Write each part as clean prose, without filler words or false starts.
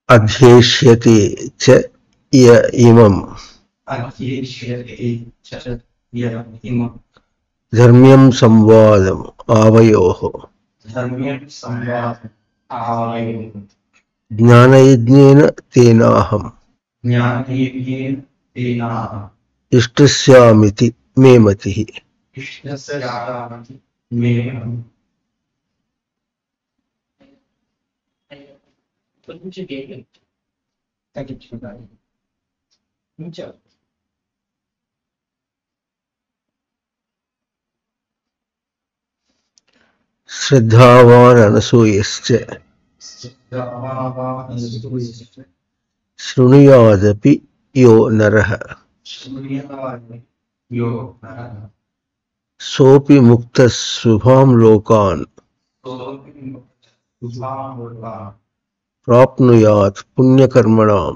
అధ్యేష్యతి చ ఇమం ధర్మ్యం సంవాదం ఆవయోః జ్ఞానయజ్ఞేన తేనాహం ఇష్టస్యామితి మే మతిః. శ్రద్ధావాన్ అనసూయశ్చ శృణుయాదపి యో నరః సోపి ముక్తః శుభాం లోకాన్ ప్రాప్నుయాత్ పుణ్యకర్మణాం.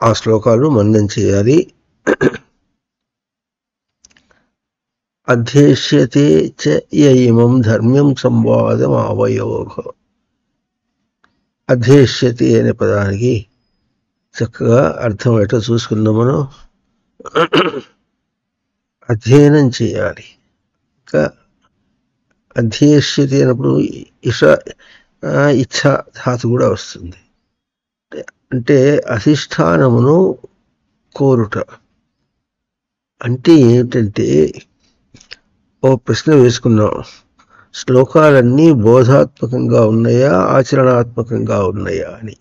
ఆ శ్లోకాలు మననం చేయాలి. అధ్యేష్యతే చ ఇమం ధర్మ్యం సంవాదం ఆవయోః. అధ్యేష్యతే అనే పదానికి చక్కగా అర్థం ఎట్లా చూసుకున్నాం మనం. అధ్యయనం చేయాలి. ఇంకా అధ్యేష్యతే అన్నప్పుడు ఇచ్ఛా ధాతు కూడా వస్తుంది. అంటే అధిష్టానమును కోరుట. అంటే ఏమిటంటే, ఓ ప్రశ్న వేసుకున్నాం, శ్లోకాలన్నీ బోధాత్మకంగా ఉన్నాయా ఆచరణాత్మకంగా ఉన్నాయా అని.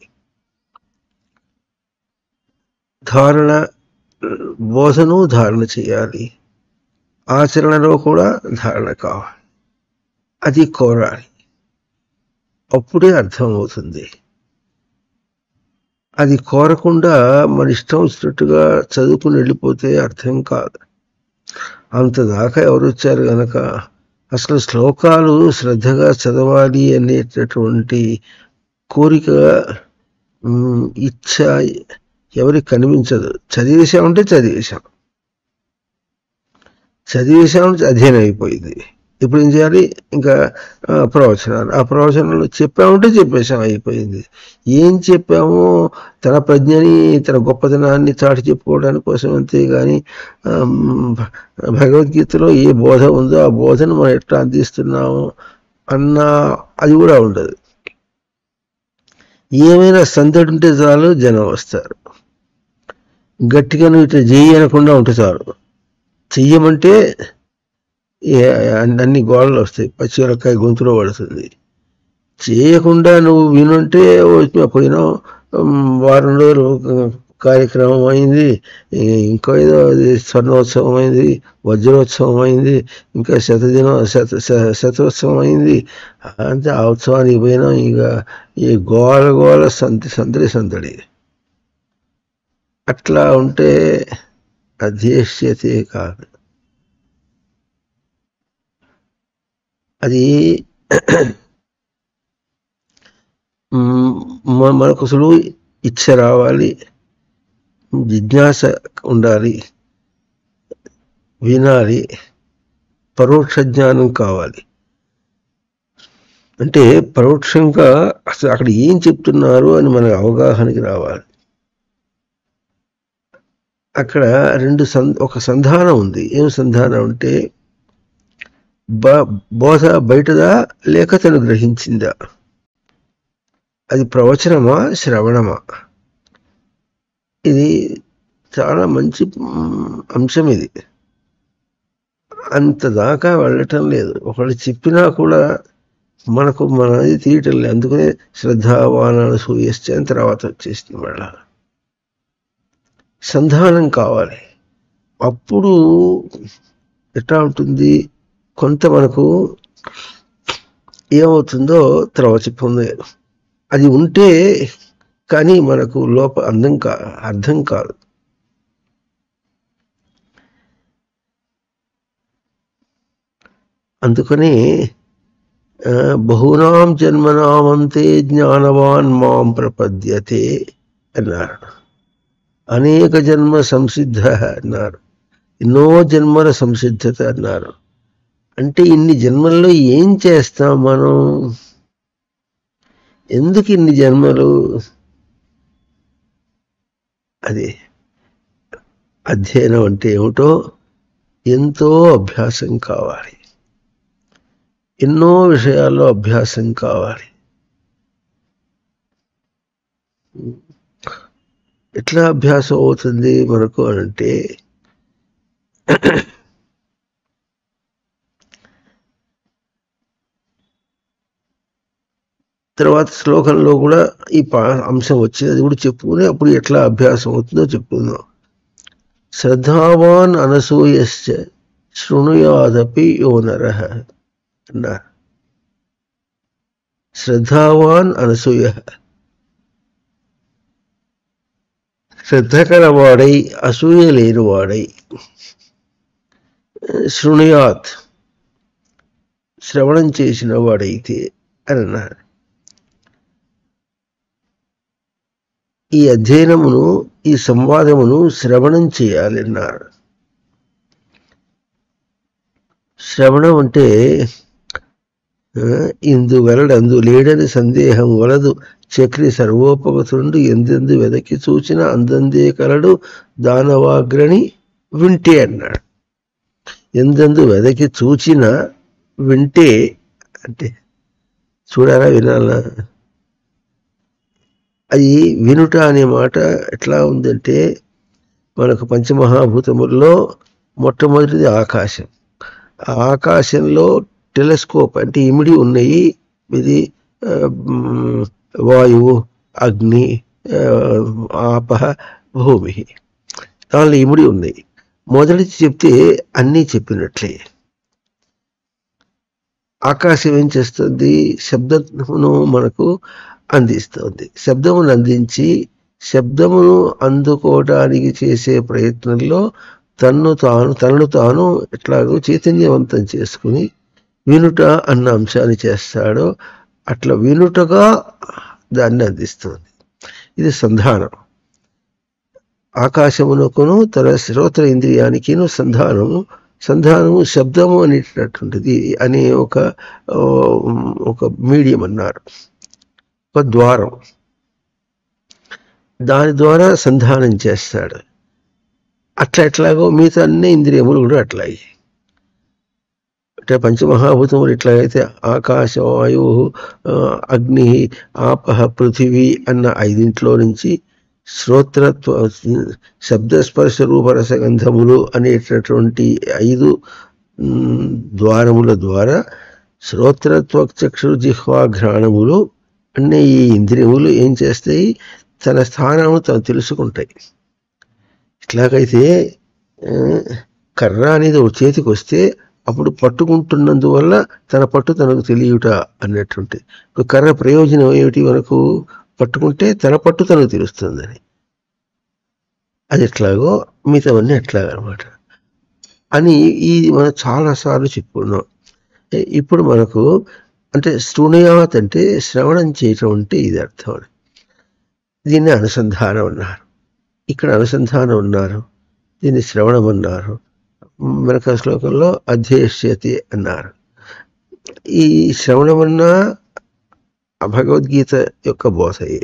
బోధను ధారణ చేయాలి, ఆచరణలో కూడా ధారణ కావాలి. అది కోరాలి, అప్పుడే అర్థమవుతుంది. అది కోరకుండా మన ఇష్టం వచ్చినట్టుగా చదువుకుని వెళ్ళిపోతే అర్థం కాదు. అంతదాకా ఎవరు వచ్చారు కనుక అసలు శ్లోకాలు శ్రద్ధగా చదవాలి అనేటటువంటి కోరిక, ఇచ్ఛ ఎవరికి కనిపించదు. చదివేశామంటే చదివేశామంటే అధ్యయనం అయిపోయింది. ఇప్పుడు ఏం చేయాలి? ఇంకా ప్రవచనాలు. ఆ ప్రవచనాలు చెప్పామంటే చెప్పేశాం, అయిపోయింది. ఏం చెప్పామో తన ప్రజ్ఞని, తన గొప్పతనాన్ని చాటి చెప్పుకోవడానికి కోసం, అంతే కానీ భగవద్గీతలో ఏ బోధ ఉందో ఆ బోధను మనం ఎట్లా అందిస్తున్నాము అన్న అది కూడా ఉండదు. ఏమైనా సందడి ఉంటే చాలు జనం వస్తారు. గట్టిగా నువ్వు ఇట్లా చెయ్యి అనకుండా ఉంటే చాలు. చెయ్యమంటే అన్ని గోడలు వస్తాయి, పచ్చిమిరపకాయ గొంతులో పడుతుంది. చేయకుండా నువ్వు వినుంటే పోయినావు, వారం రోజులు కార్యక్రమం అయింది, ఇంకో ఏదో స్వర్ణోత్సవం అయింది, వజ్రోత్సవం అయింది, ఇంకా శతోత్సవం అయింది. అంతే ఆ ఉత్సవానికి పోయినాం. ఇక ఈ గోల సందడి. అట్లా ఉంటే అధ్యేష్యతే కాదు. అది మనకు అసలు ఇచ్చ రావాలి, జిజ్ఞాస ఉండాలి, వినాలి, పరోక్ష జ్ఞానం కావాలి. అంటే పరోక్షంగా అసలు అక్కడ ఏం చెప్తున్నారు అని మన అవగాహనకి రావాలి. అక్కడ ఒక సంధానం ఉంది. ఏం సంధానం అంటే, బోధ బయటదా లేక తను గ్రహించిందా, అది ప్రవచనమా శ్రవణమా. ఇది చాలా మంచి అంశం. ఇది అంతదాకా వెళ్ళటం లేదు. ఒకళ్ళు చెప్పినా కూడా మనది తీయటం లేదు. అందుకనే శ్రద్ధావానాలు సూయశ్చ అని తర్వాత వచ్చేసింది. మళ్ళా సంధానం కావాలి. అప్పుడు ఎట్లా ఉంటుంది, కొంత మనకు ఏమవుతుందో తర్వాత చెప్పుంది. అది ఉంటే కానీ మనకు అర్థం కాదు. అందుకని బహూనాం జన్మనామంతే జ్ఞానవాన్ మాం ప్రపద్యతే అన్నారు. అనేక జన్మ సంసిద్ధ అన్నారు. ఎన్నో జన్మల సంసిద్ధత అన్నారు. అంటే ఇన్ని జన్మల్లో ఏం చేస్తాం మనం? ఎందుకు ఇన్ని జన్మలు? అది అధ్యయనం అంటే ఏమిటో ఎంతో అభ్యాసం కావాలి, ఎన్నో విషయాల్లో అభ్యాసం కావాలి. ఎట్లా అభ్యాసం అవుతుంది మనకు అంటే, తర్వాత శ్లోకంలో కూడా ఈ అంశం వచ్చింది, అది కూడా చెప్పుకుని అప్పుడు ఎట్లా అభ్యాసం అవుతుందో చెప్పుకుందాం. శ్రద్ధావాన్ అనసూయశ్చ శృణుయాదపి యో నరః అన్నారు. శ్రద్ధావాన్ అనసూయ, శ్రద్ధ కలవాడై అసూయ లేనివాడై, శృణుయాత్ శ్రవణం చేసిన వాడైతే అని అన్నారు. ఈ అధ్యయనమును, ఈ సంవాదమును శ్రవణం చేయాలన్నారు. శ్రవణం అంటే ఇందువలడు అందు లేడని సందేహం వలదు, చక్రి సర్వోపగతుండు ఎందెందు వెదకి చూచిన అందందే కలడు దానవాగ్రని వింటే అన్నాడు. ఎందెందు వెదకి చూచిన వింటే అంటే చూడాలా వినాలా? అది వినుట అనే మాట ఎట్లా ఉందంటే, మనకు పంచమహాభూతముల్లో మొట్టమొదటిది ఆకాశం. ఆ ఆకాశంలో టెలిస్కోప్ అంటే ఇమిడి ఉన్నాయి. ఇది వాయువు, అగ్ని, ఆప, భూమి, దానిలో ఇమిడి ఉన్నాయి. మొదటిది చెప్తే అన్నీ చెప్పినట్లే. ఆకాశం ఏం చేస్తుంది? శబ్దమును మనకు అందిస్తుంది. శబ్దమును అందించి శబ్దమును అందుకోవడానికి చేసే ప్రయత్నంలో తనను తాను ఎట్లాగో చైతన్యవంతం చేసుకుని వినుట అన్న అంశాన్ని చేస్తాడో అట్లా వినుటగా దాన్ని అందిస్తుంది. ఇది సంధానం. ఆకాశమునకును తన శ్రోత్ర ఇంద్రియానికిను సంధానము శబ్దము అనేటటువంటిది అనే ఒక మీడియం అన్నారు, ఒక ద్వారం. దాని ద్వారా సంధానం చేస్తాడు. ఎట్లాగో మిగతా అన్ని ఇంద్రియములు కూడా అట్లాగే. అంటే పంచమహాభూతములు ఎట్లాగైతే ఆకాశం, వాయువు, అగ్ని, ఆపహ, పృథివీ అన్న 5 నుంచి శ్రోత్రత్వ, శబ్దస్పర్శ రూపరసగంధములు అనేటటువంటి 5 ద్వారముల ద్వారా శ్రోత్రత్వ, చక్షు, జిహ్వా, ఘ్రాణములు అనే ఈ ఇంద్రియములు ఏం చేస్తాయి? తన స్థానము తను తెలుసుకుంటాయి. ఇట్లాగైతే కర్ర అనేది ఒక చేతికి వస్తే అప్పుడు పట్టుకుంటున్నందువల్ల తన పట్టు తనకు తెలియట అన్నటువంటి కర్ర ప్రయోజనం ఏమిటి? మనకు పట్టుకుంటే తన పట్టు తనకు తెలుస్తుందని. అది ఎట్లాగో మిగతావన్నీ ఎట్లాగనమాట అని ఇది మనం చాలాసార్లు చెప్పుకున్నాం. ఇప్పుడు మనకు అంటే శృణుయాత్ అంటే శ్రవణం చేయటం అంటే ఇది అర్థం. దీన్ని అనుసంధానం అన్నారు, ఇక్కడ అనుసంధానం అన్నారు, దీన్ని శ్రవణం అన్నారు. మనకు శ్లోకంలో అధ్యేష్యతి అన్నారు. ఈ శ్రవణమన్నా భగవద్గీత యొక్క బోధయే,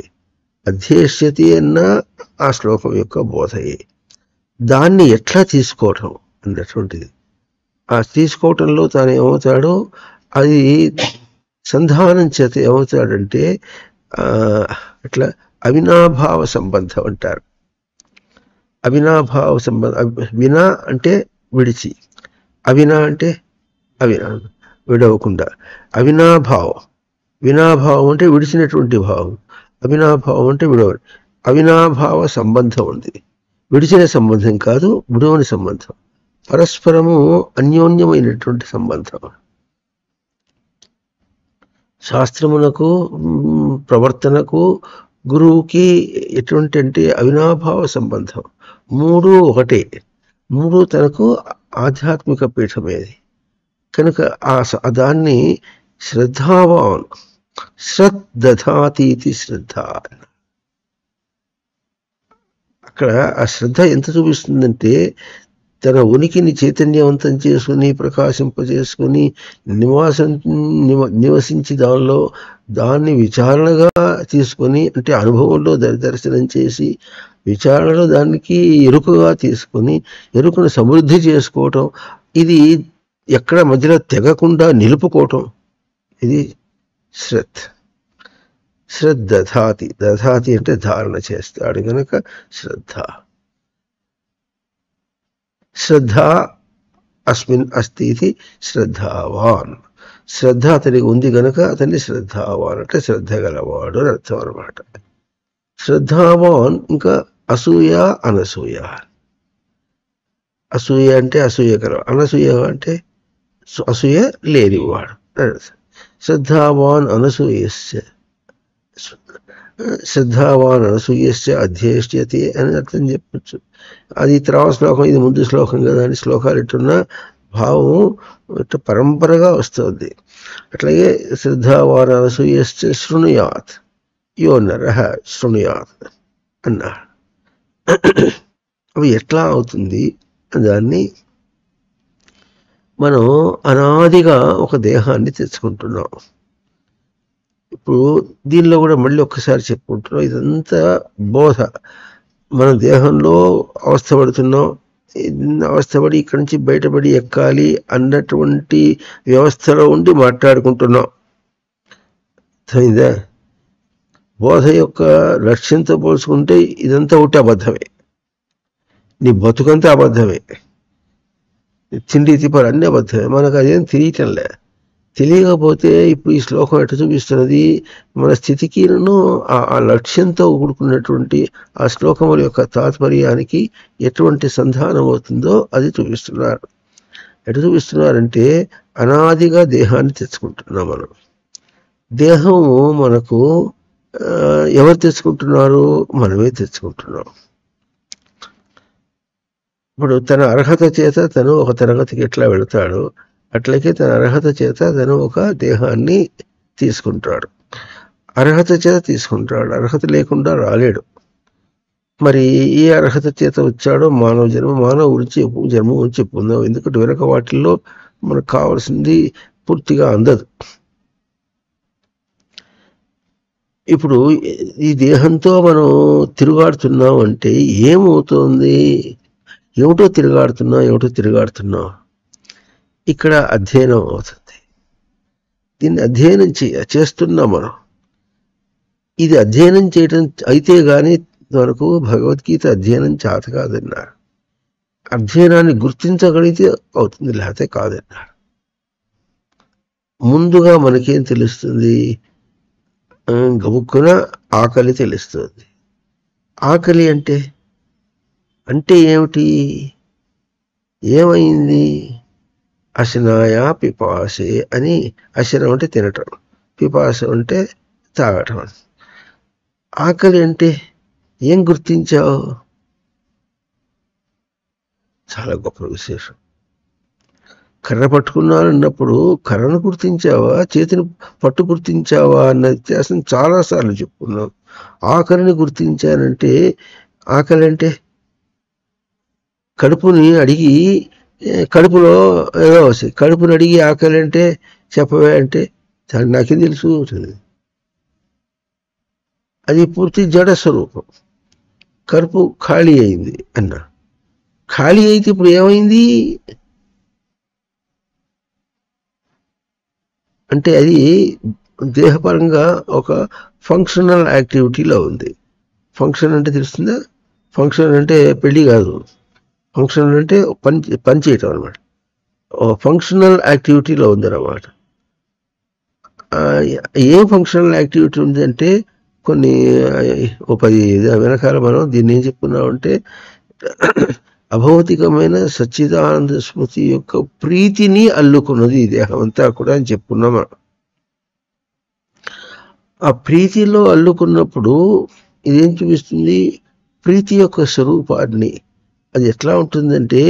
అధ్యేష్యతి అన్న ఆ శ్లోకం యొక్క బోధయే. దాన్ని ఎట్లా తీసుకోవటం అన్నటువంటిది, ఆ తీసుకోవటంలో తాను ఏమవుతాడో అది సంధానం చేత ఏమవుతాడంటే అట్లా అవినాభావ సంబంధం అంటారు. అవినాభావ సంబంధం. వినా అంటే విడిచి, అవినా అంటే విడవకుండా. అవినాభావం, వినాభావం అంటే విడిచినటువంటి భావం, అవినాభావం అంటే విడవ. అవినాభావ సంబంధం ఉంది, విడిచిన సంబంధం కాదు, విడవని సంబంధం, పరస్పరము అన్యోన్యమైనటువంటి సంబంధం. శాస్త్రమునకు, ప్రవర్తనకు, గురువుకి ఎటువంటి అంటే అవినాభావ సంబంధం. 3 ఒకటే, 3 తనకు ఆధ్యాత్మిక పీఠమేది కనుక దాన్ని శ్రద్ధావాన్, శ్రద్ధధాతీతి శ్రద్ధ. అక్కడ ఆ శ్రద్ధ ఎంత చూపిస్తుందంటే తన ఉనికిని చైతన్యవంతం చేసుకుని ప్రకాశింపజేసుకుని నివసించి దాన్ని విచారణగా తీసుకొని, అంటే అనుభవంలో దర్శనం చేసి విచారణలో దానికి ఎరుకగా తీసుకొని ఎరుకను సమృద్ధి చేసుకోవటం, ఇది ఎక్కడ మధ్యలో తెగకుండా నిలుపుకోవటం, ఇది శ్రద్ధ. దధాతి అంటే ధారణ చేస్తాడు గనక శ్రద్ధ అస్మిన్ అస్తి ఇది శ్రద్ధావాన్. శ్రద్ధ అతనికి ఉంది గనక అతన్ని శ్రద్ధావాన్ అంటే శ్రద్ధ గలవాడు అని అర్థం అనమాట. శ్రద్ధావాన్ ఇంకా అసూయ అనసూయ. అసూయ అంటే అసూయ గలవాడు, అనసూయ అంటే అసూయ లేనివాడు. శ్రద్ధావాన్ అనసూయస్య అధ్యేష్యతి అని అర్థం చెప్పచ్చు. అది తర్వాత శ్లోకం, ఇది ముందు శ్లోకం కదా అని శ్లోకాలు ఇట్టున్న భావం ఇట్లా పరంపరగా వస్తుంది. అట్లాగే శ్రద్ధావాన్ అనసూయశ్చ శృణుయాత్ యో నరః శృణుయాత్ అన్నారు. అవి ఎట్లా అవుతుంది దాన్ని మనం అనాదిగా ఒక దేహాన్ని తెచ్చుకుంటున్నాం. ఇప్పుడు దీనిలో కూడా మళ్ళీ ఒక్కసారి చెప్పుకుంటున్నాం, ఇదంతా బోధ. మన దేహంలో అవస్థపడుతున్నాం, అవస్థపడి ఇక్కడి నుంచి బయటపడి ఎక్కాలి అన్నటువంటి వ్యవస్థలో ఉండి మాట్లాడుకుంటున్నాం. అర్థమైందా? బోధ యొక్క లక్ష్యంతో పోల్చుకుంటే ఇదంతా ఒకటి అబద్ధమే. నీ బతుకంతా అబద్ధమే, తిండి తిప్పలు అన్నీ అబద్ధమే. మనకు అదేం తెలియటంలే. తెలియకపోతే ఇప్పుడు ఈ శ్లోకం ఎట్లా చూపిస్తున్నది, మన స్థితికిను ఆ లక్ష్యంతో కూడుకున్నటువంటి ఆ శ్లోకముల యొక్క తాత్పర్యానికి ఎటువంటి సంధానం అవుతుందో అది చూపిస్తున్నారు. ఎట్లా చూపిస్తున్నారంటే అనాదిగా దేహాన్ని తెచ్చుకుంటున్నాం మనం. దేహము మనకు ఎవరు తెచ్చుకుంటున్నారు? మనమే తెచ్చుకుంటున్నాం. ఇప్పుడు తన అర్హత చేత తను ఒక తరగతికి ఎట్లా వెళతాడు, అట్లకే తన అర్హత చేత తను ఒక దేహాన్ని తీసుకుంటాడు. అర్హత చేత తీసుకుంటాడు, అర్హత లేకుండా రాలేడు. మరి ఏ అర్హత చేత వచ్చాడో మానవ జన్మ గురించి పొందాం. ఎందుకంటే వెనక వాటిల్లో మనకు కావాల్సింది పూర్తిగా అందదు. ఇప్పుడు ఈ దేహంతో మనం తిరుగాడుతున్నాం అంటే ఏమవుతుంది? ఏమిటో తిరుగాడుతున్నాం. ఇక్కడ అధ్యయనం అవుతుంది. దీన్ని అధ్యయనం చేస్తున్నాం మనం. ఇది అధ్యయనం చేయటం అయితే కానీ మనకు భగవద్గీత అధ్యయనం చేత కాదన్నారు. అధ్యయనాన్ని గుర్తించగలిగితే అవుతుంది, లేకపోతే కాదన్నారు. ముందుగా మనకేం తెలుస్తుంది? గబుక్కున ఆకలి తెలుస్తుంది. ఆకలి అంటే ఏమిటి? ఏమైంది? అశనాయ పిపాసే అని. అశనం అంటే తినటం, పిపాస అంటే తాగటం. ఆకలి అంటే ఏం గుర్తించావు? చాలా గొప్ప విశేషం. కర్ర పట్టుకున్నానన్నప్పుడు కర్రను గుర్తించావా, చేతిని పట్టు గుర్తించావా అన్న వ్యత్యాసం చాలాసార్లు చెప్పుకున్నాం. ఆకలిని గుర్తించానంటే, ఆకలి అంటే కడుపుని అడిగి, కడుపులో ఏదో వస్తుంది, కడుపుని అడిగి ఆకలి అంటే చెప్పవే అంటే నాకేం తెలుసు. అది పూర్తి జడ స్వరూపం. కడుపు ఖాళీ అయింది అన్నా. ఖాళీ అయితే ఇప్పుడు ఏమైంది అంటే అది దేహపరంగా ఒక ఫంక్షనల్ యాక్టివిటీలో ఉంది. ఫంక్షన్ అంటే తెలుస్తుందా? ఫంక్షన్ అంటే పెళ్ళి కాదు, ఫంక్షన్ అంటే పని చేయటం అనమాట. ఫంక్షనల్ యాక్టివిటీలో ఉందన్నమాట. ఏం ఫంక్షనల్ యాక్టివిటీ ఉంది అంటే కొన్ని 10 వెనకాల మనం దీన్ని ఏం చెప్పుకున్నామంటే అభౌతికమైన సచ్చిదానంద స్మృతి యొక్క ప్రీతిని అల్లుకున్నది ఈ దేహం అంతా కూడా అని చెప్పుకున్నాం. ఆ ప్రీతిలో అల్లుకున్నప్పుడు ఇదేం చూపిస్తుంది? ప్రీతి యొక్క స్వరూపాన్ని. అది ఎట్లా ఉంటుందంటే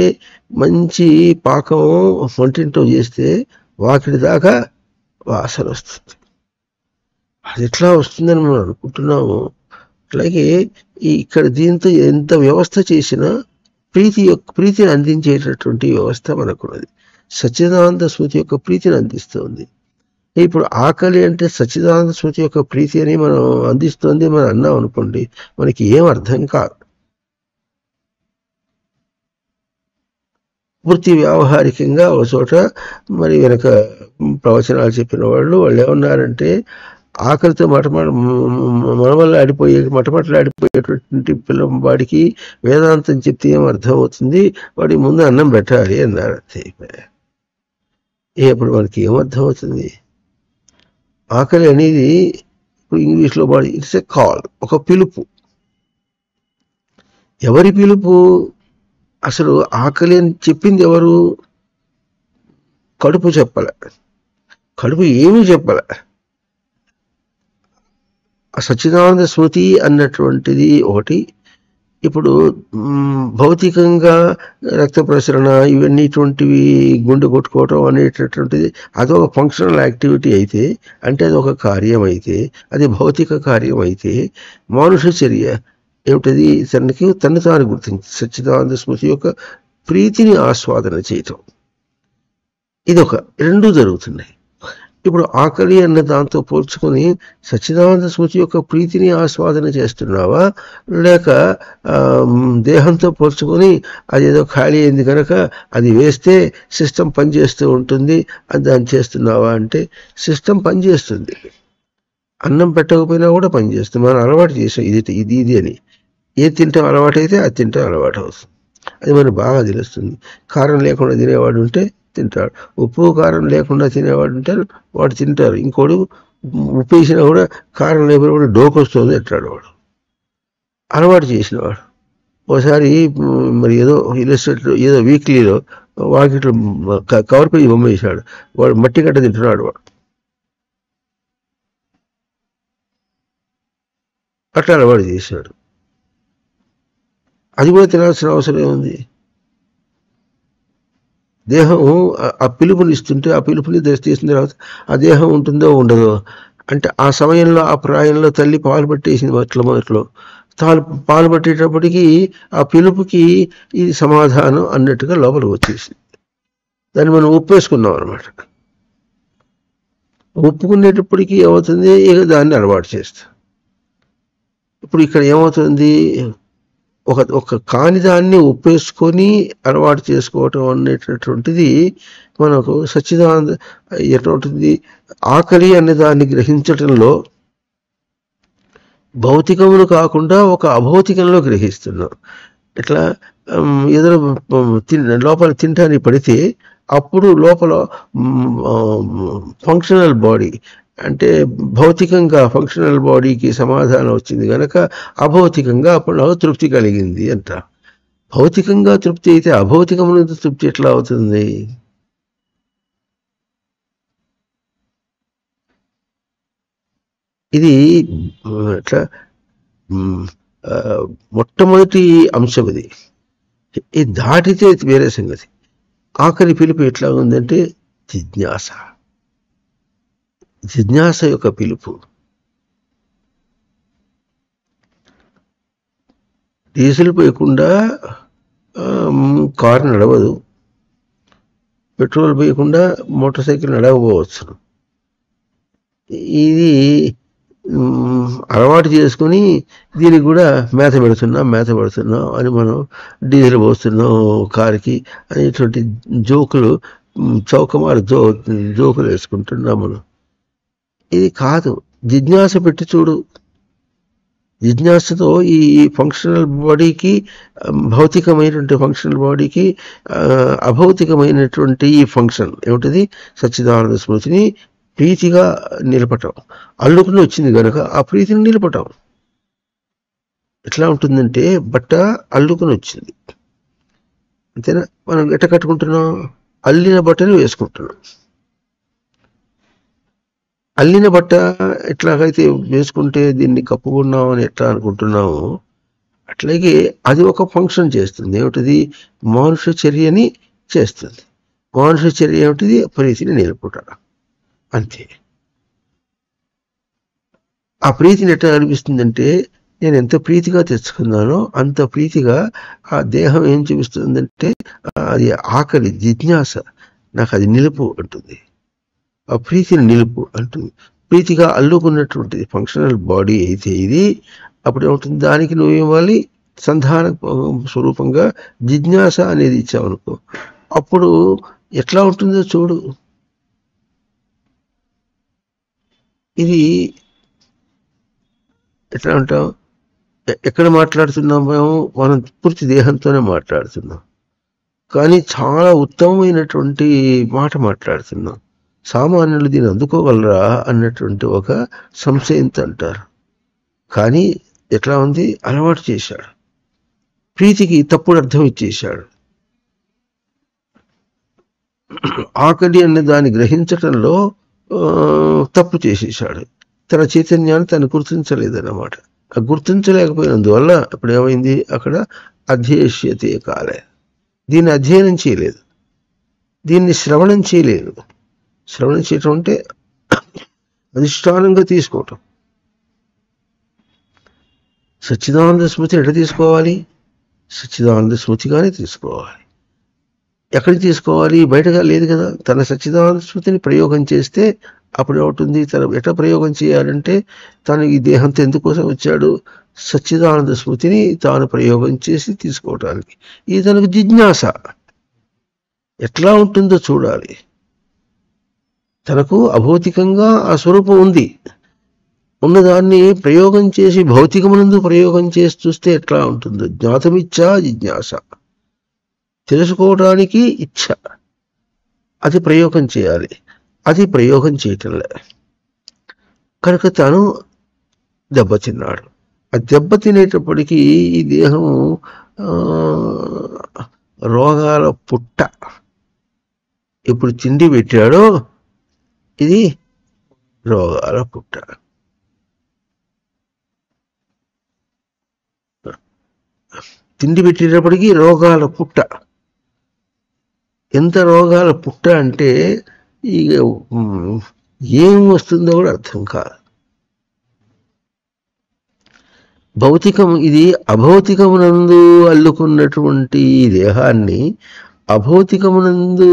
మంచి పాకం వంటింటో చేస్తే వాకిడి దాకా వాసన వస్తుంది. అది ఎట్లా వస్తుందని మనం అనుకుంటున్నాము. అట్లాగే ఇక్కడ దీంతో ఎంత వ్యవస్థ చేసినా ప్రీతిని అందించేటటువంటి వ్యవస్థ మనకున్నది. సచ్చిదానంద స్మృతి యొక్క ప్రీతిని అందిస్తుంది. ఇప్పుడు ఆకలి అంటే సచ్చిదానంద స్మృతి యొక్క ప్రీతి అని మనం అందిస్తుంది మనం అన్నాం అనుకోండి, మనకి ఏం అర్థం కాదు. పూర్తి వ్యావహారికంగా ఒక చోట మరి వెనక ప్రవచనాలు చెప్పిన వాళ్ళు ఏమన్నారంటే, ఆకలితో మటమటలాడిపోయేటువంటి వాడికి వేదాంతం చెప్తే ఏం అర్థం అవుతుంది, వాడికి ముందు అన్నం పెట్టాలి అన్నారు. అంతే. ఇప్పుడు మనకి ఏమర్థం అవుతుంది? ఆకలి అనేది ఇప్పుడు ఇంగ్లీష్లో వాడి ఇట్స్ ఎ కాల్, ఒక పిలుపు. ఎవరి పిలుపు? అసలు ఆకలి అని చెప్పింది ఎవరు? కడుపు చెప్పలే, కడుపు ఏమీ చెప్పలే. సచ్చిదానంద స్మృతి అన్నటువంటిది ఒకటి. ఇప్పుడు భౌతికంగా రక్త ప్రసరణ ఇవన్నీటువంటివి, గుండె కొట్టుకోవటం అనేటటువంటిది అదొక ఫంక్షనల్ యాక్టివిటీ అయితే, అంటే అదొక కార్యం అయితే, అది భౌతిక కార్యం అయితే, మానుష చర్య ఏమిటది? తను తాను గుర్తించి సచ్చిదానంద స్మృతి యొక్క ప్రీతిని ఆస్వాదన చేయటం, ఇదొక రెండు జరుగుతున్నాయి. ఇప్పుడు ఆకలి అన్న దాంతో పోల్చుకొని సచ్చిదానంద స్మృతి యొక్క ప్రీతిని ఆస్వాదన చేస్తున్నావా, లేక దేహంతో పోల్చుకొని అదేదో ఖాళీ అయింది కనుక అది వేస్తే సిస్టమ్ పనిచేస్తూ ఉంటుంది అని దాన్ని చేస్తున్నావా అంటే, సిస్టమ్ పనిచేస్తుంది. అన్నం పెట్టకపోయినా కూడా పనిచేస్తుంది. మనం అలవాటు చేసాం ఇది అని. ఏది తింటాం అలవాటు అయితే అది తింటాం అలవాటు అవుతుంది. అది మనకు బాగా తెలుస్తుంది. కారం లేకుండా తినేవాడు ఉంటే తింటాడు, ఉప్పు కారం లేకుండా తినేవాడు ఉంటే వాడు తింటారు. ఇంకోడు ఉప్పు వేసినా కూడా కారం లేకుండా కూడా డోకొస్తుంది అంటాడు వాడు, అలవాటు చేసినవాడు. ఒకసారి మరి ఏదో ఇల్లస్ట్రేటర్ ఏదో వీక్లీలో వాకిట్లో కవర్ పేజీ బొమ్మ వేసాడు, వాడు మట్టి గడ్డ తింటున్నాడు. వాడు అట్లా అలవాటు చేశాడు. అది కూడా తినాల్సిన అవసరం ఏముంది? దేహం ఆ పిలుపుని ఇస్తుంటే, ఆ పిలుపుని తీసిన తర్వాత ఆ దేహం ఉంటుందో ఉండదో అంటే, ఆ సమయంలో ఆ ప్రాయంలో తల్లి పాలు పట్టేసింది. మొదట్లో పాలు పట్టేటప్పటికీ ఆ పిలుపుకి ఇది సమాధానం అన్నట్టుగా లోపలికి వచ్చేసింది. దాన్ని మనం ఒప్పేసుకున్నాం అనమాట. ఒప్పుకునేటప్పటికీ ఏమవుతుంది? ఇక దాన్ని అలవాటు చేస్తాం. ఇప్పుడు ఇక్కడ ఏమవుతుంది? ఒక కాని దాన్ని ఒప్పేసుకొని అలవాటు చేసుకోవటం అనేటటువంటిది మనకు సచ్చిదానంద ఎటువంటిది? ఆకలి అనే దాన్ని గ్రహించటంలో భౌతికమును కాకుండా ఒక అభౌతికంలో గ్రహిస్తున్నాం. ఇట్లా ఏదో లోపల తింటానికి పడితే అప్పుడు లోపల ఫంక్షనల్ బాడీ అంటే భౌతికంగా ఫంక్షనల్ బాడీకి సమాధానం వచ్చింది కనుక అభౌతికంగా అప్పుడు నాకు తృప్తి కలిగింది అంట. భౌతికంగా తృప్తి అయితే అభౌతికమైన తృప్తి ఎట్లా అవుతుంది? ఇది అట్లా మొట్టమొదటి అంశం. ఇది దాటితే వేరే సంగతి. ఆఖరి పిలుపు ఎట్లా ఉందంటే జిజ్ఞాస. జిజ్ఞాస యొక్క పిలుపు. డీజిల్ పోయకుండా కారు నడవదు, పెట్రోల్ పోయకుండా మోటార్ సైకిల్ నడవకపోవచ్చు. ఇది అలవాటు చేసుకుని దీనికి కూడా మేత పెడుతున్నాం అని మనం డీజిల్ పోస్తున్నాం కారుకి అనేటువంటి జోకులు, చౌకమారు జోకులు వేసుకుంటున్నాం మనం. ఇది కాదు. జిజ్ఞాస పెట్టి చూడు. జిజ్ఞాసతో ఈ ఫంక్షనల్ బాడీకి, భౌతికమైనటువంటి ఫంక్షనల్ బాడీకి అభౌతికమైనటువంటి ఈ ఫంక్షన్ ఏమిటది? సచ్చిదానంద స్మృతిని ప్రీతిగా నిలపటం. అల్లుకుని వచ్చింది కనుక ఆ ప్రీతిని నిలపటం. ఎట్లా ఉంటుందంటే బట్ట అల్లుకుని వచ్చింది అంతేనా? మనం ఎట్ట కట్టుకుంటున్నాం? అల్లిన బట్టని వేసుకుంటున్నాం. అల్లిన బట్ట ఎట్లాగైతే వేసుకుంటే దీన్ని కప్పుకున్నాం అని ఎట్లా అనుకుంటున్నాము, అట్లాగే అది ఒక ఫంక్షన్ చేస్తుంది. ఏమిటిది? మానుష చర్యని చేస్తుంది. మానుష చర్య ఏమిటిది? ప్రీతిని నిలుపుట. అంతే. ఆ ప్రీతిని ఎట్లా అనిపిస్తుందంటే నేను ఎంత ప్రీతిగా తెచ్చుకున్నానో అంత ప్రీతిగా ఆ దేహం ఏం చూపిస్తుందంటే అది ఆకలి, జిజ్ఞాస, నాకు అది నిలుపు అంటుంది. ఆ ప్రీతిని నిలుపు అంటుంది. ప్రీతిగా అల్లుకున్నటువంటిది ఫంక్షనల్ బాడీ అయితే ఇది, అప్పుడు ఏమవుతుంది, దానికి నువ్వు ఇవ్వాలి సంధాన స్వరూపంగా జిజ్ఞాస అనేది ఇచ్చావనుకో, అప్పుడు ఎట్లా ఉంటుందో చూడు. ఇది ఎట్లా అంటాం, ఎక్కడ మాట్లాడుతున్నాం మనం పూర్తి దేహంతోనే మాట్లాడుతున్నాం, కానీ చాలా ఉత్తమమైనటువంటి మాట మాట్లాడుతున్నాం. సామాన్యులు దీన్ని అందుకోగలరా అన్నటువంటి ఒక సంశయంతో అంటారు. కానీ ఎట్లా ఉంది, అలవాటు చేశాడు, ప్రీతికి తప్పుడు అర్థం ఇచ్చేశాడు. ఆకలి అనే దాన్ని గ్రహించటంలో తప్పు చేసేసాడు. తన చైతన్యాన్ని తను గుర్తించలేదన్నమాట. ఆ గుర్తించలేకపోయినందువల్ల ఇప్పుడు ఏమైంది, అక్కడ అధ్యేష్యతే కాలే, దీన్ని అధ్యయనం చేయలేదు, దీన్ని శ్రవణం చేయలేదు. శ్రవణం చేయటం అంటే అధిష్టానంగా తీసుకోవటం. సచ్చిదానంద స్మృతి ఎట్లా తీసుకోవాలి, సచ్చిదానంద స్మృతిగానే తీసుకోవాలి. ఎక్కడికి తీసుకోవాలి, బయటగా లేదు కదా. తన సచ్చిదానంద స్మృతిని ప్రయోగం చేస్తే అప్పుడు ఏమవుతుంది, తన ఎట్లా ప్రయోగం చేయాలంటే, తను ఈ దేహంతో ఎందుకోసం వచ్చాడు, సచ్చిదానంద స్మృతిని తాను ప్రయోగం చేసి తీసుకోవటానికి. ఇది తనకు జిజ్ఞాస, ఎట్లా ఉంటుందో చూడాలి. తనకు అభౌతికంగా ఆ స్వరూపం ఉంది, ఉన్నదాన్ని ప్రయోగం చేసి భౌతికమునందు ప్రయోగం చేసి చూస్తే ఎట్లా ఉంటుందో. జ్ఞాతమిచ్చా జిజ్ఞాస, తెలుసుకోవడానికి ఇచ్ఛ, అది ప్రయోగం చేయాలి. అది ప్రయోగం చేయటంలే కనుక తాను దెబ్బతిన్నాడు. ఆ దెబ్బతినేటప్పటికీ ఈ దేహం రోగాల పుట్ట. ఇప్పుడు తిండి పెట్టాడో ఇది రోగాల పుట్ట. తిండి పెట్టేటప్పటికీ రోగాల పుట్ట. ఎంత రోగాల పుట్ట అంటే ఇక ఏం వస్తుందో కూడా అర్థం కాదు. భౌతికం ఇది అభౌతికమునందు అల్లుకున్నటువంటి దేహాన్ని అభౌతికమునందు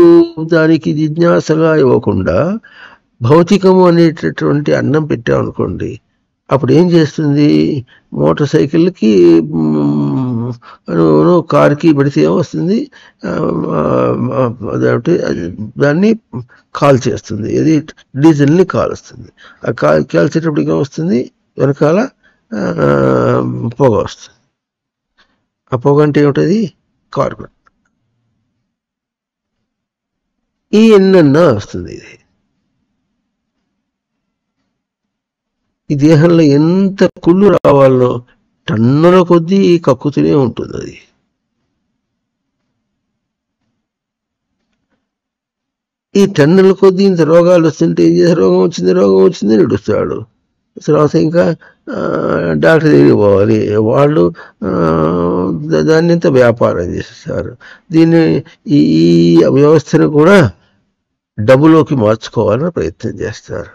దానికి జిజ్ఞాసగా ఇవ్వకుండా భౌతికము అనేటటువంటి అన్నం పెట్టామనుకోండి, అప్పుడు ఏం చేస్తుంది, మోటార్ సైకిల్కి కార్కి పెడితే ఏమొస్తుంది, అదేమిటి దాన్ని కాల్ చేస్తుంది, ఇది డీజిల్ని కాలుస్తుంది. ఆ కాల్చేటప్పటికి ఏమొస్తుంది, వెనకాల పొగ వస్తుంది. ఆ పొగ అంటే ఏమిటది, కార్బన్. ఈ ఎన్నన్నా వస్తుంది. ఇది ఈ దేహంలో ఎంత కుళ్ళు రావాలో టన్నుల కొద్దీ కక్కుతూనే ఉంటుంది. అది ఈ టన్నుల కొద్దీ ఇంత రోగాలు వస్తుంటే ఏం చేసే, రోగం వచ్చింది నడుస్తాడు. తర్వాత ఇంకా డాక్టర్ దగ్గరికి పోవాలి, వాళ్ళు దాన్ని ఇంత వ్యాపారం చేసేస్తారు. దీన్ని ఈ వ్యవస్థను కూడా డబ్బులోకి మార్చుకోవాలని ప్రయత్నం చేస్తారు.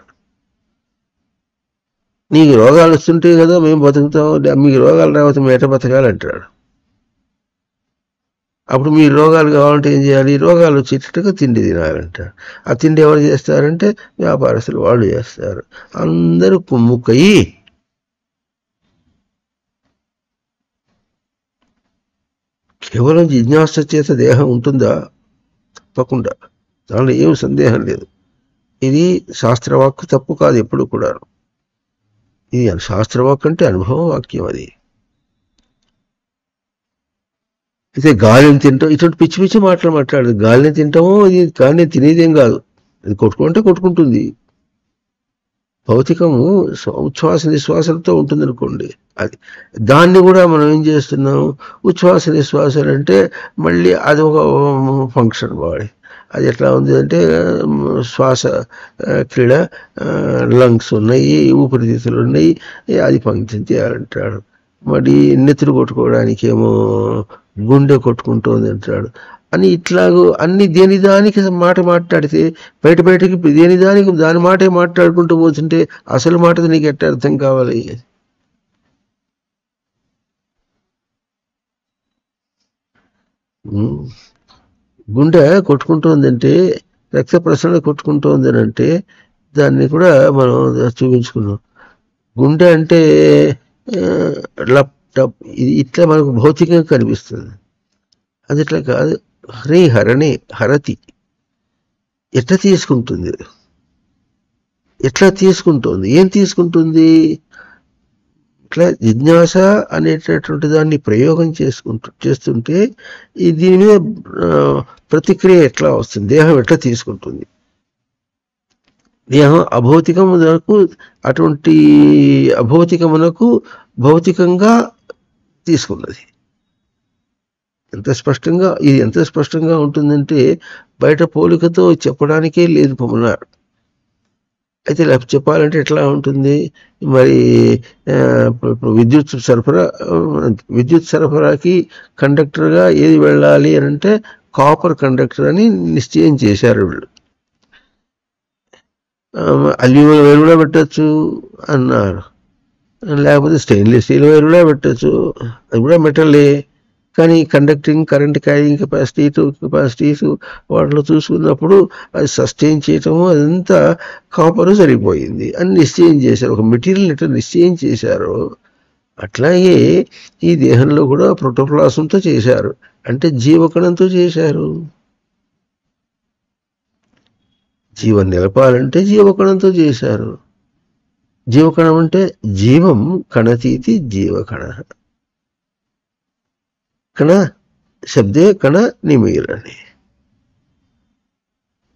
నీకు రోగాలు వస్తుంటాయి కదా మేము బతుకుతాం, మీకు రోగాలు రాకపోతే మేము ఎట్లా బతకాలంటాడు. అప్పుడు మీ రోగాలు కావాలంటే ఏం చేయాలి, రోగాలు వచ్చేటట్టుగా తిండి తినాలంటారు. ఆ తిండి ఎవరు చేస్తారంటే వ్యాపారస్తులు, వాళ్ళు చేస్తారు. అందరూ కుమ్ముక్కయి కేవలం జిజ్ఞాస చేత దేహం ఉంటుందా, తప్పకుండా, దానిలో ఏం సందేహం లేదు. ఇది శాస్త్రవాక్కు తప్పు కాదు ఎప్పుడు కూడా. ఇది శాస్త్రవాక్ అంటే అనుభవ వాక్యం. అది అయితే గాలిని తింటాం, ఇటువంటి పిచ్చి పిచ్చి మాటలు మాట్లాడదు. గాలిని తింటామో, ఇది గాలిని తినేదేం కాదు, అది కొట్టుకుంటే కొట్టుకుంటుంది. భౌతికము ఉచ్ఛ్వాస నిశ్వాసలతో ఉంటుంది అనుకోండి. అది దాన్ని కూడా మనం ఏం చేస్తున్నాం, ఉచ్ఛ్వాస నిశ్వాసాలు అంటే మళ్ళీ అది ఒక ఫంక్షన్ బాడీ. అది ఎట్లా ఉంది అంటే శ్వాస క్రీడ, లంగ్స్ ఉన్నాయి, ఊపిరితిత్తులు ఉన్నాయి, అది ఫంక్షన్ చేయాలంటాడు. మరి నెత్తురు కొట్టుకోవడానికి ఏమో గుండె కొట్టుకుంటోంది అంటాడు. అని ఇట్లాగూ అన్ని దేని దానికి మాట మాట్లాడితే బయటకి దేని దానికి దాని మాటే మాట్లాడుకుంటూ పోతుంటే అసలు మాట నీకు ఎట్లా అర్థం కావాలి. ఉమ్. గుండె కొట్టుకుంటోందంటే, రక్త ప్రసరణ కొట్టుకుంటోంది అని అంటే దాన్ని కూడా మనం చూపించుకున్నాం. గుండె అంటే ఆ, లప్ టప్ ఇది ఇట్లా మనకు భౌతికంగా కనిపిస్తుంది. అది ఇట్లా కాదు. హరణి హరతి ఎట్లా తీసుకుంటుంది, ఎట్లా తీసుకుంటుంది, ఏం తీసుకుంటుంది? ఇట్లా జిజ్ఞాస అనేటటువంటి దాన్ని ప్రయోగం చేస్తుంటే దీని మీద ప్రతిక్రియ ఎట్లా వస్తుంది, దేహం ఎట్లా తీసుకుంటుంది? దేహం అభౌతికమునకు అటువంటి అభౌతికమునకు భౌతికంగా తీసుకున్నది. ఎంత స్పష్టంగా ఉంటుందంటే బయట పోలికతో చెప్పడానికే లేదు పొమ్మన్నారు. అయితే చెప్పాలంటే ఎట్లా ఉంటుంది మరి? విద్యుత్ సరఫరాకి కండక్టర్గా ఏది వెళ్ళాలి అని అంటే కాపర్ కండక్టర్ అని నిశ్చయం చేశారు వీళ్ళు. అల్యూమినియం వైర్ కూడా పెట్టచ్చు అన్నారు, లేకపోతే స్టెయిన్లెస్ స్టీల్ వైర్ కూడా పెట్టచ్చు, అది కూడా మెటలే. కానీ కండక్టింగ్, కరెంట్ క్యారింగ్ కెపాసిటీస్ వాటిలో చూసుకున్నప్పుడు అది సస్టైన్ చేయటము అదంతా కాపర్ సరిపోయింది అని నిశ్చయం చేశారు. ఒక మెటీరియల్ ఎట్లా నిశ్చయం చేశారు అట్లాగే ఈ దేహంలో కూడా ప్రోటోప్లాజంతో చేశారు, అంటే జీవకణంతో చేశారు. జీవం నిలపాలంటే జీవకణంతో చేశారు. జీవకణం అంటే జీవం కణతీతి జీవకణ. కణ శబ్దే కణ నిమీలని.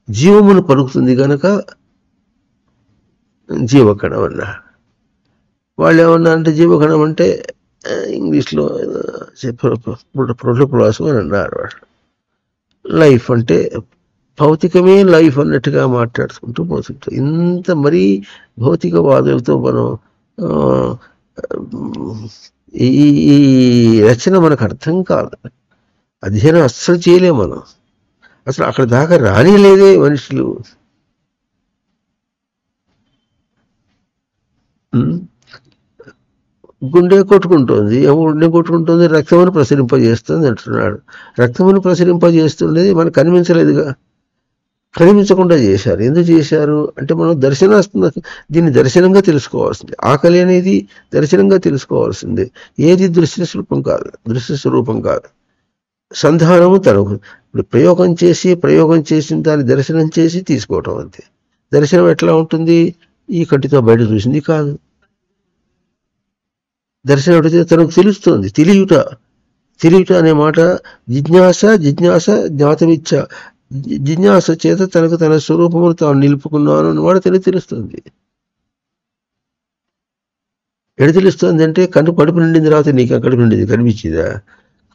జీవమును పలుకుతుంది కనుక జీవకణం అన్నారు. వాళ్ళు ఏమన్నా అంటే జీవకణం అంటే ఇంగ్లీష్లో ప్రోటోప్లాజం అని అన్నారు వాళ్ళు. లైఫ్ అంటే భౌతికమే లైఫ్ అన్నట్టుగా మాట్లాడుకుంటూ పోతుంటాం. ఇంత మరీ భౌతికవాదులతో మనం ఈ రచన మనకు అర్థం కాదు, అధ్యయనం అస్సలు చేయలేము మనం. అసలు అక్కడ దాకా రానిలేదే మనుషులు. గుండె కొట్టుకుంటుంది, గుండె కొట్టుకుంటుంది, రక్తమును ప్రసరింపజేస్తుంది అంటున్నాడు. రక్తమును ప్రసరింపజేస్తున్నది మనకు కనిపించలేదుగా, కనిపించకుండా చేశారు. ఎందుకు చేశారు అంటే మనం దీన్ని దర్శనంగా తెలుసుకోవాల్సింది. ఆకలి అనేది దర్శనంగా తెలుసుకోవాల్సింది. ఏది దృశ్య స్వరూపం కాదు. సంధానము తనకు ఇప్పుడు ప్రయోగం చేసిన దాన్ని దర్శనం చేసి తీసుకోవటం అంతే. దర్శనం ఎట్లా ఉంటుంది? ఈ కంటితో బయట చూసింది కాదు. దర్శనం అంటే తనకు తెలుస్తుంది. తెలియట అనే మాట జిజ్ఞాస జ్ఞాతమిచ్చ. జిజ్ఞాస చేత తనకు తన స్వరూపమును తాను నిలుపుకున్నాను అన్నమాట తెలుస్తుంది. ఎడ తెలుస్తుంది అంటే కడుపు నిండిన తర్వాత నీకు కడుపు నిండింది కనిపించిందా?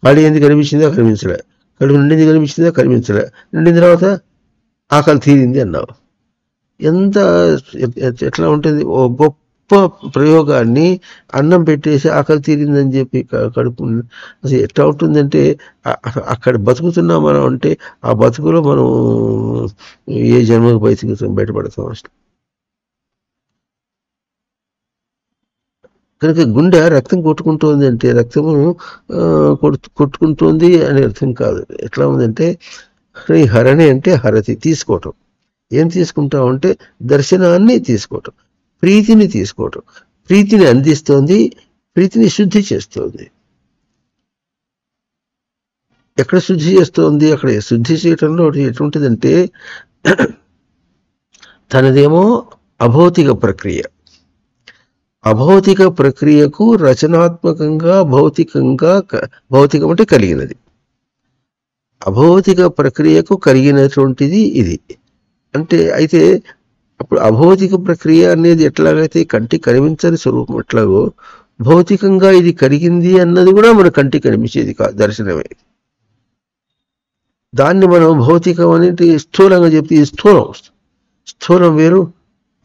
ఖాళీ ఏంది కనిపించిందా? కనిపించలే. కడుపు నిండింది కనిపించిందా? కనిపించలే. నిండిన తర్వాత ఆకలి తీరింది అన్నావు. ఎట్లా ఉంటుంది? ఓ గొప్ప ప్రయోగాన్ని అన్నం పెట్టేసి ఆకలి తీరిందని చెప్పి కడుపు అసలు ఎట్లా ఉంటుందంటే అక్కడ బతుకుతున్నాం మనం అంటే ఆ బతుకులో మనం ఏ జన్మకు బయటపడతాం అసలు. కనుక గుండె రక్తం కొట్టుకుంటోంది అంటే రక్తము కొట్టుకుంటోంది అనే అర్థం కాదు. ఎట్లా ఉందంటే హరణి అంటే హరతి, తీసుకోవటం. ఏం తీసుకుంటాం అంటే దర్శనాన్ని తీసుకోవటం, ప్రీతిని తీసుకోవటం. ప్రీతిని అందిస్తోంది, ప్రీతిని శుద్ధి చేస్తోంది. ఎక్కడ శుద్ధి చేస్తోంది? అక్కడ శుద్ధి చేయటంలో ఎటువంటిదంటే తనదేమో అభౌతిక ప్రక్రియ. అభౌతిక ప్రక్రియకు రచనాత్మకంగా భౌతికం అంటే కలిగినది. అభౌతిక ప్రక్రియకు కలిగినటువంటిది ఇది. అంటే అయితే అప్పుడు అభౌతిక ప్రక్రియ అనేది ఎట్లాగైతే కంటికి కనిపించని స్వరూపం ఎట్లాగో భౌతికంగా ఇది కలిగింది అన్నది కూడా మన కంటికి కనిపించేది కాదు, దర్శనమే. దాన్ని మనం భౌతికం అనేది స్థూలంగా చెప్తే స్థూలం వేరు,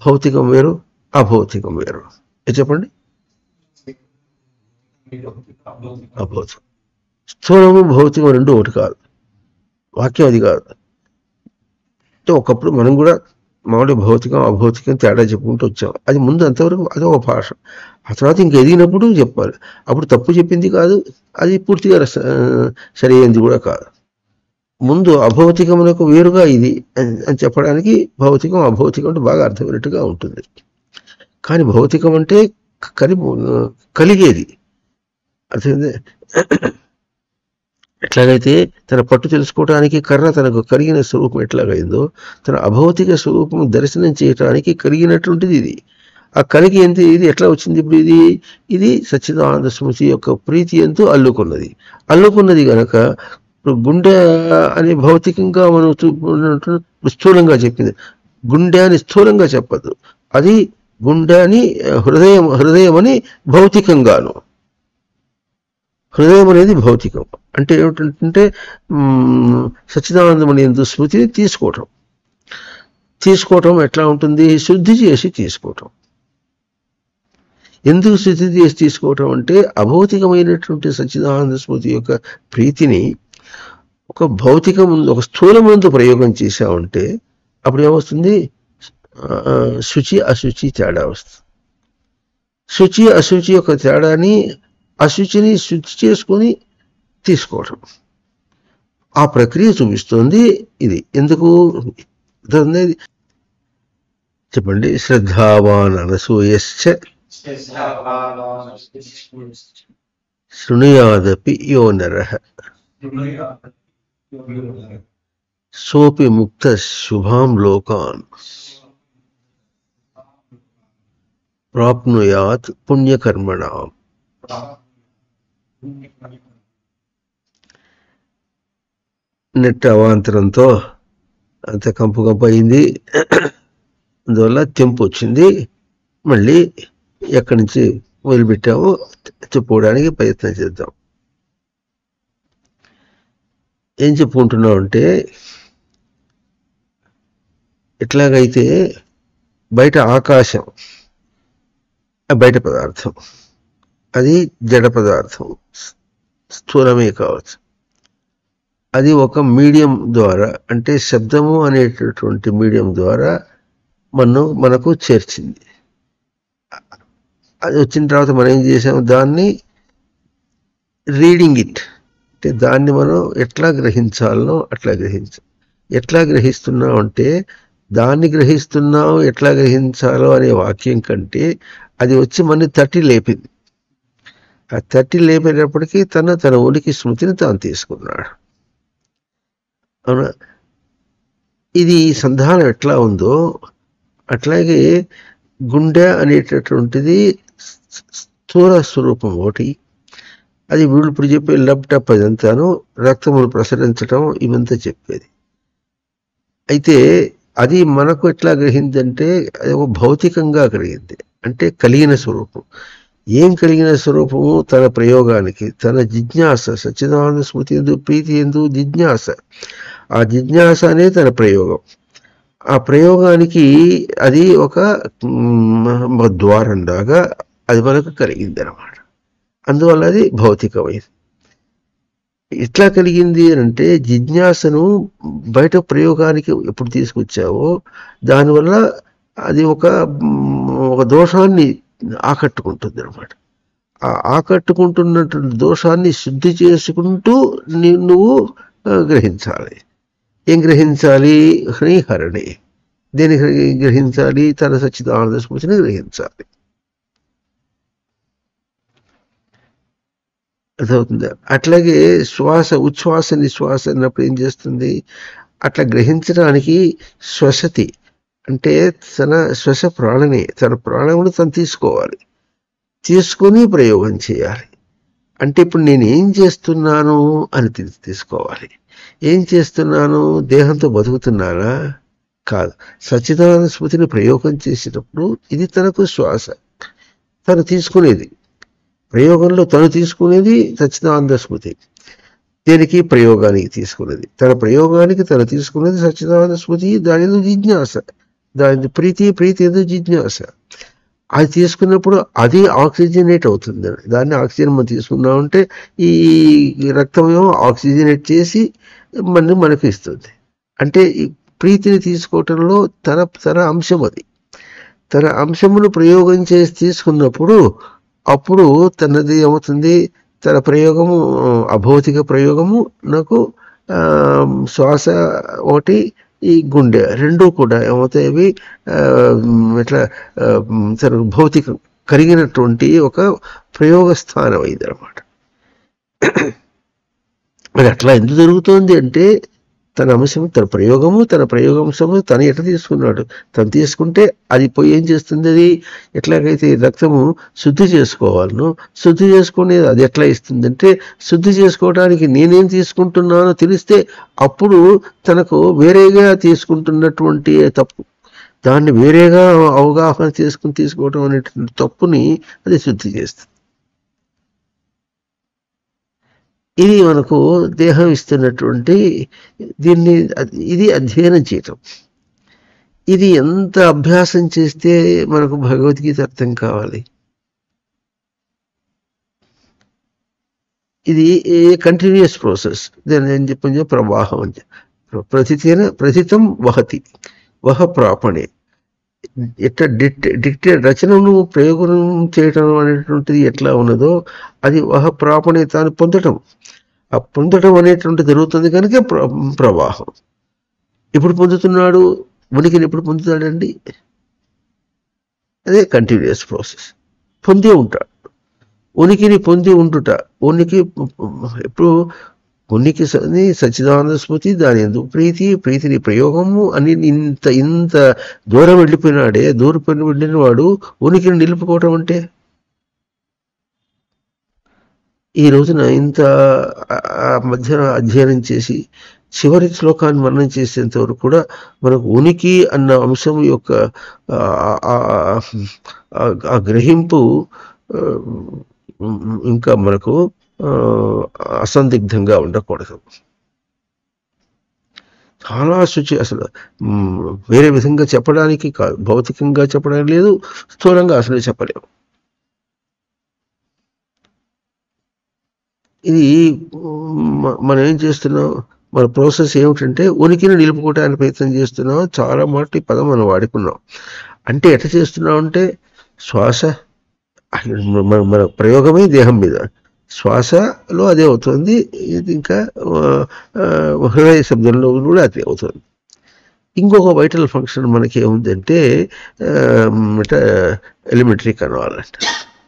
భౌతికం వేరు, అభౌతికం వేరు. చెప్పండి. అభౌతికం, స్థూలము భౌతికం రెండు ఒకటి కాదు. వాక్యం అది కాదు. అంటే ఒకప్పుడు మనం కూడా మామూలు భౌతికం అభౌతికం తేడా చెప్పుకుంటూ వచ్చాం. అది ముందు అంతవరకు అది ఒక భాష. ఆ తర్వాత ఇంక ఎదిగినప్పుడు చెప్పాలి. అప్పుడు తప్పు చెప్పింది కాదు, అది పూర్తిగా సరైనది కూడా కాదు. ముందు అభౌతికమునకు వేరుగా ఇది అని చెప్పడానికి భౌతికం అభౌతికం అంటే బాగా అర్థమైనట్టుగా ఉంటుంది. కానీ భౌతికం అంటే కలిగేది అర్థమైంది. ఎట్లాగైతే తన పట్టు తెలుసుకోవటానికి కర్ర తనకు కలిగిన స్వరూపం ఎట్లాగైందో, తన అభౌతిక స్వరూపం దర్శనం చేయటానికి కలిగినటువంటిది ఇది. ఆ కలిగి ఎంత ఇది ఎట్లా వచ్చింది ఇప్పుడు ఇది సచ్చిదానంద స్మృతి యొక్క ప్రీతి ఎంతో అల్లుకున్నది గనక ఇప్పుడు గుండె అని భౌతికంగా మనం స్థూలంగా చెప్పింది. గుండె అని స్థూలంగా చెప్పద్దు, అది గుండె అని హృదయం అని భౌతికంగాను. హృదయం అనేది భౌతికం అంటే ఏమిటంటే సచ్చిదానందమని ఎందు స్మృతిని తీసుకోవటం ఎట్లా ఉంటుంది, శుద్ధి చేసి తీసుకోవటం. ఎందుకు శుద్ధి చేసి తీసుకోవటం అంటే అభౌతికమైనటువంటి సచ్చిదానంద స్మృతి యొక్క ప్రీతిని ఒక భౌతికం ఒక స్థూలమందు ప్రయోగం చేశామంటే అప్పుడు ఏమొస్తుంది, శుచి అశుచి తేడా వస్తుంది. శుచి అశుచి యొక్క తేడాని, అశుచిని శుచి చేసుకుని తీసుకోవటం, ఆ ప్రక్రియ చూపిస్తుంది ఇది. ఎందుకు చెప్పండి. శ్రద్ధావాన్ అనసూయశ్చ శృణుయాదపి యో నరః సోపి ముక్త శుభాం లోకాన్ ప్రాప్నుయాత్ పుణ్యకర్మణాం. నెట్ అవాంతరంతో అంత కంపు అయింది, అందువల్ల తెంపు వచ్చింది. మళ్ళీ ఎక్కడి నుంచి మొదలుపెట్టామో చెప్పుకోవడానికి ప్రయత్నం చేద్దాం. ఏం చెప్పుకుంటున్నాం అంటే, ఎట్లాగైతే బయట ఆకాశం బయట పదార్థం, అది జడ పదార్థం, స్థూలమే కావచ్చు, అది ఒక మీడియం ద్వారా అంటే శబ్దము అనేటటువంటి మీడియం ద్వారా మనకు చేర్చింది. అది వచ్చిన తర్వాత మనం ఏం చేసాము, దాన్ని రీడింగ్ ఇట్ అంటే దాన్ని మనం ఎట్లా గ్రహించాలనో అట్లా ఎట్లా గ్రహిస్తున్నాం అంటే దాన్ని గ్రహిస్తున్నాం ఎట్లా గ్రహించాలో అనే వాక్యం కంటే అది వచ్చి మన తట్టి లేపింది. ఆ తట్టి లేపేటప్పటికీ తన ఉనికి స్మృతిని తాను తీసుకున్నాడు. అవునా, ఇది సంధానం ఎట్లా ఉందో అట్లాగే గుండె అనేటటువంటిది స్థూల స్వరూపం ఒకటి, అది వీళ్ళు ఇప్పుడు చెప్పే లబ్టప్ అదంతాను రక్తములు ప్రసరించటం ఇవంతా చెప్పేది. అయితే అది మనకు ఎట్లా గ్రహిందంటే అది ఒక భౌతికంగా కలిగింది, అంటే కలిగిన స్వరూపం. ఏం కలిగిన స్వరూపము, తన ప్రయోగానికి తన జిజ్ఞాస, సచ్చిదానంద స్మృతి ఎందు ప్రీతి ఎందు జిజ్ఞాస, ఆ జిజ్ఞాస అనే తన ప్రయోగం. ఆ ప్రయోగానికి అది ఒక ద్వారంలాగా అది మనకు కలిగింది అన్నమాట. అందువల్ల అది భౌతికమైంది. ఎట్లా కలిగింది అంటే జిజ్ఞాసను బయట ప్రయోగానికి ఎప్పుడు తీసుకొచ్చావో దానివల్ల అది ఒక దోషాన్ని ఆకట్టుకుంటుంది అనమాట. ఆ ఆకట్టుకుంటున్నటువంటి దోషాన్ని శుద్ధి చేసుకుంటూ నువ్వు గ్రహించాలి. ఏం గ్రహించాలి, హరిహరణి. దేని గ్రహించాలి, తన సచ్చిదానంద స్మృతిని గ్రహించాలి. అర్థమవుతుంది. అట్లాగే శ్వాస ఉచ్ఛ్వాస నిశ్వాస అన్నప్పుడు ఏం చేస్తుంది, అట్లా గ్రహించడానికి శ్వసతి అంటే తన శ్వాస ప్రాణమే, తన ప్రాణమును తను తీసుకొని ప్రయోగం చేయాలి. అంటే ఇప్పుడు నేను ఏం చేస్తున్నాను అని తీసుకోవాలి. ఏం చేస్తున్నాను, దేహంతో బతుకుతున్నానా, కాదు. సచ్చిదానంద స్మృతిని ప్రయోగం చేసేటప్పుడు ఇది తనకు శ్వాస, తను తీసుకునేది ప్రయోగంలో తను తీసుకునేది సచ్చిదానంద స్మృతి. దేనికి, ప్రయోగానికి తీసుకునేది. తన ప్రయోగానికి తను తీసుకునేది సచ్చిదానంద స్మృతి. దాని ఎందుకు జిజ్ఞాస, దాని ప్రీతి ఎందుకు జిజ్ఞాస. అది తీసుకున్నప్పుడు అది ఆక్సిజనేట్ అవుతుంది. దాన్ని ఆక్సిజన్ మనం తీసుకున్నామంటే ఈ రక్తమేమో ఆక్సిజనేట్ చేసి మనకు ఇస్తుంది. అంటే ఈ ప్రీతిని తీసుకోవటంలో తన అంశం అది. తన అంశమును ప్రయోగం చేసి తీసుకున్నప్పుడు అప్పుడు తనది ఏమవుతుంది, తన ప్రయోగము అభౌతిక ప్రయోగము నాకు శ్వాస ఒకటి, ఈ గుండె రెండు కూడా ఏమవుతాయి, ఇట్లా భౌతికం కరిగినటువంటి ఒక ప్రయోగ స్థానం అయింది అనమాట. అది అట్లా ఎందుకు జరుగుతోంది అంటే తన అంశం, తన ప్రయోగంశము తను ఎట్లా తీసుకున్నాడు. తను తీసుకుంటే అది పోయి ఏం చేస్తుంది, అది ఎట్లాగైతే రక్తము శుద్ధి చేసుకోవాలను, శుద్ధి చేసుకునేది అది ఎట్లా ఇస్తుందంటే, శుద్ధి చేసుకోవడానికి నేనేం తీసుకుంటున్నానో తెలిస్తే అప్పుడు తనకు వేరేగా తీసుకుంటున్నటువంటి తప్పు, దాన్ని వేరేగా అవగాహన తీసుకోవడం అనేటువంటి తప్పుని అది శుద్ధి చేస్తుంది. ఇది మనకు దేహం ఇస్తున్నటువంటి ఇది అధ్యయనం చేయటం. ఇది ఎంత అభ్యాసం చేస్తే మనకు భగవద్గీత అర్థం కావాలి. ఇది కంటిన్యూస్ ప్రాసెస్. దాన్ని ఏం చెప్పి ప్రవాహం అని, ప్రతితం వహతి వహ ప్రాపణే. ఎట్లా రచనను ప్రయోగం చేయటం అనేటువంటిది ఎట్లా ఉన్నదో అది వహ ప్రాపణే, తాను పొందటం. ఆ పొందటం అనేటువంటి జరుగుతుంది కనుక ప్రవాహం. ఎప్పుడు పొందుతున్నాడు, ఉనికిని ఎప్పుడు పొందుతాడండి, అదే కంటిన్యూస్ ప్రాసెస్. పొంది ఉంటాడు, ఉనికిని పొంది ఉంటుట. ఉనికి ఎప్పుడు ఉనికి సచ్చిదానంద స్మృతి, దాని ఎందుకు ప్రీతిని ప్రయోగము అని ఇంత దూరం వెళ్ళిపోయినాడే. దూరం వెళ్ళిన వాడు ఉనికిని నిలుపుకోవటం అంటే, ఈ రోజున ఇంత మధ్యన అధ్యయనం చేసి చివరి శ్లోకాన్ని మననం చేసేంత వరకు కూడా మనకు ఉనికి అన్న అంశం యొక్క ఆ గ్రహింపు ఇంకా మనకు అసందిగ్ధంగా ఉండకూడదు. చాలా శుచి, అసలు వేరే విధంగా చెప్పడానికి కాదు, భౌతికంగా చెప్పడానికి లేదు, స్థూలంగా అసలు చెప్పలేము. ఇది మనం ఏం చేస్తున్నాం, మన ప్రాసెస్ ఏమిటంటే ఉనికిని నిలుపుకోవడానికి ప్రయత్నం చేస్తున్నాం. చాలా మాట ఈ పదం మనం వాడుకున్నాం. అంటే ఎట్లా చేస్తున్నాం అంటే, శ్వాస మన ప్రయోగమే దేహం మీద, శ్వాసలో అదే అవుతుంది, ఇది ఇంకా హృదయ శబ్దంలో కూడా అదే అవుతుంది. ఇంకొక వైటల్ ఫంక్షన్ మనకి ఏముందంటే ఎలిమెంటరీ కెనాల్ అంట.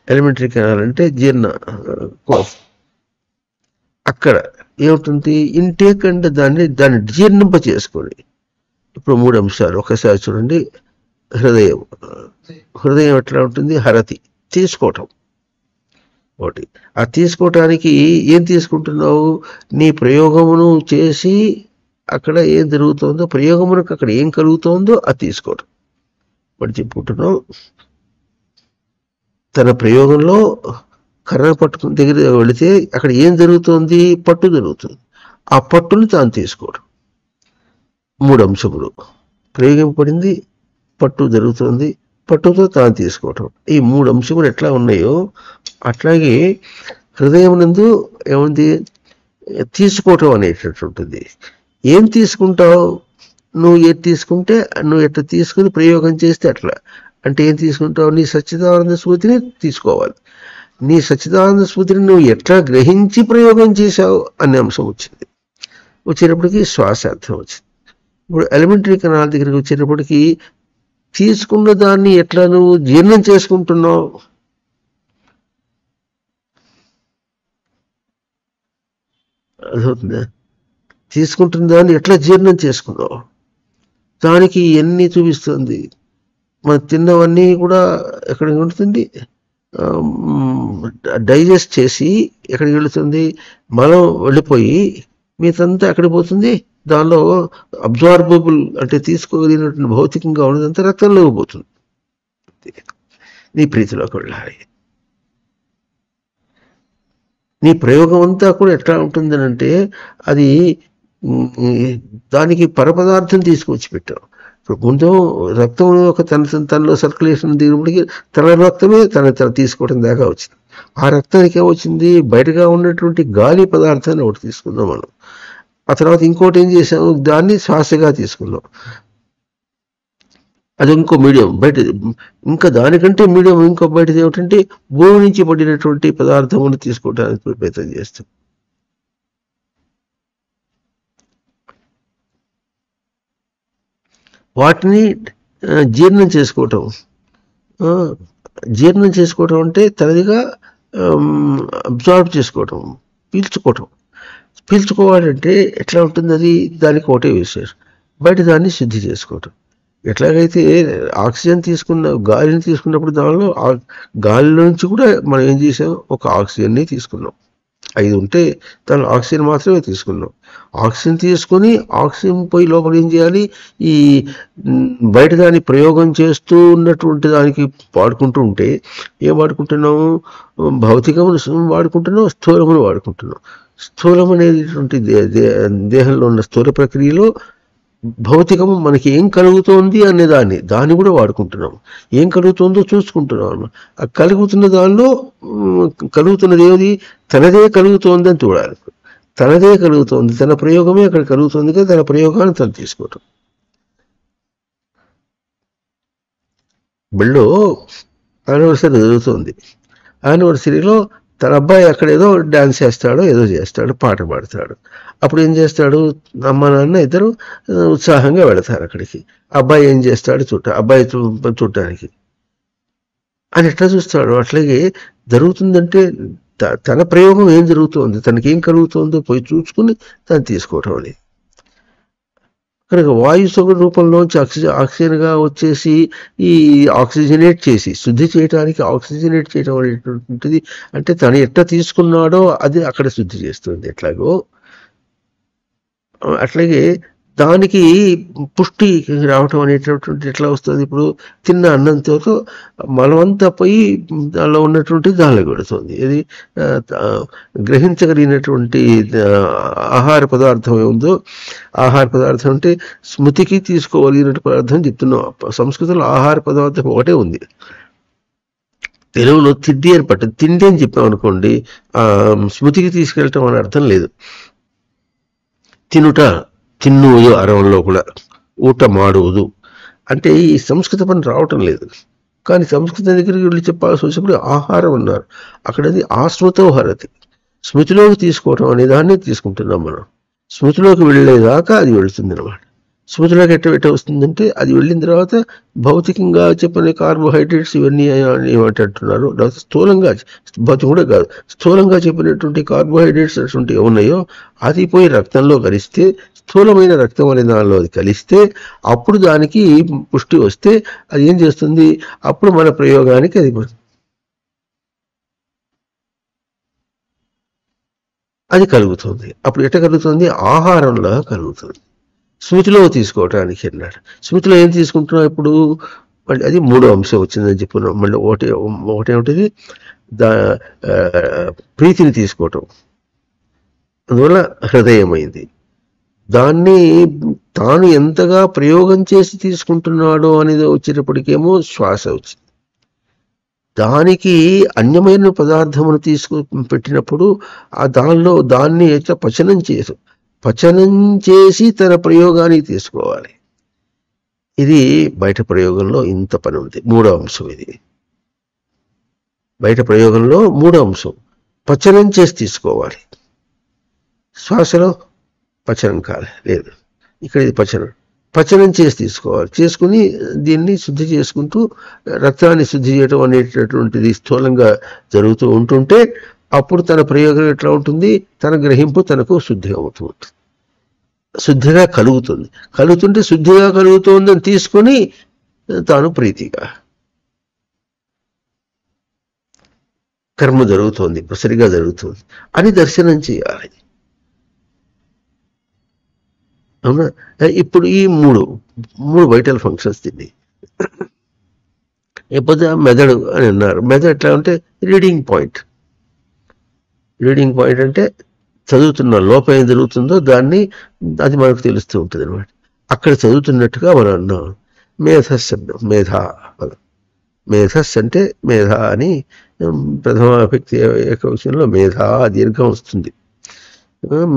ఎలిమెంటరీ కెనాల్ అంటే జీర్ణ కోశం. అక్కడ ఏమిటి, ఇంటేక్ అంటే దాన్ని జీర్ణింప చేసుకొని. ఇప్పుడు 3 అంశాలు ఒకసారి చూడండి. హృదయం ఎట్లా ఉంటుంది, హరతి తీసుకోవటం ఒకటి. ఆ తీసుకోవటానికి ఏం తీసుకుంటున్నావు, నీ ప్రయోగమును చేసి అక్కడ ఏం జరుగుతుందో, ప్రయోగమునకు అక్కడ ఏం కలుగుతుందో అది తీసుకోవటం. వాడు చెప్పుకుంటున్నావు, తన ప్రయోగంలో కర్ర పట్టుకుని దగ్గర వెళితే అక్కడ ఏం జరుగుతుంది, పట్టు జరుగుతుంది. ఆ పట్టుని తాను తీసుకోవడం. 3 అంశములు, ప్రయోగింపబడింది, పట్టు జరుగుతుంది, పట్టుతో తాను తీసుకోవటం. ఈ 3 అంశములు ఎట్లా ఉన్నాయో అట్లాగే హృదయం నందు ఏముంది, తీసుకోవటం అనేటటువంటిది. ఏం తీసుకుంటావు, నువ్వు ఏది తీసుకుంటే నువ్వు ఎట్లా తీసుకుని ప్రయోగం చేస్తే అట్లా. అంటే ఏం తీసుకుంటావు, నీ సచ్చిదానంద స్మృతిని తీసుకోవాలి. నీ సచ్చిదానంద స్మృతిని నువ్వు ఎట్లా గ్రహించి ప్రయోగం చేశావు అనే అంశం వచ్చింది. వచ్చేటప్పటికి శ్వాస అర్థం వచ్చింది. ఇప్పుడు ఎలిమెంటరీ కెనాల్ దగ్గరికి వచ్చేటప్పటికి తీసుకున్న దాన్ని ఎట్లా నువ్వు జీర్ణం చేసుకుంటున్నావు, అర్థమవుతుందా? తీసుకుంటున్న దాన్ని ఎట్లా జీర్ణం చేసుకున్నావు, దానికి ఎన్ని చూపిస్తుంది. మనం తిన్నవన్నీ కూడా ఎక్కడికి ఉంటుంది, డైజెస్ట్ చేసి ఎక్కడికి వెళుతుంది, మనం వెళ్ళిపోయి మీదంతా ఎక్కడికి పోతుంది, దానిలో అబ్జార్బబుల్ అంటే తీసుకోగలిగినటువంటి భౌతికంగా ఉన్నదంతా రక్తంలోకి పోతుంది. నీ ప్రీతిలోకి వెళ్ళాలి. నీ ప్రయోగం అంతా కూడా ఎట్లా ఉంటుందని అంటే, అది దానికి పరపదార్థం తీసుకొచ్చి పెట్టావు. ఇప్పుడు ముందు రక్తం ఒక తనలో సర్క్యులేషన్ దిగినప్పటికీ తన రక్తమే తన తీసుకోవడం దాకా వచ్చింది. ఆ రక్తానికి ఏమొచ్చింది, బయటగా ఉన్నటువంటి గాలి పదార్థాన్ని ఒకటి తీసుకున్నాం మనం. ఆ తర్వాత ఇంకోటి ఏం చేసాము, దాన్ని శ్వాసగా తీసుకున్నాం. అది ఇంకో మీడియం బయట. ఇంకా దానికంటే మీడియం ఇంకో బయటది ఏమిటంటే, భూమి నుంచి పడినటువంటి పదార్థమును తీసుకోవడానికి ప్రయత్నం చేస్తాం. వాటిని జీర్ణం చేసుకోవటం. జీర్ణం చేసుకోవటం అంటే తనదిగా అబ్జార్బ్ చేసుకోవటం, పీల్చుకోవటం. పీల్చుకోవాలంటే ఎట్లా ఉంటుంది అది? దానికి ఒకటే విశేషం, బయట దాన్ని శుద్ధి చేసుకోవటం. ఎట్లాగైతే ఆక్సిజన్ గాలిని తీసుకున్నప్పుడు దానిలో గాలిలో నుంచి కూడా మనం ఏం చేసాం? ఒక ఆక్సిజన్ని తీసుకున్నాం. 5 ఉంటే దానిలో ఆక్సిజన్ మాత్రమే తీసుకున్నాం. ఆక్సిజన్ తీసుకొని ఆక్సిజన్ పోయి లోపల ఏం చేయాలి? ఈ బయట దాన్ని ప్రయోగం చేస్తూ ఉన్నటువంటి దానికి వాడుకుంటూ ఉంటే ఏం వాడుకుంటున్నాము? భౌతికమును వాడుకుంటున్నాం, స్థూలమును వాడుకుంటున్నాం. స్థూలం అనేటువంటి దేహంలో ఉన్న స్థూల ప్రక్రియలో భౌతికము మనకి ఏం కలుగుతోంది అనే దాన్ని కూడా వాడుకుంటున్నాం. ఏం కలుగుతుందో చూసుకుంటున్నాం. ఆ కలుగుతున్న దానిలో కలుగుతున్నది ఏది? తనదే కలుగుతోంది అని చూడాలి. తనదే కలుగుతోంది, తన ప్రయోగమే అక్కడ కలుగుతుంది కదా, తన ప్రయోగాన్ని తను తీసుకోవటం. బిళ్ళో యానివర్సరీ జరుగుతుంది. యానివర్సరీలో తన అబ్బాయి అక్కడ ఏదో డ్యాన్స్ చేస్తాడో ఏదో చేస్తాడు, పాట పాడతాడు. అప్పుడు ఏం చేస్తాడు? అమ్మ నాన్న ఇద్దరు ఉత్సాహంగా వెళతారు అక్కడికి. అబ్బాయి ఏం చేస్తాడు? అబ్బాయి చూడటానికి అని ఎట్లా చూస్తాడు? అట్లాగే జరుగుతుందంటే తన ప్రయోగం ఏం జరుగుతోంది, తనకేం కలుగుతుందో పోయి చూసుకుని తను తీసుకోవటం అనేది. కనుక వాయు రూపంలోంచి ఆక్సిజన్గా వచ్చేసి ఈ ఆక్సిజనేట్ చేసి శుద్ధి చేయడానికి ఆక్సిజనేట్ చేయడం అనేటువంటిది అంటే తను ఎట్లా తీసుకున్నాడో అది అక్కడ శుద్ధి చేస్తుంది. ఎట్లాగో అట్లాగే దానికి పుష్టి రావటం అనేటటువంటి ఎట్లా వస్తుంది? ఇప్పుడు తిన్న అన్నంతో మనమంతా పోయి దానిలో ఉన్నటువంటి దానిలో పెడుతుంది. ఇది గ్రహించగలిగినటువంటి ఆహార పదార్థం ఏముందో, ఆహార పదార్థం అంటే స్మృతికి తీసుకోగలిగినటువంటి పదార్థం చెప్తున్నాం. సంస్కృతంలో ఆహార పదార్థం ఒకటే ఉంది. తెలుగులో తిండి అని పట్టదు. తిండి అని చెప్పాం అనుకోండి, స్మృతికి తీసుకెళ్ళటం అనే అర్థం లేదు. తిన్నుವುದು అరవంలో కూడా ఊట మాడుವುದು అంటే ఈ సంస్కృత పని రావటం లేదు. కానీ సంస్కృతం దగ్గరికి వెళ్ళి చెప్పాల్సి వచ్చినప్పుడు ఆహారం అన్నారు. అక్కడది ఆస్మృతో హరతి, స్మృతిలోకి తీసుకోవటం అనే దాన్ని తీసుకుంటున్నాం మనం. స్మృతిలోకి వెళ్ళేదాకా అది వెళుతుంది అనమాట. స్మృతిలోకి ఎట్ట వస్తుందంటే అది వెళ్ళిన తర్వాత భౌతికంగా చెప్పిన కార్బోహైడ్రేట్స్ ఇవన్నీ ఏమంటున్నారు, స్థూలంగా భౌతికం కూడా కాదు, స్థూలంగా చెప్పినటువంటి కార్బోహైడ్రేట్స్ అటువంటి ఉన్నాయో అది పోయి రక్తంలో కలిస్తే, స్థూలమైన రక్తం అనే దానిలో అది కలిస్తే అప్పుడు దానికి పుష్టి వస్తే అది ఏం చేస్తుంది? అప్పుడు మన ప్రయోగానికి అది కలుగుతుంది. అప్పుడు ఎట్ట కలుగుతుంది? ఆహారంలో కలుగుతుంది. స్మృతిలో తీసుకోవటానికి అన్నాడు. స్మృతిలో ఏం తీసుకుంటున్నాం ఇప్పుడు? మళ్ళీ అది మూడో అంశం వచ్చిందని చెప్పుకున్నాం. మళ్ళీ ఒకటేమిటిది? ప్రీతిని తీసుకోవటం. అందువల్ల హృదయమైంది. దాన్ని తాను ఎంతగా ప్రయోగం చేసి తీసుకుంటున్నాడో అనేది వచ్చేటప్పటికేమో శ్వాస వచ్చింది. దానికి అన్యమైన పదార్థమును పెట్టినప్పుడు దాన్ని ఎట్లా పచనం చేసి తన ప్రయోగానికి తీసుకోవాలి. ఇది బయట ప్రయోగంలో ఇంత పని ఉంది. మూడో అంశం ఇది. బయట ప్రయోగంలో మూడో అంశం పచనం చేసి తీసుకోవాలి. శ్వాసలో పచనం లేదు. ఇక్కడ ఇది పచనం చేసి తీసుకోవాలి. చేసుకుని దీన్ని శుద్ధి చేసుకుంటూ రక్తాన్ని శుద్ధి చేయడం అనేటటువంటిది స్థూలంగా జరుగుతూ ఉంటుంటే అప్పుడు తన ప్రయోగం ఎట్లా ఉంటుంది? తన గ్రహింపు తనకు శుద్ధిగా అవుతూ ఉంటుంది, శుద్ధిగా కలుగుతుంటే శుద్ధిగా కలుగుతుందని తీసుకొని తాను ప్రీతిగా కర్మ జరుగుతోంది, సరిగా జరుగుతుంది అని దర్శనం చేయాలి. అవునా? ఇప్పుడు ఈ మూడు వైటల్ ఫంక్షన్స్ తిని లేకపోతే మెదడు అని అన్నారు. మెదడు ఎట్లా అంటే రీడింగ్ పాయింట్ అంటే చదువుతున్న లోపం ఏం జరుగుతుందో అది మనకు తెలుస్తూ ఉంటుంది అనమాట. అక్కడ చదువుతున్నట్టుగా మనం అన్నాం. శబ్దం మేధస్ అంటే మేధ అని ప్రథమ వ్యక్తి ఏకవచనంలో మేధా దీర్ఘం వస్తుంది.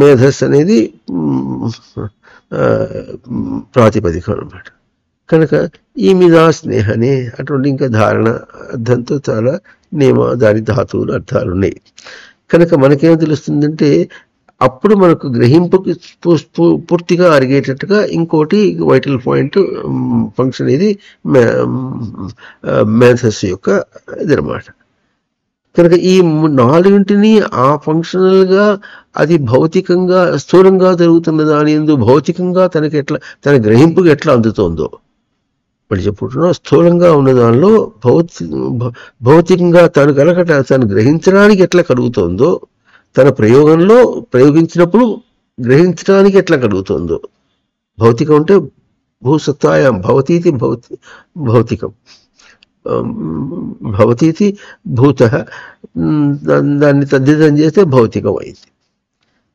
మేధస్ అనేది ప్రాతిపదికం అనమాట. కనుక ఈ మీద స్నేహనే అటువంటి ఇంకా ధారణ అర్థంతో చాలా దాని ధాతువులు అర్థాలు ఉన్నాయి. కనుక మనకేం తెలుస్తుందంటే అప్పుడు మనకు గ్రహింపుకి పూర్తిగా అరిగేటట్టుగా ఇంకోటి వైటల్ పాయింట్ ఫంక్షన్ ఇది మ్యాథస్ యొక్క ఇదనమాట. కనుక ఈ నాలుగింటిని ఆ ఫంక్షనల్గా అది భౌతికంగా స్థూలంగా జరుగుతున్న దాని ఎందు భౌతికంగా తన గ్రహింపుకి ఎట్లా అందుతోందో మరి చెప్పుకుంటున్నా. స్థూలంగా ఉన్న దానిలో భౌతికంగా తను గ్రహించడానికి ఎట్లా కలుగుతోందో, తన ప్రయోగించినప్పుడు గ్రహించడానికి ఎట్లా కలుగుతోందో. భౌతికం అంటే భూసత్తాయాం భవతీతి భౌతికం, భవతీతి భూత, దాన్ని తద్దిదం చేస్తే భౌతికం అయింది.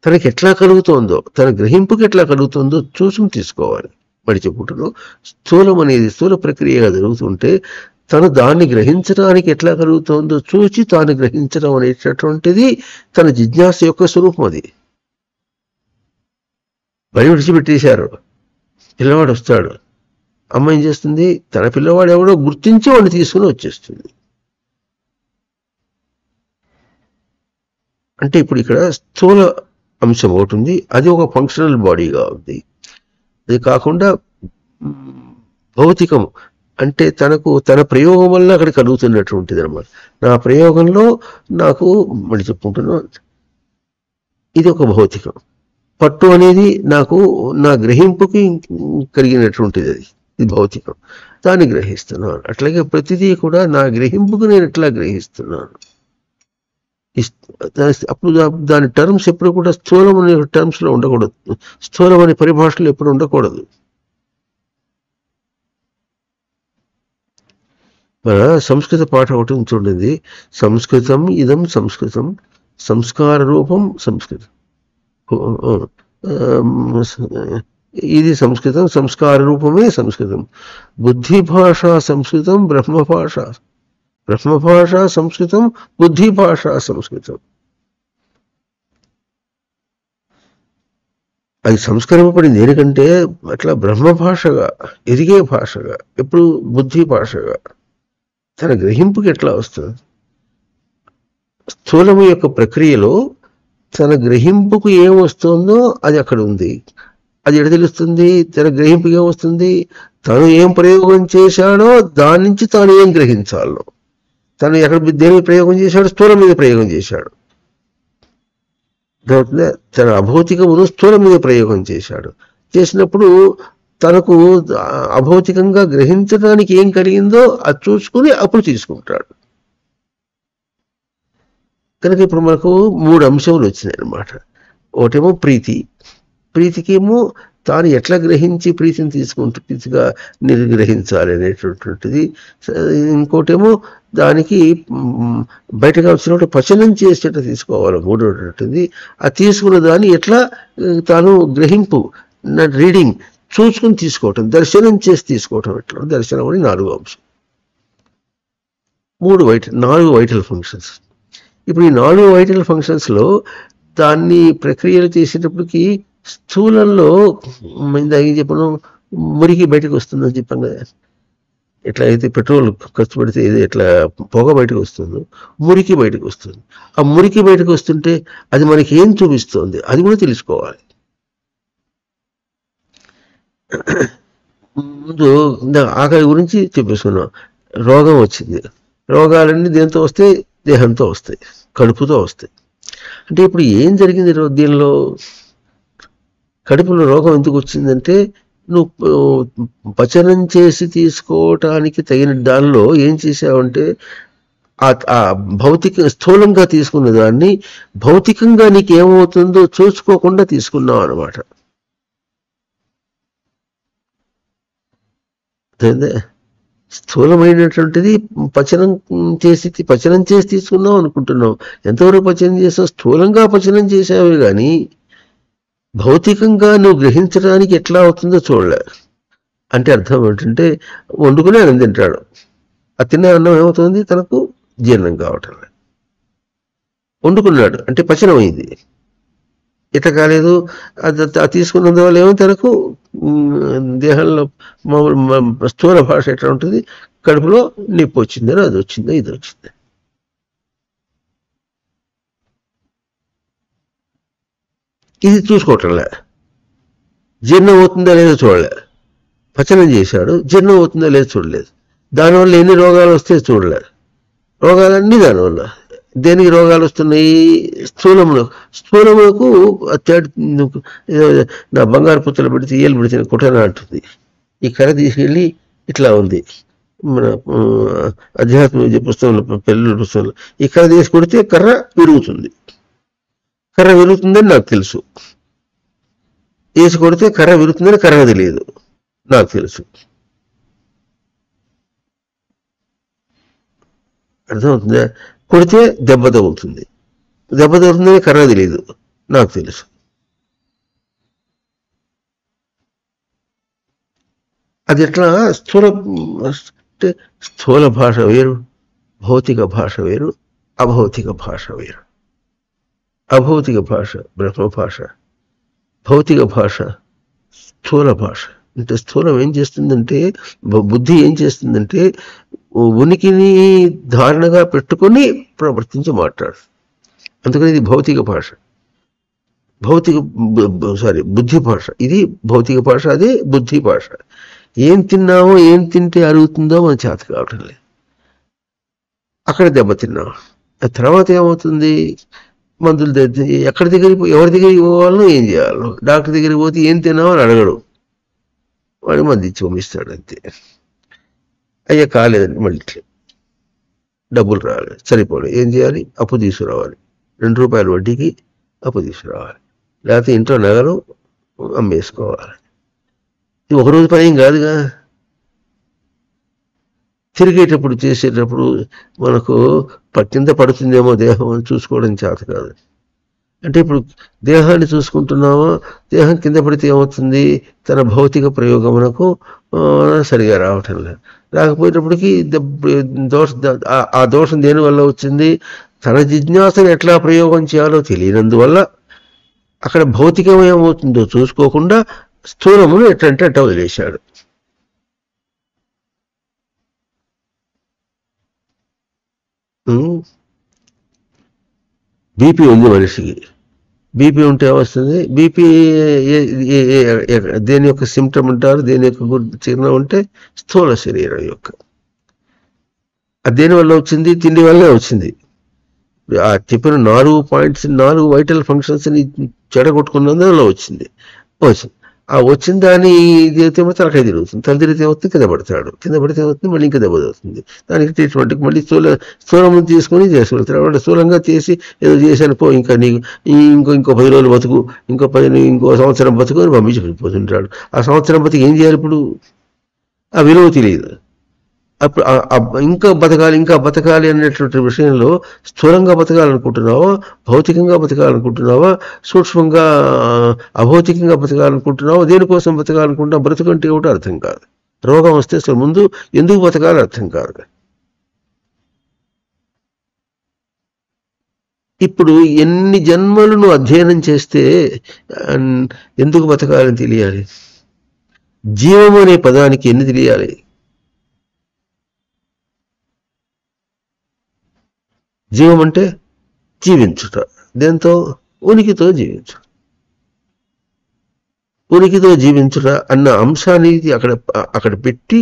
తనకి ఎట్లా కలుగుతోందో, తన గ్రహింపుకి ఎట్లా కలుగుతుందో చూసుకుని తీసుకోవాలి. మరి చెప్పుకుంటున్నాం స్థూలం అనేది స్థూల ప్రక్రియగా జరుగుతుంటే తను దాన్ని గ్రహించడానికి ఎట్లా కలుగుతుందో చూచి తాను గ్రహించడం అనేటటువంటిది తన జిజ్ఞాస యొక్క స్వరూపం. అది బలి విడిచిపెట్టేశారు, పిల్లవాడు వస్తాడు, అమ్మ ఏం చేస్తుంది, తన పిల్లవాడు ఎవడో గుర్తించి వాడిని తీసుకుని వచ్చేస్తుంది. అంటే ఇప్పుడు ఇక్కడ స్థూల అంశం ఒకటి ఉంది, అది ఒక ఫంక్షనల్ బాడీగా ఉంది. అది కాకుండా భౌతికం అంటే తన ప్రయోగం వల్ల అక్కడ కలుగుతున్నటువంటిది అనమాట. నా ప్రయోగంలో నాకు మళ్ళీ చెప్పుకుంటున్నా ఇది ఒక భౌతికం. పట్టు అనేది నాకు నా గ్రహింపుకి కలిగినటువంటిది, అది ఇది భౌతికం, దాన్ని గ్రహిస్తున్నాను. అట్లాగే ప్రతిదీ కూడా నా గ్రహింపుకు నేను ఎట్లా గ్రహిస్తున్నాను. అప్పుడు దాని టర్మ్స్ ఎప్పుడు కూడా స్థూలం అనే టర్మ్స్లో ఉండకూడదు, స్థూలం అనే పరిభాషలో ఎప్పుడు ఉండకూడదు. మన సంస్కృత పాఠం ఒకటి చూడండి, సంస్కృతం ఇదం సంస్కృతం సంస్కార రూపం సంస్కృతం, ఇది సంస్కృతం సంస్కార రూపమే సంస్కృతం, బుద్ధి భాష సంస్కృతం బ్రహ్మభాష, బ్రహ్మభాష సంస్కృతం బుద్ధి భాష సంస్కృతం. అది సంస్కరింపబడింది ఎందుకంటే అట్లా బ్రహ్మభాషగా ఎదిగే భాషగా, ఎప్పుడు బుద్ధి భాషగా తన గ్రహింపుకి ఎట్లా వస్తుంది. స్థూలము యొక్క ప్రక్రియలో తన గ్రహింపుకు ఏం వస్తుందో అది అక్కడ ఉంది. అది ఎడ తెలుస్తుంది, తన గ్రహింపుకి ఏం వస్తుంది, తను ఏం ప్రయోగం చేశాడో దాని నుంచి తాను ఏం గ్రహించాలో. తను ఎక్కడ దేని ప్రయోగం చేశాడు, స్థూలం మీద ప్రయోగం చేశాడు, తన అభౌతికమును స్థూలం మీద ప్రయోగం చేశాడు. చేసినప్పుడు తనకు అభౌతికంగా గ్రహించడానికి ఏం కలిగిందో అది చూసుకుని అప్పుడు తీసుకుంటాడు. కనుక ఇప్పుడు మనకు 3 అంశములు వచ్చినాయి అన్నమాట. ఒకటేమో ప్రీతికేమో తాను ఎట్లా గ్రహించి ప్రీతిని ప్రీతిగా నిర్గ్రహించాలి అనేటటువంటిది. ఇంకోటేమో దానికి బయటకు వచ్చినప్పుడు పచనం చేసేట తీసుకోవాలి మూడోటువంటిది. ఆ తీసుకున్న దాన్ని ఎట్లా తాను గ్రహింపు రీడింగ్ చూసుకుని తీసుకోవటం, దర్శనం చేసి తీసుకోవటం, ఎట్లా దర్శనం అని 4వ అంశం. 4 వైటల్ ఫంక్షన్స్. ఇప్పుడు ఈ 4 వైటల్ ఫంక్షన్స్లో దాన్ని ప్రక్రియలు చేసేటప్పటికి స్థూలంలో ఇందాక చెప్పను మురికి బయటకు వస్తుందని చెప్పాను కదా, ఎట్లా అయితే పెట్రోల్ ఖర్చు పెడితే ఎట్లా పొగ బయటకు వస్తుందో మురికి బయటకు వస్తుంది. ఆ మురికి బయటకు వస్తుంటే అది మనకి ఏం చూపిస్తుంది అది కూడా తెలుసుకోవాలి. ముందు ఆకలి గురించి చెప్పేసుకున్నాం, రోగం వచ్చింది, రోగాలన్నీ దేంతో వస్తాయి, దేహంతో వస్తాయి, కడుపుతో వస్తాయి. అంటే ఇప్పుడు ఏం జరిగింది దీనిలో, కడుపులో రోగం ఎందుకు వచ్చిందంటే నువ్వు పచనం చేసి తీసుకోవటానికి తగిన దానిలో ఏం చేసావంటే ఆ భౌతిక స్థూలంగా తీసుకున్న దాన్ని భౌతికంగా నీకేమవుతుందో చూసుకోకుండా తీసుకున్నావు అనమాట. స్థూలమైనటువంటిది పచనం చేసి తీసుకున్నావు అనుకుంటున్నావు. ఎంతవరకు పచనం చేసావు, స్థూలంగా పచనం చేసావే కానీ భౌతికంగా నువ్వు గ్రహించడానికి ఎట్లా అవుతుందో చూడలే. అంటే అర్థం ఏంటంటే వండుకునే అన్నం తింటాడు, ఆ తిన్న అన్నం ఏమవుతుంది తనకు జీర్ణం కావటం. వండుకున్నాడు అంటే పచనం అయింది, ఇట్లా కాలేదు అది తీసుకున్నందువల్ల ఏమో తనకు దేహంలో స్థూల భాష ఎట్లా ఉంటుంది, కడుపులో నొప్పి వచ్చిందని అది వచ్చిందో ఇది వచ్చింది. ఇది చూసుకోవటంలే. జీర్ణం అవుతుందా లేదో చూడలే. పచనం చేశాడు, జీర్ణం అవుతుందా లేదో చూడలేదు. దానివల్ల ఎన్ని రోగాలు వస్తే చూడలేదు. రోగాలన్నీ దానివల్ల. దేనికి రోగాలు వస్తున్నాయి? స్థూలములకు నా బంగారు పుత్తలు పెడితే ఏళ్ళు పెడితే కుటన అంటుంది. ఈ కర్ర తీసుకెళ్ళి ఇట్లా ఉంది మన అధ్యాత్మ పుస్తకంలో, పిల్లల పుస్తకంలో. ఈ కర్ర తీసి కొడితే కర్ర విరుగుతుంది. కర్ర విరుగుతుందని నాకు తెలుసు. వేసి కొడితే కర్ర విరుగుతుందని కర్ర తెలియదు, నాకు తెలుసు. అర్థమవుతుందా? కొడితే దెబ్బ తగులుతుంది, దెబ్బ తగులుతుందని కర్ర తెలియదు, నాకు తెలుసు. అది ఎట్లా స్థూల భాష వేరు, భౌతిక భాష వేరు, అభౌతిక భాష వేరు. అభౌతిక భాష బ్రహ్మ భాష, భౌతిక భాష స్థూల భాష. అంటే స్థూలం ఏం చేస్తుందంటే, బుద్ధి ఏం చేస్తుందంటే ఉనికిని ధారణగా పెట్టుకొని ప్రవర్తించి మాట్లాడు. అందుకని ఇది భౌతిక భాష, బుద్ధి భాష. ఇది భౌతిక భాష, అదే బుద్ధి భాష. ఏం తిన్నామో, ఏం తింటే అరుగుతుందో మన చేత కావటం లేదు. అక్కడ దెబ్బతిన్నాం. తర్వాత ఏమవుతుంది? మందులు ఎవరి దగ్గరికి పోవాలో, ఏం చేయాలో. డాక్టర్ దగ్గరికి పోతే ఏం తిన్నామో అని అడగడు, వాడు మంది ఇచ్చి పంపిస్తాడు అంతే. అయ్యా కాలేదండి, మళ్ళీ డబ్బులు రావాలి, సరిపోలేదు. ఏం చేయాలి? అప్పు తీసుకురావాలి. 2 రూపాయల వడ్డీకి అప్పు తీసుకురావాలి, లేకపోతే ఇంట్లో నగలు అమ్మేసుకోవాలి. ఇది ఒకరోజు పని ఏం కాదుగా. తిరిగేటప్పుడు చేసేటప్పుడు మనకు కింద పడుతుందేమో దేహం అని చూసుకోవడం చేత కాదు. అంటే ఇప్పుడు దేహాన్ని చూసుకుంటున్నామా, దేహం కింద పడితే ఏమవుతుంది? తన భౌతిక ప్రయోగమునకు సరిగా రావటం లేదు. రాకపోయేటప్పటికి ఆ దోషం దేనివల్ల వచ్చింది? తన జిజ్ఞాసను ఎట్లా ప్రయోగం చేయాలో తెలియనందువల్ల అక్కడ భౌతికం ఏమవుతుందో చూసుకోకుండా స్థూలమును ఎట్లంటే అట్లా వదిలేశాడు. బీపీ ఉంది మనిషికి. బీపీ ఉంటే ఏమొస్తుంది? బీపీ దేని యొక్క సిమ్టమ్ అంటారు, దేని యొక్క చిహ్నం అంటే స్థూల శరీరం యొక్క. అది దేనివల్ల వచ్చింది? తిండి వల్లే వచ్చింది. ఆ చెప్పిన 4 పాయింట్స్, 4 వైటల్ ఫంక్షన్స్ని చెడగొట్టుకున్నందువల్ల వచ్చింది. ఆ వచ్చిన దాన్ని ఏమో తలకాయ తిరుగుతుంది, తల తిరిగితే ఏమవుతుంది? కింద పడతాడు, కింద పడితే ఏమవుతుంది? మళ్ళీ ఇంకా దెబ్బ అవుతుంది. దానికి ట్రీట్మెంట్కి మళ్ళీ స్థూలం తీసుకొని చేసుకెళ్తాడు. వాడు స్థూలంగా చేసి ఏదో చేశాను పో, ఇంకా నీకు ఇంకో 10 రోజులు బతుకు, ఇంకో సంవత్సరం బతుకు అని పంపించిపోతుంటాడు. ఆ సంవత్సరం బతుకు ఏం చేయాలి? ఇప్పుడు ఆ విలువ తెలియదు. అప్పుడు ఇంకా బతకాలి అనేటువంటి విషయంలో స్థూలంగా బతకాలనుకుంటున్నావా, భౌతికంగా బతకాలనుకుంటున్నావా, సూక్ష్మంగా అభౌతికంగా బతకాలనుకుంటున్నావా, దేనికోసం బతకాలనుకుంటున్నావు? బ్రతుకంటే ఏమిటో అర్థం కాదు. రోగం వస్తే అసలు ముందు ఎందుకు బతకాలో అర్థం కాదు. ఇప్పుడు ఎన్ని జన్మలు నువ్వు అధ్యయనం చేస్తే ఎందుకు బతకాలని తెలియాలి? జీవం అనే పదానికి ఎన్ని తెలియాలి? జీవం అంటే జీవించుట. దేంతో? ఉనికితో జీవించుట. ఉనికితో జీవించుట అన్న అంశాన్ని అక్కడ పెట్టి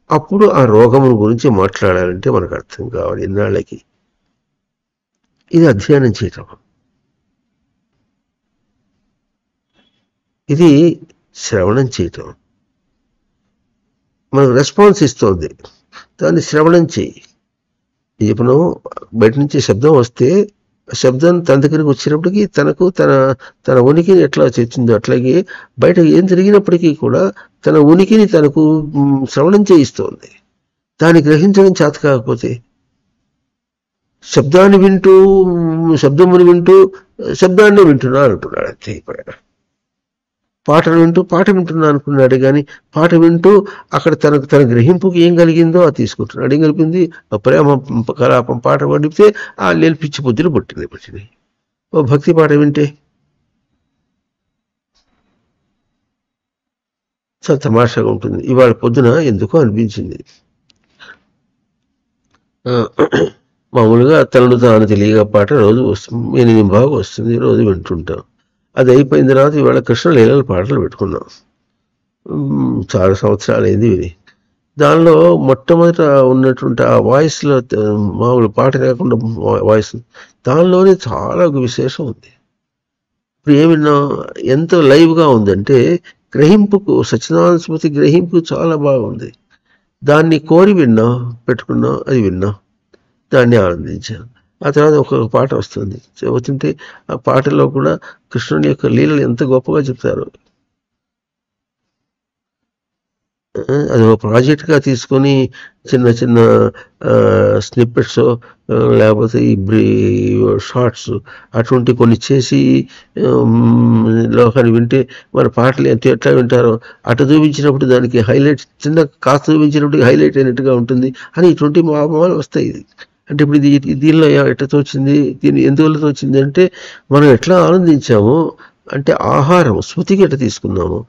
అప్పుడు ఆ రోగముల గురించి మాట్లాడాలంటే మనకు అర్థం కావాలి. ఎన్నాళ్ళకి ఇది అధ్యయనం చేయటం, ఇది శ్రవణం చేయటం. మనకు రెస్పాన్స్ ఇస్తుంది, దాన్ని శ్రవణం చేయి. ఇప్పుడు బయట నుంచి శబ్దం వస్తే శబ్దం తన దగ్గరికి వచ్చినప్పటికీ తనకు తన ఉనికిని ఎట్లా చేసిందో అట్లాగే బయట ఏం జరిగినప్పటికీ కూడా తన ఉనికిని తనకు శ్రవణం చేయిస్తోంది. దాన్ని గ్రహించడం చేత కాకపోతే శబ్దమును వింటూ శబ్దాన్ని వింటున్నా అంటున్నాడు అంతే. పాట వింటున్నా అనుకున్నాడు, కానీ పాట వింటూ అక్కడ తన గ్రహింపుకి ఏం కలిగిందో అది తీసుకుంటున్నాడు. ఏం కలిపింది? ప్రేమ కలాపం పాట పడితే ఆ పిచ్చి పొద్దులు పుట్టింది. ఓ భక్తి పాట వింటే చాలా తమాషాగా ఉంటుంది. ఇవాళ పొద్దున ఎందుకో అనిపించింది, మామూలుగా తనను తాను తెలియగా పాట రోజు వస్తుంది, 8 బాగా వస్తుంది, రోజు వింటుంటాం. అది అయిపోయిన తర్వాత ఇవాళ కృష్ణ లీలల పాటలు పెట్టుకున్నాం. చాలా సంవత్సరాలు అయింది విని. దానిలో మొట్టమొదట ఉన్నటువంటి ఆ వాయిస్లో మామూలు పాట కాకుండా వాయిస్, దానిలోనే చాలా ఒక విశేషం ఉంది. ఇప్పుడు ఏమిన్నా ఎంత లైవ్గా ఉందంటే గ్రహింపుకు, సత్యనారాయణ స్మృతి గ్రహింపు చాలా బాగుంది. దాన్ని కోరి విన్నాం, పెట్టుకున్నాం, అది విన్నాం, దాన్ని ఆనందించాం. ఆ తర్వాత ఒక్కొక్క పాట వస్తుంది, చెబుతుంటే ఆ పాటలో కూడా కృష్ణుని యొక్క లీలలు ఎంత గొప్పగా చెప్తారు. అది ఒక ప్రాజెక్ట్గా తీసుకొని చిన్న చిన్న స్నిప్పెట్స్ లేకపోతే ఈ షార్ట్స్ అటువంటి కొన్ని చేసి లోకాన్ని వింటే మన పాటలు ఎట్లా వింటారో అటు చూపించినప్పుడు దానికి హైలైట్, చిన్న కాస్త చూపించినప్పుడు హైలైట్ అయినట్టుగా ఉంటుంది అని ఇటువంటి మామూలు వస్తాయి. ఇది అంటే ఇప్పుడు దీనిలో ఎట్లా తోచింది, దీన్ని ఎందువల్ల తోచింది అంటే మనం ఎట్లా ఆనందించాము అంటే ఆహారం స్మృతికి ఎట్లా తీసుకున్నాము.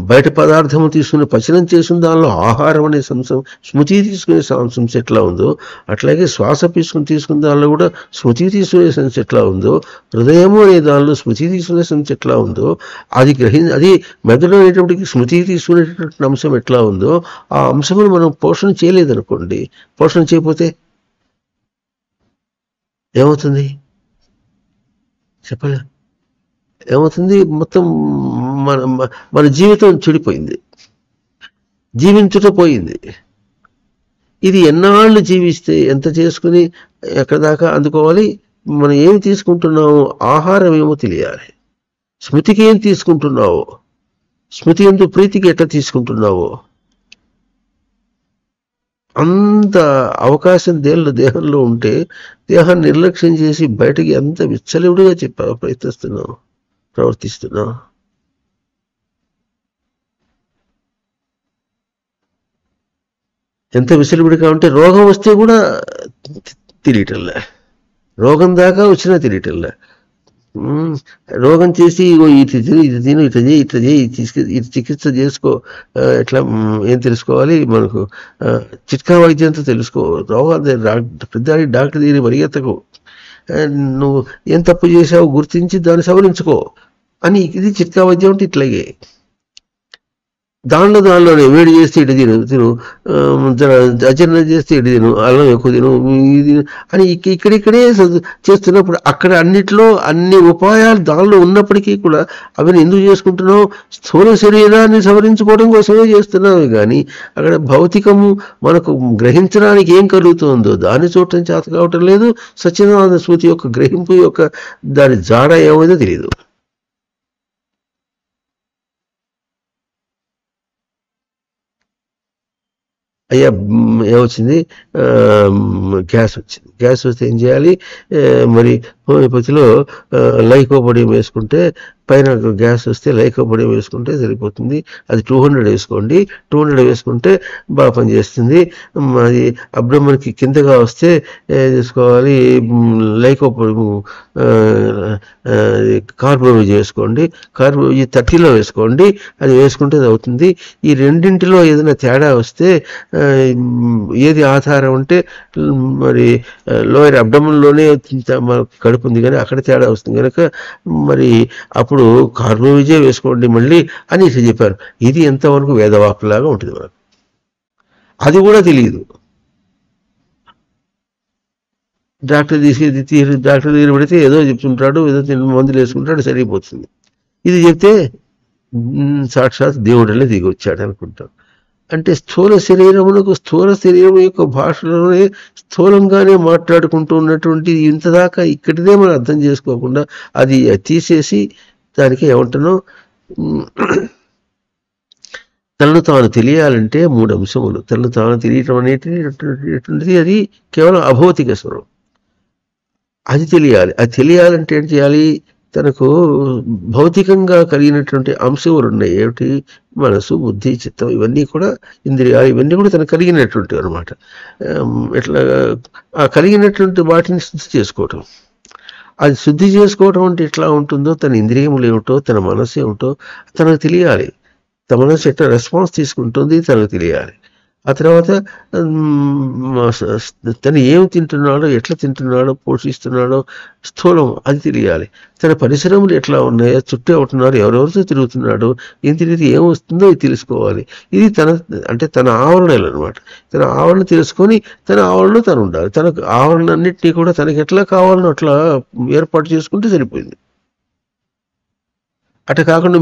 బయట పదార్థము తీసుకుని పచనం చేసిన దానిలో ఆహారం అనే సంశం, స్మృతి తీసుకునే సంశ ఎట్లా ఉందో, అట్లాగే శ్వాస తీసుకున్న దానిలో కూడా స్మృతి తీసుకునే సంశ ఎట్లా ఉందో, హృదయము అనే దానిలో స్మృతి తీసుకునే సంశ ఎట్లా ఉందో, అది మెదడు అనేటప్పటికి స్మృతి తీసుకునేటటువంటి అంశం ఎట్లా ఉందో, ఆ అంశమును మనం పోషణ చేయలేదనుకోండి, పోషణ చేయకపోతే ఏమవుతుంది చెప్పలే, ఏమవుతుంది, మొత్తం మన మన జీవితం చెడిపోయింది, జీవించుట పోయింది. ఇది ఎన్నాళ్ళు జీవిస్తే ఎంత చేసుకుని ఎక్కడి దాకా అందుకోవాలి. మనం ఏమి తీసుకుంటున్నామో ఆహారం ఏమో తెలియాలి. స్మృతికి ఏం తీసుకుంటున్నావో, స్మృతి ఎందు ప్రీతికి ఎట్లా తీసుకుంటున్నావో, అంత అవకాశం దేహంలో ఉంటే దేహాన్ని నిర్లక్ష్యం చేసి బయటకి ఎంత విచ్చలవిడిగా ప్రవర్తిస్తున్నాం. ఎంత విసలిబిడిగా ఉంటే రోగం వస్తే కూడా తెలియటంలే, రోగం దాకా వచ్చినా తెలియటంలే. రోగం చేసి ఇటు తిను ఇట్లా చేయి ఇటు చికిత్స చేసుకో, ఎట్లా ఏం తెలుసుకోవాలి మనకు, చిట్కా వైద్యంతో తెలుసుకో, రోగాలు పెద్ద డాక్టర్ దగ్గర పరిగెత్తకు, నువ్వు ఏం తప్పు చేసావు గుర్తించి దాన్ని సవరించుకో అని. ఇది చిట్కా వైద్యం అంటే ఇట్లాగే. దానిలోనే వేడి చేస్తే ఇటు తిను, అజీర్ణం చేస్తే ఇటు తిను, అల్లం ఎక్కువ తిను, ఇది అని ఇక్కడిక్కడే చేస్తున్నప్పుడు అక్కడ అన్నిట్లో అన్ని ఉపాయాలు దానిలో ఉన్నప్పటికీ కూడా అవన్నీ ఎందుకు చేసుకుంటున్నావు, స్థూల శరీరాన్ని సవరించుకోవడం కోసమే చేస్తున్నావు. కానీ అక్కడ భౌతికము మనకు గ్రహించడానికి ఏం కలుగుతుందో దాన్ని చూడటం చేత కావటం లేదు. సత్యనారాయణ స్మృతి యొక్క గ్రహింపు యొక్క దాని జాడ ఏమైందో తెలియదు. అయ్యా ఏమొచ్చింది, గ్యాస్ వచ్చింది. గ్యాస్ వస్తే ఏం చేయాలి, మరి హోమియోపతిలో లైకోపొడియం వేసుకుంటే, పైన గ్యాస్ వస్తే లైకోపొడియం వేసుకుంటే సరిపోతుంది. అది 200 వేసుకోండి, 200 వేసుకుంటే బాగా పనిచేస్తుంది. అది అబ్డమన్కి కిందగా వస్తే తీసుకోవాలి, లైకోపొడియం కార్బోవిజ్ వేసుకోండి, కార్బోవిజ్ 30లో వేసుకోండి, అది వేసుకుంటే అది అవుతుంది. ఈ రెండింటిలో ఏదైనా తేడా వస్తే ఏది ఆధారం అంటే మరి లోయర్ అబ్డమన్లోనే కడుపు ఉంది కానీ అక్కడ తేడా వస్తుంది కనుక మరి అప్పుడు కార్బోవిజే వేసుకోండి మళ్ళీ అని చెప్పారు. ఇది ఎంతవరకు వేదవాక్కులాగా ఉంటుంది మనకు, అది కూడా తెలియదు. డాక్టర్ దగ్గర పెడితే ఏదో చెప్తుంటాడు, ఏదో మందులు వేసుకుంటాడు, సరిపోతుంది. ఇది చెప్తే సాక్షాత్ దేవుడనే దిగి వచ్చాడు అనుకుంటాం. అంటే స్థూల శరీరమునకు స్థూల శరీరం యొక్క భాషలోనే స్థూలంగానే మాట్లాడుకుంటూ ఉన్నటువంటి ఇంతదాకా ఇక్కడిదే మనం అర్థం చేసుకోకుండా అది తీసేసి దానికి ఏమంటున్నాం, తనను తాను తెలియాలంటే 3 అంశములు. తనను తాను తెలియటం అనేటువంటిది అది కేవలం అభౌతిక స్వరం, అది తెలియాలి. అది తెలియాలంటే ఏం చేయాలి, తనకు భౌతికంగా కలిగినటువంటి అంశములు ఉన్నాయి. ఏమిటి, మనసు, బుద్ధి, చిత్తం, ఇవన్నీ కూడా ఇంద్రియాలు, ఇవన్నీ కూడా తనకు కలిగినటువంటి అనమాట. ఎట్లా ఆ కలిగినటువంటి వాటిని శుద్ధి చేసుకోవటం. అది శుద్ధి చేసుకోవటం అంటే ఎట్లా ఉంటుందో, తన ఇంద్రియములు ఏమిటో, తన మనసు ఏమిటో తనకు తెలియాలి. తన మనసు ఎట్లా రెస్పాన్స్ తీసుకుంటుంది తనకు తెలియాలి. ఆ తర్వాత తను ఏం తింటున్నాడో, ఎట్లా తింటున్నాడో, పోషిస్తున్నాడో స్థూలం అది తెలియాలి. తన పరిసరములు ఎట్లా ఉన్నాయో, చుట్టూ ఉంటున్నారు, ఎవరెవరితో తిరుగుతున్నాడు, ఏం తిరిగితే ఏం వస్తుందో ఇది తెలుసుకోవాలి. ఇది అంటే తన ఆవరణలు అనమాట. తన ఆవరణ తెలుసుకొని తన ఆవరణలో తను ఉండాలి. తన ఆవరణ అన్నింటినీ కూడా తనకి ఎట్లా కావాలనో అట్లా ఏర్పాటు చేసుకుంటే సరిపోయింది. అట్లా కాకుండా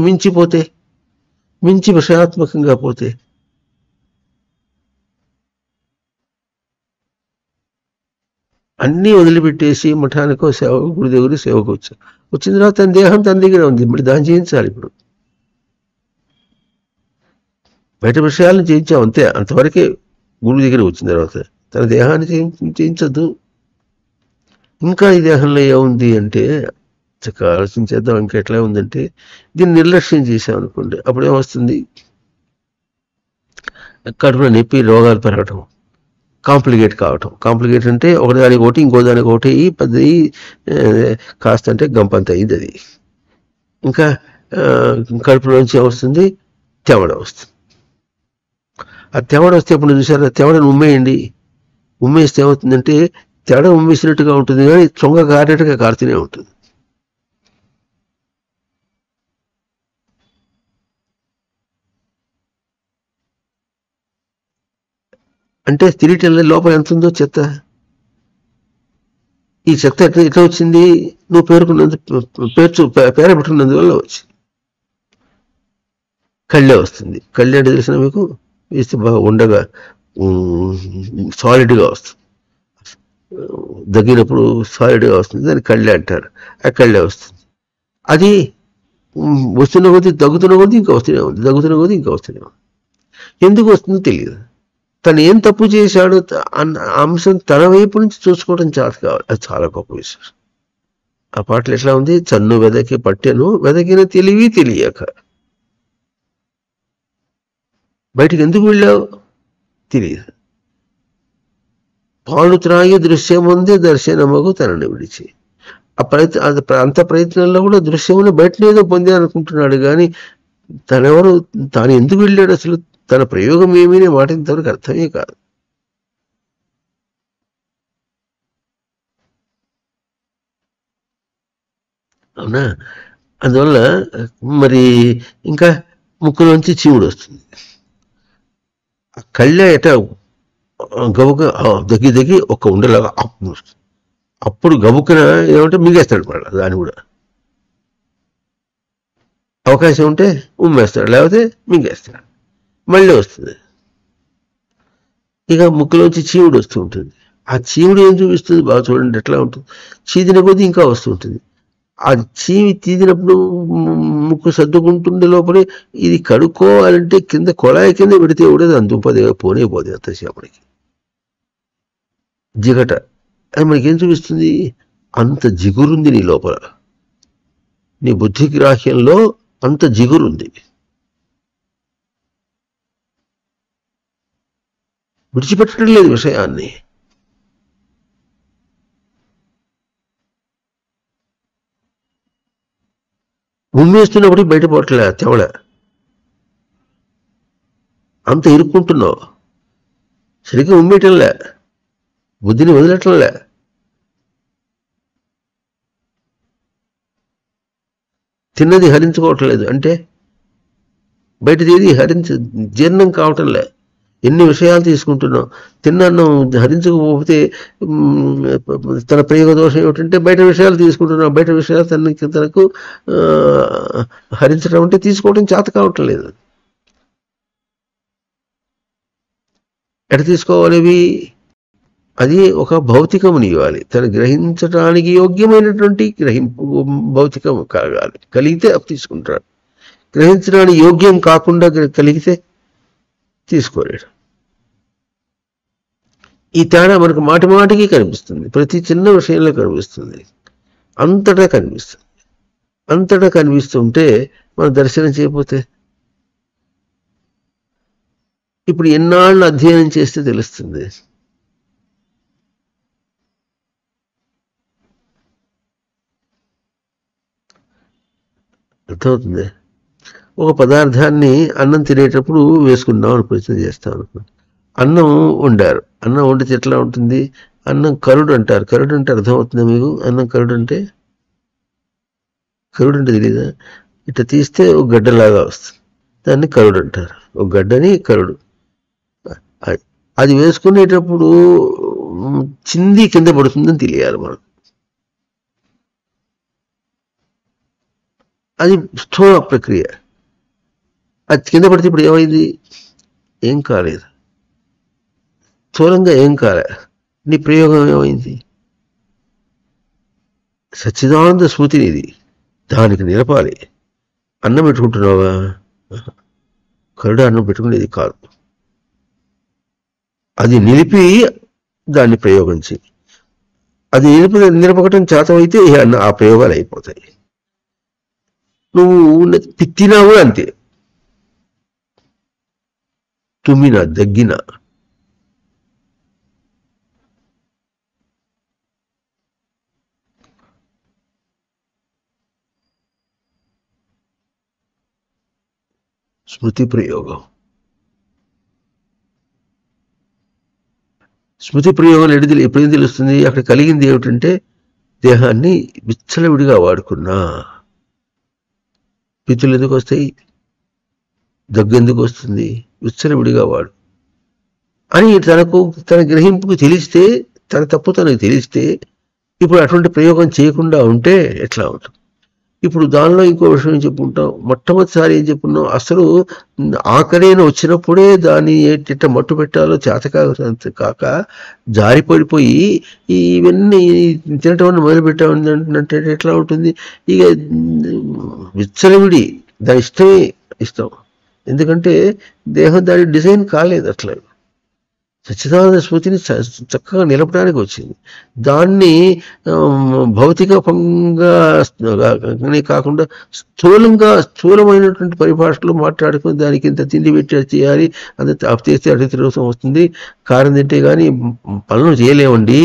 మించి విషయాత్మకంగా పోతే అన్నీ వదిలిపెట్టేసి మఠానికో సేవకు, గుడి దగ్గర సేవకు వచ్చిన తర్వాత తన దేహం తన దగ్గర ఉంది, మరి దాన్ని చేయించాలి. ఇప్పుడు బయట విషయాలను చేయించాం అంతే, అంతవరకే. గుడి దగ్గర వచ్చిన తర్వాత తన దేహాన్ని చేయించద్దు. ఇంకా ఈ దేహంలో ఏముంది అంటే చక్కగా ఆలోచించేద్దాం. ఇంకా ఎట్లా ఉందంటే దీన్ని నిర్లక్ష్యం చేసాం అనుకోండి, అప్పుడు ఏమొస్తుంది? కడుపులో నొప్పి, రోగాలు పెరగటం, కాంప్లికేట్ కావటం. కాంప్లికేట్ అంటే ఒకదానికి ఒకటి ఇంకో దానికి ఒకటి పెద్దది, కాస్త అంటే గంపంత అయింది అది. ఇంకా కడుపులోంచి ఏమొస్తుంది? తెవడ వస్తుంది. ఆ తెవడ వస్తే ఇప్పుడు చూసారా, తెవడను ఉమ్మేయండి. ఉమ్మేస్తే ఏమవుతుందంటే తెడ ఉమ్మేసినట్టుగా ఉంటుంది, కానీ చొంగ కారినట్టుగా కారుతూనే ఉంటుంది. అంటే తిరిగిటెళ్ళే లోపల ఎంత ఉందో చెత్త. ఈ చెత్త ఎట్లా వచ్చింది? నువ్వు పేర పెట్టుకున్నందువల్ల వచ్చింది. కళ్ళే వస్తుంది. కళ్ళే అంటే తెలిసిన మీకు, వేస్తే బాగా ఉండగా సాలిడ్గా వస్తుంది. దగ్గినప్పుడు సాలిడ్గా వస్తుంది, దాన్ని కళ్ళే అంటారు. ఆ కళ్ళే వస్తుంది. అది వస్తున్న కొద్దీ దగ్గుతున్న కొద్దీ ఇంకా వస్తూనే ఉంది, దగ్గుతున్న కొద్దీ ఇంకా వస్తూనే ఉంది. ఎందుకు వస్తుందో తెలియదు. తను ఏం తప్పు చేశాడు అన్న అంశం తన వైపు నుంచి చూసుకోవడం చేత కావాలి. అది చాలా గొప్ప విషయం. ఆ పాటలు ఎట్లా ఉంది? చన్ను వెదకి పట్టెను, వెదకిన తెలివి తెలియక. బయటికి ఎందుకు వెళ్ళావు తెలియదు. పాలు త్రాగి దృశ్యముందే దర్శనమగు తనని విడిచి. అంత ప్రయత్నంలో కూడా దృశ్యమును బయటనేదో పొందే అనుకుంటున్నాడు, కానీ తాను ఎందుకు వెళ్ళాడు అసలు, తన ప్రయోగం ఏమీ మాట ఇంతవరకు అర్థమే కాదు. అవునా? అందువల్ల మరి ఇంకా ముక్కులోంచి చీముడు వస్తుంది. కళ్ళే ఎట గబుక దగ్గి ఒక ఉండలాగా అప్పుడు గబుక్కున ఏమంటే మింగేస్తాడు మళ్ళీ. దాన్ని కూడా అవకాశం ఉంటే ఉమ్మేస్తాడు, లేకపోతే మింగేస్తాడు, మళ్ళీ వస్తుంది. ఇక ముక్కులోంచి చీముడు వస్తూ ఉంటుంది. ఆ చీముడు ఏం చూపిస్తుంది? బాగా చూడండి ఎట్లా ఉంటుంది. చీదిన కొద్దీ ఇంకా వస్తూ ఉంటుంది. ఆ చీమి తీదినప్పుడు ముక్కు సర్దుకుంటుండే లోపలే ఇది కడుక్కోవాలంటే కింద కొళాయి కింద పెడితే కూడా దాని దుంపది పోనే పోదు అంతసేపటికి. జిగట అది మనకేం చూపిస్తుంది? అంత జిగురుంది నీ లోపల, నీ బుద్ధి గ్రాహ్యంలో అంత జిగురుంది. విడిచిపెట్టడం లేదు విషయాన్ని. ఉమ్మేస్తున్నప్పుడు బయటపోవట్లే తెవడ, అంత ఇరుక్కుంటున్నావు. సరిగ్గా ఉమ్మేయటంలే, బుద్ధిని వదిలటంలే. తిన్నది హరించుకోవట్లేదు అంటే బయటది జీర్ణం కావటంలే. ఎన్ని విషయాలు తీసుకుంటున్నావు. తిన్నాను హరించకపోతే తన ప్రయోగ దోషం ఏమిటంటే బయట విషయాలు తీసుకుంటున్నావు. బయట విషయాలు తనకు హరించడం అంటే తీసుకోవడం చేత కావటం లేదు. ఎట తీసుకోవాలి? అది ఒక భౌతికముని ఇవ్వాలి. తను గ్రహించడానికి యోగ్యమైనటువంటి భౌతికం కలగాలి. కలిగితే అవి తీసుకుంటాడు. గ్రహించడానికి యోగ్యం కాకుండా కలిగితే తీసుకోలేడు. ఈ తేడా మనకు మాటి మాటికి కనిపిస్తుంది. ప్రతి చిన్న విషయంలో కనిపిస్తుంది. అంతటా కనిపిస్తుంది. అంతటా కనిపిస్తుంటే మనం దర్శనం చేయకపోతే, ఇప్పుడు ఎన్నాళ్ళు అధ్యయనం చేస్తే తెలుస్తుంది. అర్థమవుతుంది. ఒక పదార్థాన్ని అన్నం తినేటప్పుడు వేసుకుందాం అని ప్రయత్నం చేస్తాం అనుకోండి. అన్నం వండారు. అన్నం వండితే ఎట్లా ఉంటుంది? అన్నం కరుడు అంటారు. కరుడు అంటే అర్థమవుతుందా మీకు? అన్నం కరుడు అంటే తెలీదా? ఇట్లా తీస్తే ఒక గడ్డలాగా వస్తుంది, దాన్ని కరుడు అంటారు. ఒక గడ్డని కరుడు. అది వేసుకునేటప్పుడు చింది కింద పడుతుందని తెలియాలి మనం. అది స్థూల ప్రక్రియ. అది కింద పడితే ఇప్పుడు ఏమైంది? ఏం కాలేదు. స్థూలంగా ఏం కాలే. నీ ప్రయోగం ఏమైంది? సచ్చిదానంద స్మృతిని ఇది, దానికి నిలపాలి. అన్నం పెట్టుకుంటున్నావా? కరుడు అన్నం పెట్టుకునేది కాదు. అది నిలిపి దాన్ని ప్రయోగించి, అది నిలపకటం చేతమైతే ఆ ప్రయోగాలు అయిపోతాయి. నువ్వు తిట్టినా కూడా అంతే, తుమ్మినా దగ్గినా స్మృతి ప్రయోగం. స్మృతి ప్రయోగం ఎప్పుడేం తెలుస్తుంది? అక్కడ కలిగింది ఏమిటంటే దేహాన్ని విచ్చలవిడిగా వాడుకున్నా. పిచ్చులు ఎందుకు వస్తాయి? దగ్గు ఎందుకు వస్తుంది? విచ్చలవిడిగా వాడు అని తన గ్రహింపుకు తెలిస్తే, తన తప్పు తనకు తెలిస్తే, ఇప్పుడు అటువంటి ప్రయోగం చేయకుండా ఉంటే ఎట్లా ఉంటుంది? ఇప్పుడు దానిలో ఇంకో విషయం చెప్పుకుంటాం. మొట్టమొదటిసారి ఏం చెప్పుకున్నాం? అసలు ఆకలిని వచ్చినప్పుడే దాన్ని ఎట్ట మట్టు పెట్టాలో కాక జారిపడిపోయి ఇవన్నీ తినటం వల్ల మొదలు పెట్టామంటే ఎట్లా ఉంటుంది? ఇక విచ్చలవిడి దాని ఇష్టం. ఎందుకంటే దేహం దాని డిజైన్ కాలేదు అట్లా. సచ్చిదానంద స్మృతిని చక్కగా నిలపడానికి వచ్చింది. దాన్ని భౌతికంగా కాకుండా స్థూలమైనటువంటి పరిభాషలో మాట్లాడుకుని దానికి ఇంత తిండి పెట్టి చేయాలి, అంత చేస్తే అతిథి వస్తుంది, కారం తింటే కానీ పనులు చేయలేమండి.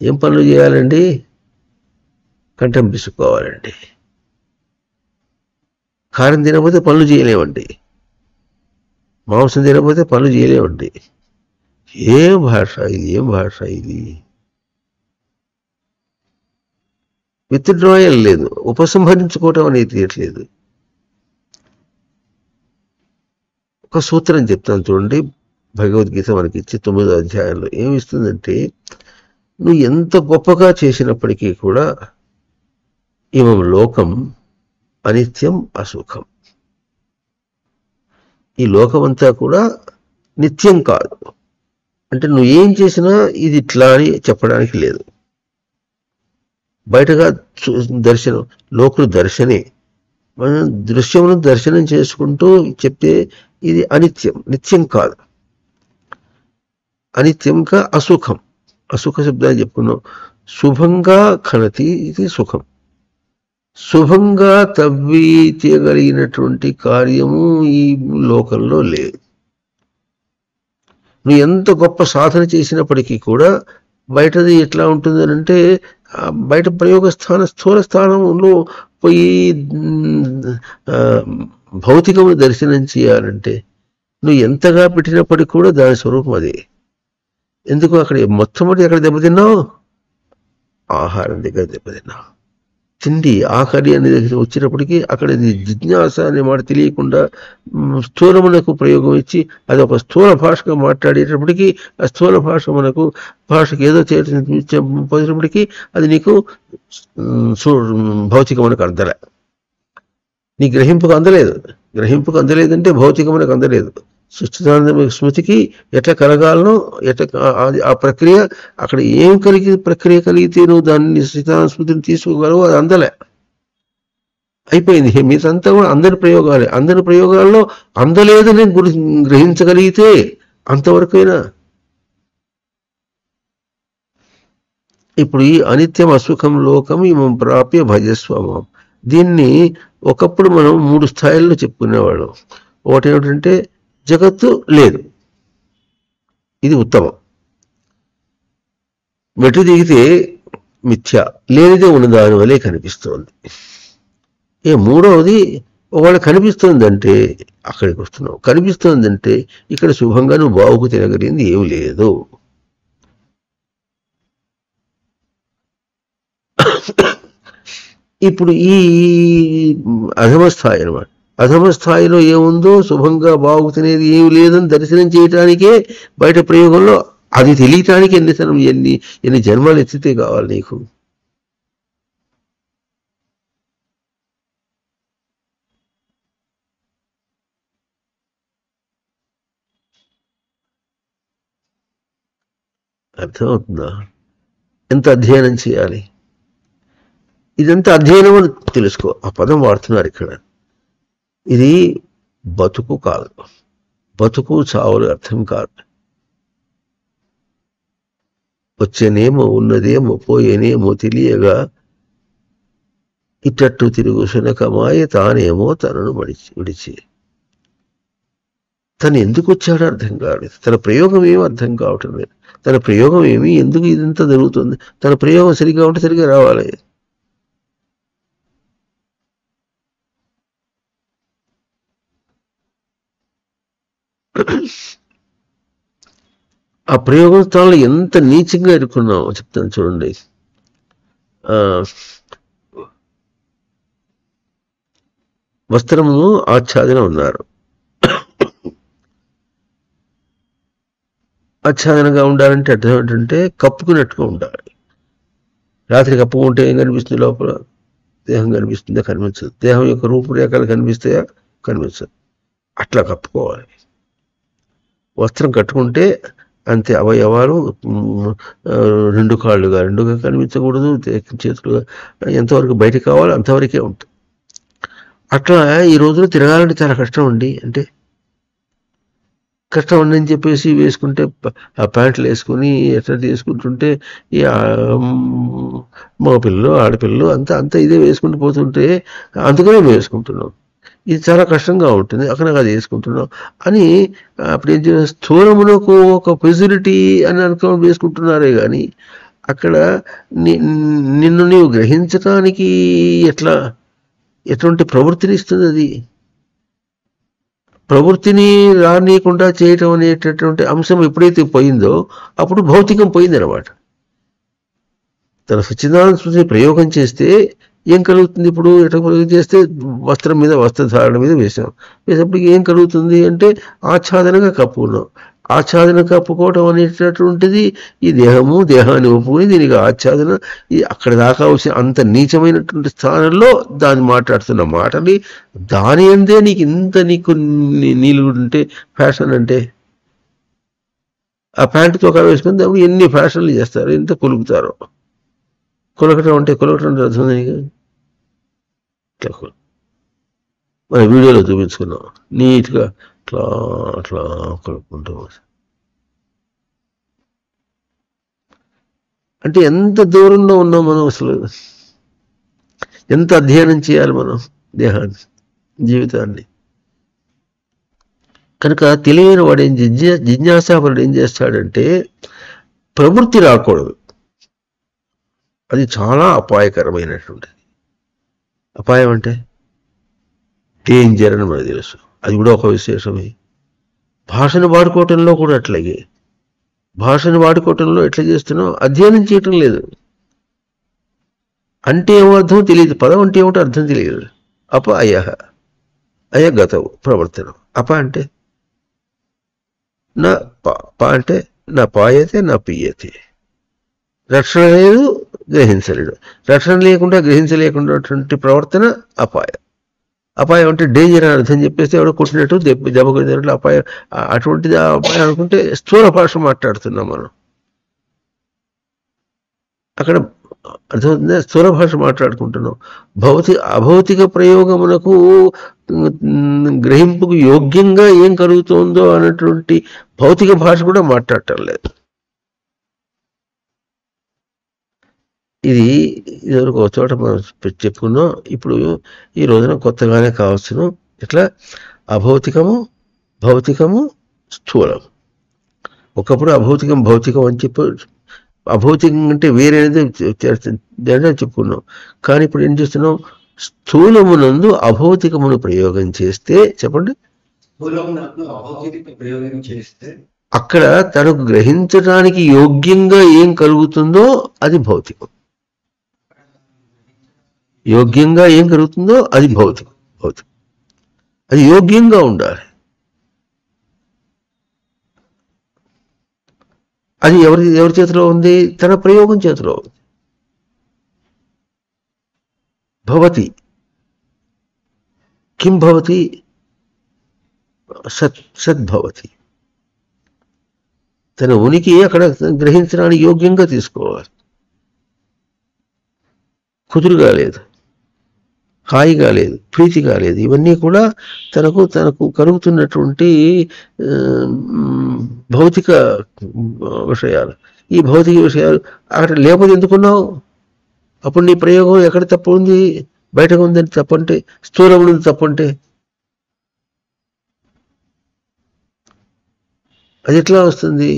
ఏం పనులు చేయాలండి? కంఠం పిసుకోవాలండి. కారం తినకపోతే పనులు చేయలేమండి. మాంసం తినకపోతే పనులు చేయలేమండి. ఏం భాష ఇది? విత్డ్రాయల్ లేదు, ఉపసంహరించుకోవటం అనేది తీయట్లేదు. ఒక సూత్రం చెప్తాను చూడండి. భగవద్గీత మనకి ఇచ్చే 9వ అధ్యాయంలో ఏమిస్తుందంటే, నువ్వు ఎంత గొప్పగా చేసినప్పటికీ కూడా ఇమం లోకం అనిత్యం అసుఖం. ఈ లోకమంతా కూడా నిత్యం కాదు. అంటే నువ్వు ఏం చేసినా ఇది ఇట్లా అని చెప్పడానికి లేదు. బయటగా దర్శనం, లోకులు దర్శనే, మనం దృశ్యమును దర్శనం చేసుకుంటూ చెప్తే ఇది అనిత్యం, నిత్యం కాదు. అనిత్యంగా అసుఖం. అసుఖ శబ్దాన్ని చెప్పుకున్నాం. శుభంగా ఖనతి ఇది సుఖం. శుభంగా తవ్వి చేయగలిగినటువంటి కార్యము ఈ లోకంలో లేదు. నువ్వు ఎంత గొప్ప సాధన చేసినప్పటికీ కూడా బయటది ఎట్లా ఉంటుంది అంటే, బయట స్థూల స్థానంలో పోయి భౌతికమును దర్శనం చేయాలంటే నువ్వు ఎంతగా పెట్టినప్పటికీ కూడా దాని స్వరూపం అదే. ఎందుకు? అక్కడ మొట్టమొదటి ఎక్కడ దెబ్బతిన్నావు? ఆహారం దగ్గర దెబ్బతిన్నావు. తిండి, ఆకలి అనేది వచ్చినప్పటికీ అక్కడ జిజ్ఞాస అనే మాట తెలియకుండా స్థూలమునకు ప్రయోగం ఇచ్చి అది ఒక స్థూల భాషగా మాట్లాడేటప్పటికీ ఆ స్థూల భాషకు ఏదో పోయినప్పటికీ అది నీకు భౌతికమునకు అందలే. నీ గ్రహింపుకు అందలేదంటే భౌతికమునకు అందలేదు. సచ్చిదానంద స్మృతికి ఎట్లా కలగాలనో ఆ ప్రక్రియ అక్కడ ఏం ప్రక్రియ కలిగితే నువ్వు దాన్ని సచ్చిదానంద స్మృతిని తీసుకోగలవు, అది అందలే, అయిపోయింది. మీదంతా కూడా అందరి ప్రయోగాల్లో అందలేదని గ్రహించగలిగితే అంతవరకైనా. ఇప్పుడు ఈ అనిత్యం అసుఖం లోకం ఇమం ప్రాప్య భజస్వమం, దీన్ని ఒకప్పుడు మనం 3 స్థాయిల్లో చెప్పుకునేవాళ్ళం. ఒకటి ఏమిటంటే జగత్తు లేదు, ఇది ఉత్తమం. మెట్టు దిగితే మిథ్య, లేనిదే ఉన్నదాని వలె కనిపిస్తోంది. మూడవది ఒకవేళ కనిపిస్తుందంటే అక్కడికి వస్తున్నావు, కనిపిస్తుందంటే ఇక్కడ శుభంగా నువ్వు బావుకు తినగలిగింది ఏమి లేదు. ఇప్పుడు ఈ అధమ స్థాయి అనమాట. అధమ స్థాయిలో ఏముందో శుభంగా బాగు తినేది ఏమి లేదని దర్శనం చేయటానికే బయట ప్రయోగంలో అది తెలియటానికి ఎన్ని జన్మలు ఎత్తితే కావాలి నీకు. అర్థమవుతుందా? ఎంత అధ్యయనం చేయాలి? ఇదంతా అధ్యయనం అని తెలుసుకో. ఆ పదం వాడుతున్నారు ఇక్కడ. ఇది బతుకు కాదు, బతుకు చావులు అర్థం కాదు. వచ్చేనేమో ఉన్నదేమో పోయేనేమో తెలియగా ఇట్టట్టు తిరుగు శునకమాయ తానేమో తనను విడిచి. తను ఎందుకు వచ్చాడో అర్థం కాలేదు, తన ప్రయోగం ఏమీ అర్థం కావటం లేదు. తన ప్రయోగం ఏమి, ఎందుకు ఇదంతా జరుగుతుంది? తన ప్రయోగం సరిగా ఉంటే సరిగా రావాలి. ఆ ప్రయోగం స్థానంలో ఎంత నీచంగా ఇరుక్కున్నామో చెప్తాను చూడండి. వస్త్రము ఆచ్ఛాదన ఉన్నారు. ఆచ్ఛాదనగా ఉండాలంటే అర్థం ఏంటంటే కప్పుకున్నట్టుగా ఉండాలి. రాత్రి కప్పుకుంటే ఏం కనిపిస్తుంది? లోపల దేహం కనిపిస్తుందా? కనిపించదు. దేహం యొక్క రూపురేఖలు కనిపిస్తాయా? కనిపించదు. అట్లా కప్పుకోవాలి. వస్త్రం కట్టుకుంటే అంతే, అవయవాలు రెండు కాళ్ళుగా రెండుగా కనిపించకూడదు, చేతులుగా ఎంతవరకు బయటకు కావాలో అంతవరకే ఉంటుంది. అట్లా ఈ రోజులో తిరగాలంటే చాలా కష్టం అండి. అంటే కష్టం అని చెప్పేసి వేసుకుంటే ఆ ప్యాంట్లు వేసుకుని ఎట్లా తీసుకుంటుంటే ఈ మగపిల్లలు ఆడపిల్లలు అంతా ఇదే వేసుకుంటూ పోతుంటే అందుకనే వేసుకుంటున్నాం. ఇది చాలా కష్టంగా ఉంటుంది, అక్కడ అది వేసుకుంటున్నాం అని అప్పుడు ఏం చేయాలి? స్థూలమునకు ఒక ఫెసిలిటీ అని అనుకో వేసుకుంటున్నారే కానీ అక్కడ నిన్ను నీవు గ్రహించటానికి ఎటువంటి ప్రవృత్తిని ఇస్తుంది? అది ప్రవృత్తిని రానీయకుండా చేయటం అనేటటువంటి అంశం ఎప్పుడైతే పోయిందో అప్పుడు భౌతికం పోయిందనమాట. తన సచ్చిదానంద స్మృతిని ప్రయోగం చేస్తే ఏం కలుగుతుంది? ఇప్పుడు ఎట్లా ప్రయోగం చేస్తే వస్త్రం మీద వస్త్రధారణ మీద వేసినప్పుడు ఏం కలుగుతుంది అంటే ఆచ్ఛాదనగా కప్పుకున్నాం. ఆచ్ఛాదన కప్పుకోవటం అనేటటువంటిది ఈ దేహాన్ని ఒప్పుకుని దీనికి ఆచ్ఛాదన అక్కడ దాకా వచ్చిన అంత నీచమైనటువంటి స్థానంలో దాన్ని మాట్లాడుతున్న మాటని దాని అందే నీకు నీళ్ళు ఉంటే ఫ్యాషన్ అంటే ఆ ప్యాంటుతో ఒక వేసుకుని దాన్ని ఎన్ని ఫ్యాషన్లు చేస్తారు, ఎంత కొలుకుతారో. కొలకటం అర్థం మన వీడియోలో చూపించుకున్నాం. నీట్గా అట్లా కొలుక్కుంటూ అంటే ఎంత దూరంలో ఉన్నాం మనం, అసలు ఎంత అధ్యయనం చేయాలి మనం దేహాన్ని, జీవితాన్ని. కనుక తెలియని వాడు జిజ్ఞాసాపరుడు ఏం చేస్తాడంటే ప్రవృత్తి రాకూడదు. అది చాలా అపాయకరమైనటువంటిది. అపాయం అంటే డేంజర్ అని మనకు తెలుసు. అది కూడా ఒక విశేషమే. భాషను వాడుకోవటంలో కూడా అట్లాగే. భాషను వాడుకోవటంలో ఎట్లా చేస్తున్నాం? అధ్యయనం చేయటం లేదు. అంటే ఏమో అర్థం తెలియదు, పదం అంటే ఏమిటో అర్థం తెలియదు. అయగతవు ప్రవర్తనం. అంటే నా అంటే నా పాయతే నా పియతే. రక్షణ లేదు, గ్రహించలేడు. రక్షణ లేకుండా గ్రహించలేకుండా ప్రవర్తన అపాయం అంటే డేంజర్ అని అర్థం చెప్పేస్తే ఎవడో కొట్టినట్టు దెబ్బ కొట్టినట్లు అపాయం. అటువంటిది అపాయం అనుకుంటే స్థూల భాష మాట్లాడుతున్నాం మనం. అక్కడ అర్థమవుతుందా? స్థూల భాష మాట్లాడుకుంటున్నాం. అభౌతిక ప్రయోగమునకు గ్రహింపుకు యోగ్యంగా ఏం కలుగుతుందో అన్నటువంటి భౌతిక భాష కూడా మాట్లాడటం లేదు. ఇది ఇదివరకు ఒక చోట మనం చెప్పుకున్నాం. ఇప్పుడు ఈ రోజున కొత్తగానే కావచ్చును. ఇట్లా అభౌతికము, భౌతికము, స్థూలం. ఒకప్పుడు అభౌతికం భౌతికం అని అభౌతికం అంటే వేరేది చెప్పుకున్నాం. కానీ ఇప్పుడు ఏం చేస్తున్నాం? స్థూలమునందు అభౌతికమును ప్రయోగం చేస్తే చెప్పండి, అక్కడ తనకు గ్రహించడానికి యోగ్యంగా ఏం కలుగుతుందో అది భౌతికం. యోగ్యంగా ఏం కలుగుతుందో అది భౌతికం. అది యోగ్యంగా ఉండాలి. అది ఎవరి చేతిలో ఉంది? తన ప్రయోగం చేతిలో ఉంది. భవతి కిం భవతి? సద్భవతి. తన ఉనికి అక్కడ గ్రహించడానికి యోగ్యంగా తీసుకోవాలి. కుదురుగా లేదు, హాయిగా లేదు, ప్రీతిగా లేదు. ఇవన్నీ కూడా తనకు కలుగుతున్నటువంటి భౌతిక విషయాలు. ఈ భౌతిక విషయాలు అక్కడ లేకపోతే ఎందుకున్నావు? అప్పుడు నీ ప్రయోగం ఎక్కడ తప్పు ఉంది? బయటకు ఉందని తప్పంటే, స్థూలం ఉంది తప్పంటే అది ఎట్లా వస్తుంది?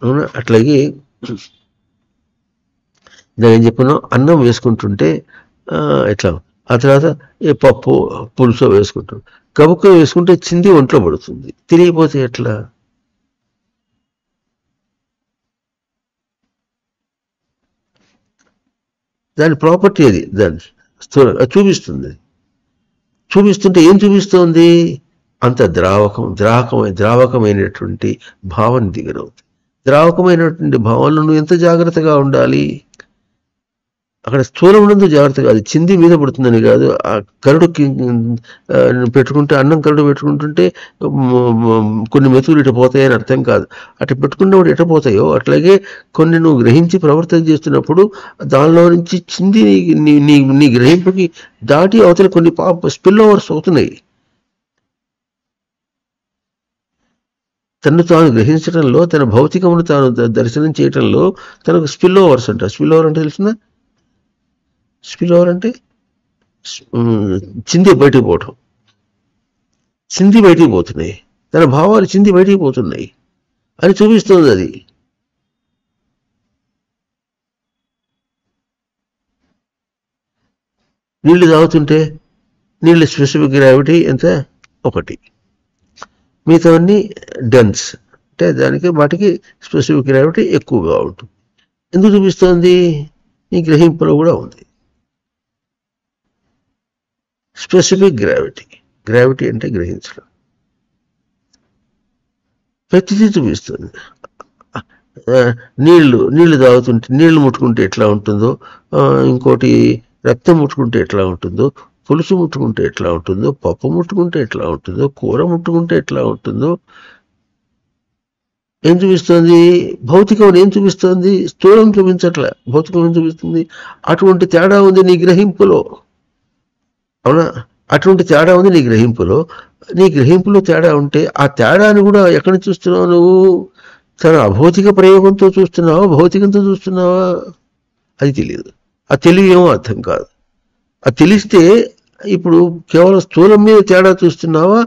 అవునా? అట్లాగే దాని ఏం చెప్పినాం, అన్నం వేసుకుంటుంటే ఎట్లా, ఆ తర్వాత పప్పు పులుసు వేసుకుంటాం. కబుక్క వేసుకుంటే చింది ఒంట్లో పడుతుంది. తెలియపోతే ఎట్లా? దాని ప్రాపర్టీ అది, దాని చూపిస్తుంది. చూపిస్తుంటే ఏం చూపిస్తోంది? అంత ద్రావకమైనటువంటి భావన దిగరవుతుంది. ద్రావకమైనటువంటి భావనలు నువ్వు ఎంత జాగ్రత్తగా ఉండాలి. అక్కడ స్థూలం ఉన్నందుకు జాగ్రత్త కాదు, చింది మీద పడుతుందని కాదు. ఆ కరుడుకి పెట్టుకుంటే, అన్నం కరుడు పెట్టుకుంటుంటే కొన్ని మెతుకులు ఇటు పోతాయని అర్థం కాదు. అటు పెట్టుకున్నప్పుడు ఎట పోతాయో అట్లాగే కొన్ని నువ్వు గ్రహించి ప్రవర్తన చేస్తున్నప్పుడు దానిలో నుంచి చింది నీ గ్రహింపుకి దాటి అవతల కొన్ని స్పిల్ ఓవర్స్ అవుతున్నాయి. తను తాను గ్రహించడంలో, తన భౌతికమును తాను దర్శనం చేయటంలో తనకు స్పిల్ ఓవర్స్ అంటారు. స్పిల్ ఓవర్ అంటే తెలిసిందా? స్పిల్ ఓవర్ అంటే చింది బయటికి పోవటం. చింది బయటికి పోతున్నాయి, తన భావాలు చింది బయటికి పోతున్నాయి అని చూపిస్తుంది. అది నీళ్లు తాగుతుంటే నీళ్ళు స్పెసిఫిక్ గ్రావిటీ ఎంత? 1. మిగతావన్నీ డెన్స్, అంటే దానికి వాటికి స్పెసిఫిక్ గ్రావిటీ ఎక్కువగా ఉంటుంది. ఎందుకు చూపిస్తోంది? ఈ గ్రహింపులో కూడా ఉంది స్పెసిఫిక్ గ్రావిటీ అంటే గ్రహించడం. ప్రతిదీ చూపిస్తుంది. నీళ్లు తాగుతుంటే, నీళ్లు ముట్టుకుంటే ఎట్లా ఉంటుందో, ఇంకోటి రక్తం ముట్టుకుంటే ఎట్లా ఉంటుందో, పులుసు ముట్టుకుంటే ఎట్లా ఉంటుందో, పప్పు ముట్టుకుంటే ఎట్లా ఉంటుందో, కూర ముట్టుకుంటే ఎట్లా ఉంటుందో ఏం చూపిస్తుంది? భౌతికం ఏం చూపిస్తుంది? స్థూలం చూపించట్లే, భౌతికం ఏం చూపిస్తుంది? అటువంటి తేడా ఉంది నీ గ్రహింపులో. అవునా? అటువంటి తేడా ఉంది నీ గ్రహింపులో. నీ గ్రహింపులో తేడా ఉంటే ఆ తేడాన్ని కూడా ఎక్కడ చూస్తున్నావు నువ్వు? తన అభౌతిక ప్రయోగంతో చూస్తున్నావా, భౌతికంతో చూస్తున్నావా? అది తెలియదు. ఆ తెలివి ఏమో అర్థం కాదు. అది తెలిస్తే ఇప్పుడు కేవలం స్థూలం మీద తేడా చూస్తున్నావా,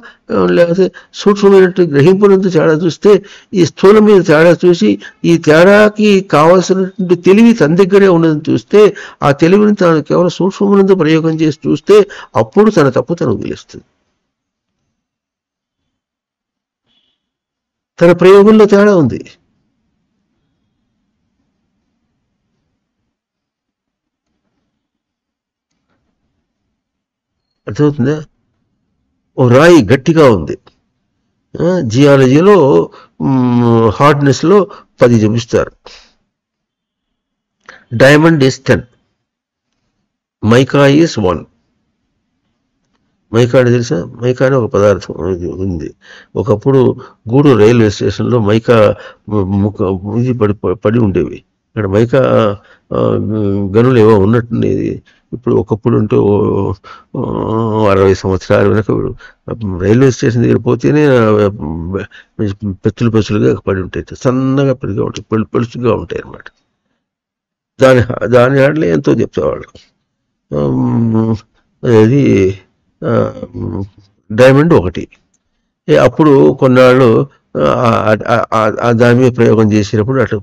లేకపోతే సూక్ష్మమైనట్టు గ్రహింపునంత తేడా చూస్తే, ఈ స్థూలం మీద తేడా చూసి ఈ తేడాకి కావాల్సినటువంటి తెలివి తన దగ్గరే ఉన్నదని చూస్తే, ఆ తెలివిని తాను కేవలం సూక్ష్మమైనంత ప్రయోగం చేసి చూస్తే అప్పుడు తన తప్పు తనకు తెలుస్తుంది. తన ప్రయోగంలో తేడా ఉంది. అర్థమవుతుందా? ఓ రాయి గట్టిగా ఉంది, జియాలజీలో హార్డ్నెస్లో 10 చూపిస్తారు. Diamond is 10, mica is 1. Mica అని తెలుసా? మైకా అని ఒక పదార్థం ఉంది. ఒకప్పుడు గూడూరు రైల్వే స్టేషన్లో మైకా ఇది పడి ఉండేవి. ఇక్కడ మైకా గనులు ఏవో ఉన్నట్టుండేది. ఇప్పుడు ఒకప్పుడు ఉంటూ 60 సంవత్సరాలు వెనక రైల్వే స్టేషన్ దగ్గర పోతేనే పెచ్చులుగా పడి ఉంటాయి, సన్నగా పెద్దగా ఉంటాయి, పెలుసుగా ఉంటాయి అన్నమాట. దాని ఆడలే ఎంతో చెప్తావాళ్ళు. అది డైమండ్ 1. అప్పుడు కొన్నాళ్ళు దాని మీద ప్రయోగం చేసినప్పుడు అట్లా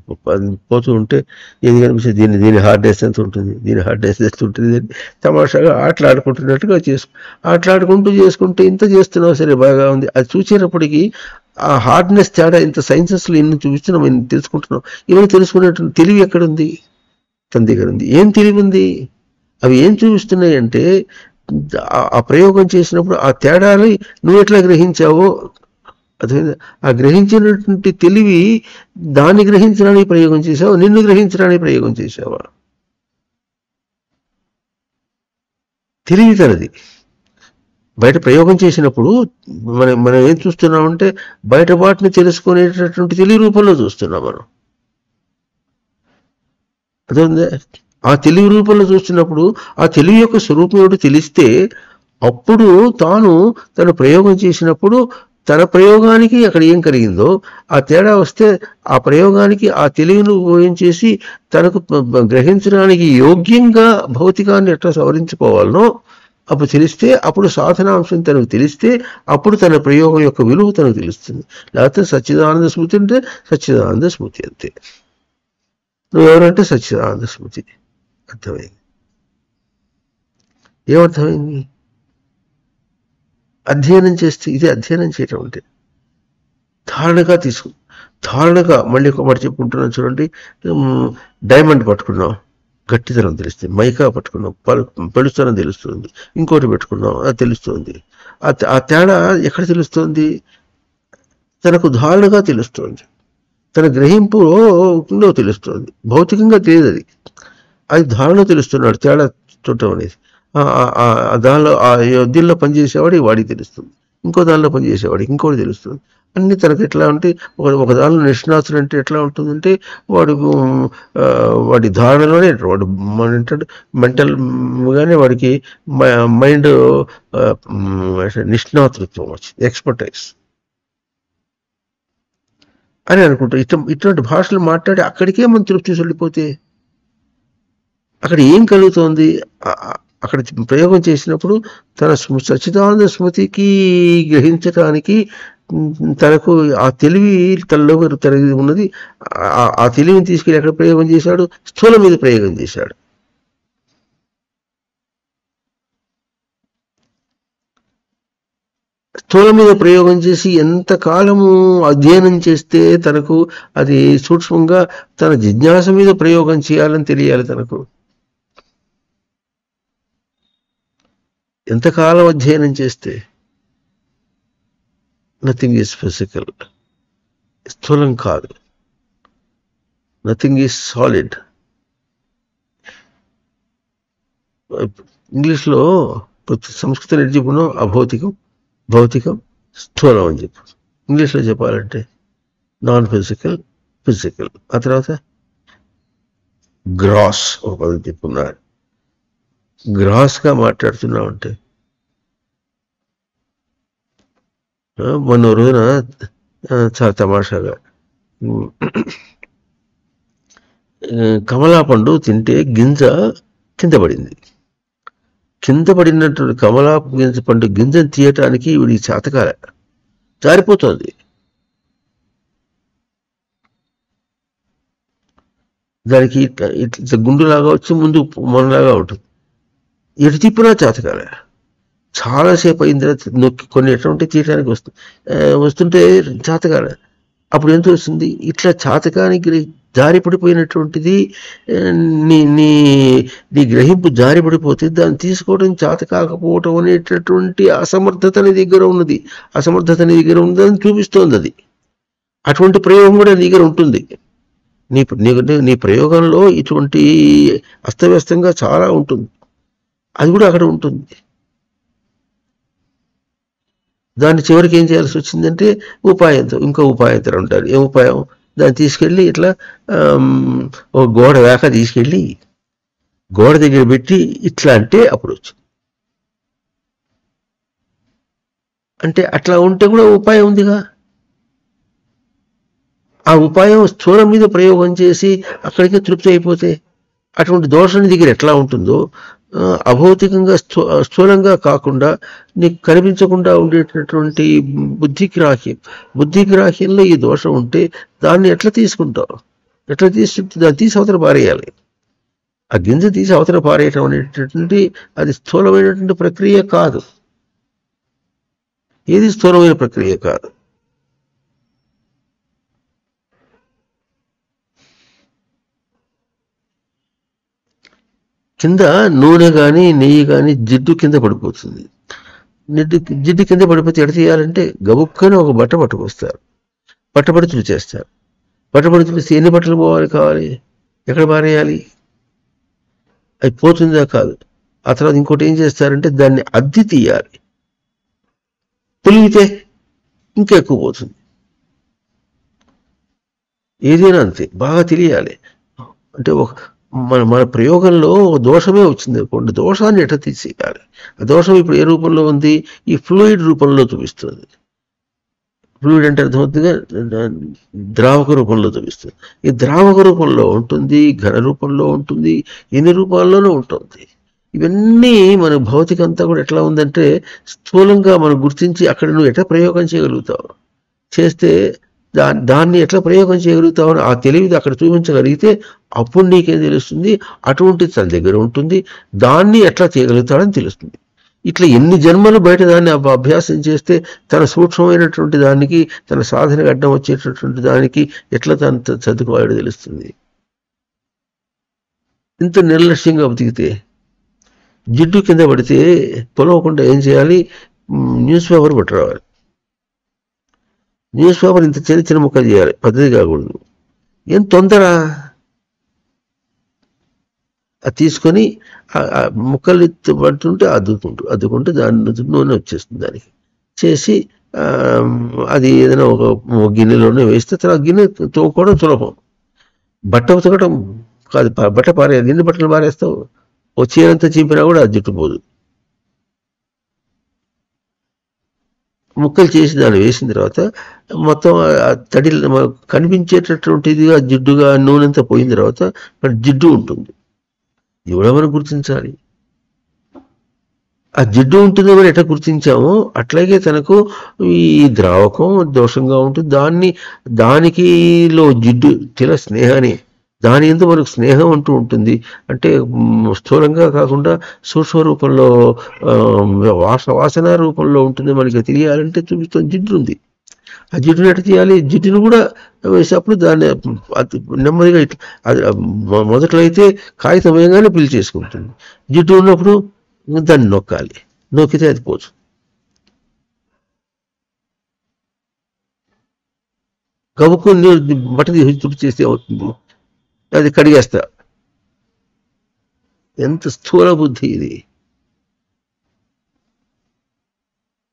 పోతూ ఉంటే ఏది కనిపిస్తుంది, దీని హార్డ్నెస్ ఎంత ఉంటుంది, దీని హార్డ్నెస్ ఎంత ఉంటుంది, తమాషాగా ఆటలాడుకుంటున్నట్టుగా ఆటలాడుకుంటూ చేసుకుంటే ఇంత చేస్తున్నావు సరే బాగా ఉంది. అది చూసేటప్పటికి ఆ హార్డ్నెస్ తేడా ఇంత సైన్సెస్లో ఎన్ని చూపిస్తున్నాం, ఎన్ని తెలుసుకుంటున్నాం. ఇవన్నీ తెలుసుకునేటువంటి తెలివి ఎక్కడుంది? తన దగ్గర ఉంది. ఏం తెలివి ఉంది? అవి ఏం చూపిస్తున్నాయి అంటే ఆ ప్రయోగం చేసినప్పుడు ఆ తేడాని నువ్వు ఎట్లా గ్రహించావో అదే, ఆ గ్రహించినటువంటి తెలివి దాన్ని గ్రహించడానికి ప్రయోగం చేసావా, నిన్ను గ్రహించడానికి ప్రయోగం చేసావా? తెలివి తనది. బయట ప్రయోగం చేసినప్పుడు మనం ఏం చూస్తున్నామంటే బయట వాటిని తెలుసుకునేటటువంటి తెలివి రూపంలో చూస్తున్నాం మనం. అదే ఆ తెలివి రూపంలో చూస్తున్నప్పుడు ఆ తెలివి యొక్క స్వరూపం ఏమిటో తెలిస్తే అప్పుడు తను ప్రయోగం చేసినప్పుడు తన ప్రయోగానికి అక్కడ ఏం కలిగిందో ఆ తేడా వస్తే ఆ ప్రయోగానికి ఆ తెలివిని ఉపయోగించేసి తనకు గ్రహించడానికి యోగ్యంగా భౌతికాన్ని ఎట్లా సవరించుకోవాలనో అప్పుడు తెలిస్తే, అప్పుడు సాధనాంశం తనకు తెలిస్తే అప్పుడు తన ప్రయోగం యొక్క విలువ తనకు తెలుస్తుంది. లేకపోతే సచ్చిదానంద స్మృతి అంటే సచ్చిదానంద స్మృతి అంతే. నువ్వెవరంటే సచ్చిదానంద స్మృతి. అర్థమైంది? ఏమర్థమైంది? అధ్యయనం చేస్తే ఇదే అధ్యయనం చేయటం అంటే ధారణగా మళ్ళీ ఒక మాట చెప్పుకుంటున్నాను చూడండి. డైమండ్ పట్టుకున్నాం, గట్టితనం తెలుస్తుంది. మైకా పట్టుకున్నాం, పలుస్తనం తెలుస్తుంది. ఇంకోటి పెట్టుకున్నాం, అది తెలుస్తుంది. ఆ తేడా ఎక్కడ తెలుస్తుంది? తనకు ధారణగా తెలుస్తుంది, తన గ్రహింపులో తెలుస్తుంది. భౌతికంగా తెలియదు అది ధారణ తెలుస్తున్నాడు తేడా చూడటం అనేది. దానిలో దీనిలో పనిచేసేవాడికి వాడికి తెలుస్తుంది, ఇంకో దానిలో పనిచేసేవాడికి ఇంకోటి తెలుస్తుంది. అన్ని తనకు ఎట్లా అంటే ఒక దానిలో నిష్ణాతుడు అంటే ఎట్లా ఉంటుందంటే వాడి ధారణలోనే వాడు మెంటల్గానే వాడికి మైండ్ నిష్ణాతృత్వం వచ్చింది, ఎక్స్పర్టైజ్ అని అనుకుంటాం. ఇటువంటి భాషలు మాట్లాడి అక్కడికే మనం తృప్తి వెళ్ళిపోతే అక్కడ ఏం కలుగుతోంది? అక్కడ ప్రయోగం చేసినప్పుడు తన సచ్చిదానంద స్మృతికి గ్రహించడానికి తనకు ఆ తెలివి తనలో తనది ఉన్నది. ఆ తెలివిని తీసుకెళ్ళి ఎక్కడ ప్రయోగం చేశాడు? స్థూలం మీద ప్రయోగం చేశాడు. స్థూలం మీద ప్రయోగం చేసి ఎంతకాలము అధ్యయనం చేస్తే తనకు అది సూక్ష్మంగా తన జిజ్ఞాస మీద ప్రయోగం చేయాలని తెలియాలి. తనకు ఎంతకాలం అధ్యయనం చేస్తే నథింగ్ ఈజ్ ఫిజికల్, స్థూలం కాదు. Nothing is solid. ఇంగ్లీష్లో సంస్కృతం ఎటు చెప్పును? అభౌతికం, భౌతికం, స్థూలం అని చెప్పు. ఇంగ్లీష్లో చెప్పాలంటే నాన్ ఫిజికల్, ఫిజికల్. ఆ తర్వాత గ్రాస్ ఒక పదం చెప్పుకున్నాడు. గ్రాస్గా మాట్లాడుతున్నామంటే మొన్న రోజున చాలా తమాషాగా కమలా పండు తింటే గింజ కింద పడింది. కింద పడినట్టు కమలా పండు గింజను తీయటానికి వీడికి చేతకాల, జారిపోతుంది. దానికి ఇట్లా గుండులాగా వచ్చి ముందు మొనలాగా ఉంటుంది. ఎటు తిప్పినా చేతకాల. చాలాసేపు అయిన తర్వాత నొక్కి కొన్ని ఎటువంటి తీయడానికి వస్తుంటే చేతకాల. అప్పుడు ఎంత వస్తుంది? ఇట్లా చేతకానికి జారి పడిపోయినటువంటిది నీ గ్రహింపు జారి పడిపోతే దాన్ని తీసుకోవడం చేత కాకపోవటం అనేటటువంటి అసమర్థత నీ దగ్గర ఉన్నది. అసమర్థత నీ దగ్గర ఉన్నదని చూపిస్తోంది అది. అటువంటి ప్రయోగం కూడా నీ దగ్గర ఉంటుంది. నీ ప్రయోగంలో ఇటువంటి అస్తవ్యస్తంగా చాలా ఉంటుంది, అది కూడా అక్కడ ఉంటుంది. దాన్ని చివరికి ఏం చేయాల్సి వచ్చిందంటే ఉపాయంతో, ఇంకో ఉపాయంతో ఉంటారు. ఏ ఉపాయం? దాన్ని తీసుకెళ్ళి ఇట్లా ఒక గోడ దాకా తీసుకెళ్ళి గోడ దగ్గర పెట్టి ఇట్లా అంటే అప్పుడు వచ్చింది. అంటే అట్లా ఉంటే కూడా ఉపాయం ఉందిగా. ఆ ఉపాయం స్థూలం మీద ప్రయోగం చేసి అక్కడికే తృప్తి అయిపోతే అటువంటి దోషం నీ దగ్గర ఎట్లా ఉంటుందో అభౌతికంగా స్థూలంగా కాకుండా నీకు కనిపించకుండా ఉండేటటువంటి బుద్ధిగ్రాహ్యం బుద్ధిగ్రాహ్యంలో ఈ దోషం ఉంటే దాన్ని ఎట్లా తీసుకుంటావు? ఎట్లా తీసుకుంటే దాన్ని తీసి అవతల పారేయాలి. ఆ గింజ తీసి అవతల పారేయటం అనేటటువంటి అది స్థూలమైనటువంటి ప్రక్రియ కాదు. ఏది స్థూలమైన ప్రక్రియ కాదు. కింద నూనె కానీ నెయ్యి కానీ జిడ్డు కింద పడిపోతుంది. జిడ్డు కింద పడిపోతే ఎడ తీయాలంటే గబుక్కని ఒక బట్ట పట్టుకొస్తారు, బట్టపడి తుడిచేస్తారు. బట్టపడి తుడిస్తే ఎన్ని బట్టలు కావాలి, ఎక్కడ పారేయాలి? అది పోతుందా? కాదు. ఆ తర్వాత ఇంకోటి ఏం చేస్తారంటే దాన్ని అద్ది తీయాలి. తెలివితే ఇంకా ఎక్కువ పోతుంది. ఏదైనా అంతే, బాగా తెలియాలి. అంటే ఒక మన మన ప్రయోగంలో దోషమే వచ్చింది అనుకోండి, దోషాన్ని ఎట్లా తీసేయాలి? ఆ దోషం ఇప్పుడు ఏ రూపంలో ఉంది? ఈ ఫ్లూయిడ్ రూపంలో చూపిస్తుంది. ఫ్లూయిడ్ అంటే అర్థమవుతుందిగా, ద్రావక రూపంలో చూపిస్తుంది. ఈ ద్రావక రూపంలో ఉంటుంది, ఘన రూపంలో ఉంటుంది, ఎన్ని రూపాల్లోనూ ఉంటుంది. ఇవన్నీ మన భౌతిక అంతా కూడా ఎట్లా ఉందంటే స్థూలంగా మనం గుర్తించి అక్కడ నువ్వు ఎట్లా ప్రయోగం చేయగలుగుతావు, చేస్తే దాన్ని ఎట్లా ప్రయోగం చేయగలుగుతావు అని ఆ తెలివిది అక్కడ చూపించగలిగితే అప్పుడు నీకేం తెలుస్తుంది? అటువంటిది తన దగ్గర ఉంటుంది, దాన్ని ఎట్లా చేయగలుగుతాడని తెలుస్తుంది. ఇట్లా ఎన్ని జన్మలు బయట దాన్ని అభ్యాసం చేస్తే తన సూక్ష్మమైనటువంటి దానికి, తన సాధనకు అడ్డం వచ్చేటటువంటి దానికి ఎట్లా తను చదువుకోవాలో తెలుస్తుంది. ఇంత నిర్లక్ష్యంగా బతికితే జిడ్డు కింద పడితే పొలవకుండా ఏం చేయాలి? న్యూస్ పేపర్ పట్టురావాలి. న్యూస్ పేపర్ ఇంత చిన్న చిన్న ముక్కలు చేయాలి, పద్ధతి కాకూడదు. ఏం తొందర? అది తీసుకొని ముక్కలు పడుతుంటే అద్దుకుంటూ దాని నూనె వచ్చేస్తుంది. దానికి చేసి అది ఏదైనా ఒక గిన్నెలోనే వేస్తే తర్వాత గిన్నె తోముకోవడం సులభం. బట్ట ఉతకడం కాదు, బట్ట పారేయాలి. ఎన్ని బట్టలు పారేస్తావు? ఓ చీరంతా చింపినా కూడా అది జుట్టుపోదు. ముక్కలు చేసి దాన్ని వేసిన తర్వాత మొత్తం తడి కనిపించేటటువంటిదిగా జిడ్డుగా నూనెంతా పోయిన తర్వాత మరి జిడ్డు ఉంటుంది. ఎవడో మనం గుర్తించాలి. ఆ జిడ్డు ఉంటుంది మనం ఎట్లా గుర్తించామో అట్లాగే తనకు ఈ ద్రావకం దోషంగా ఉంటుంది. దానికిలో జిడ్డు చిన్న స్నేహాన్ని, దాని ఎందుకు మనకు స్నేహం అంటూ ఉంటుంది. అంటే స్థూలంగా కాకుండా సూక్ష్మ రూపంలో వాసన రూపంలో ఉంటుంది. మనకి తెలియాలంటే చూపిస్తుంది జిడ్డు ఉంది. ఆ జిడ్డుని ఎట్లా తీయాలి? జిడ్డును కూడా వేసేటప్పుడు దాన్ని నెమ్మదిగా అది మొదట్లో అయితే కాగితం వేయగానే పిలి చేసుకుంటుంది. జిడ్డు ఉన్నప్పుడు దాన్ని నొక్కాలి, నొక్కితే అది పోదు. గబుక్కుని బట్ట తుడి చేస్తే అవుతుంది, అది కడిగేస్తా. ఎంత స్థూల బుద్ధి ఇది!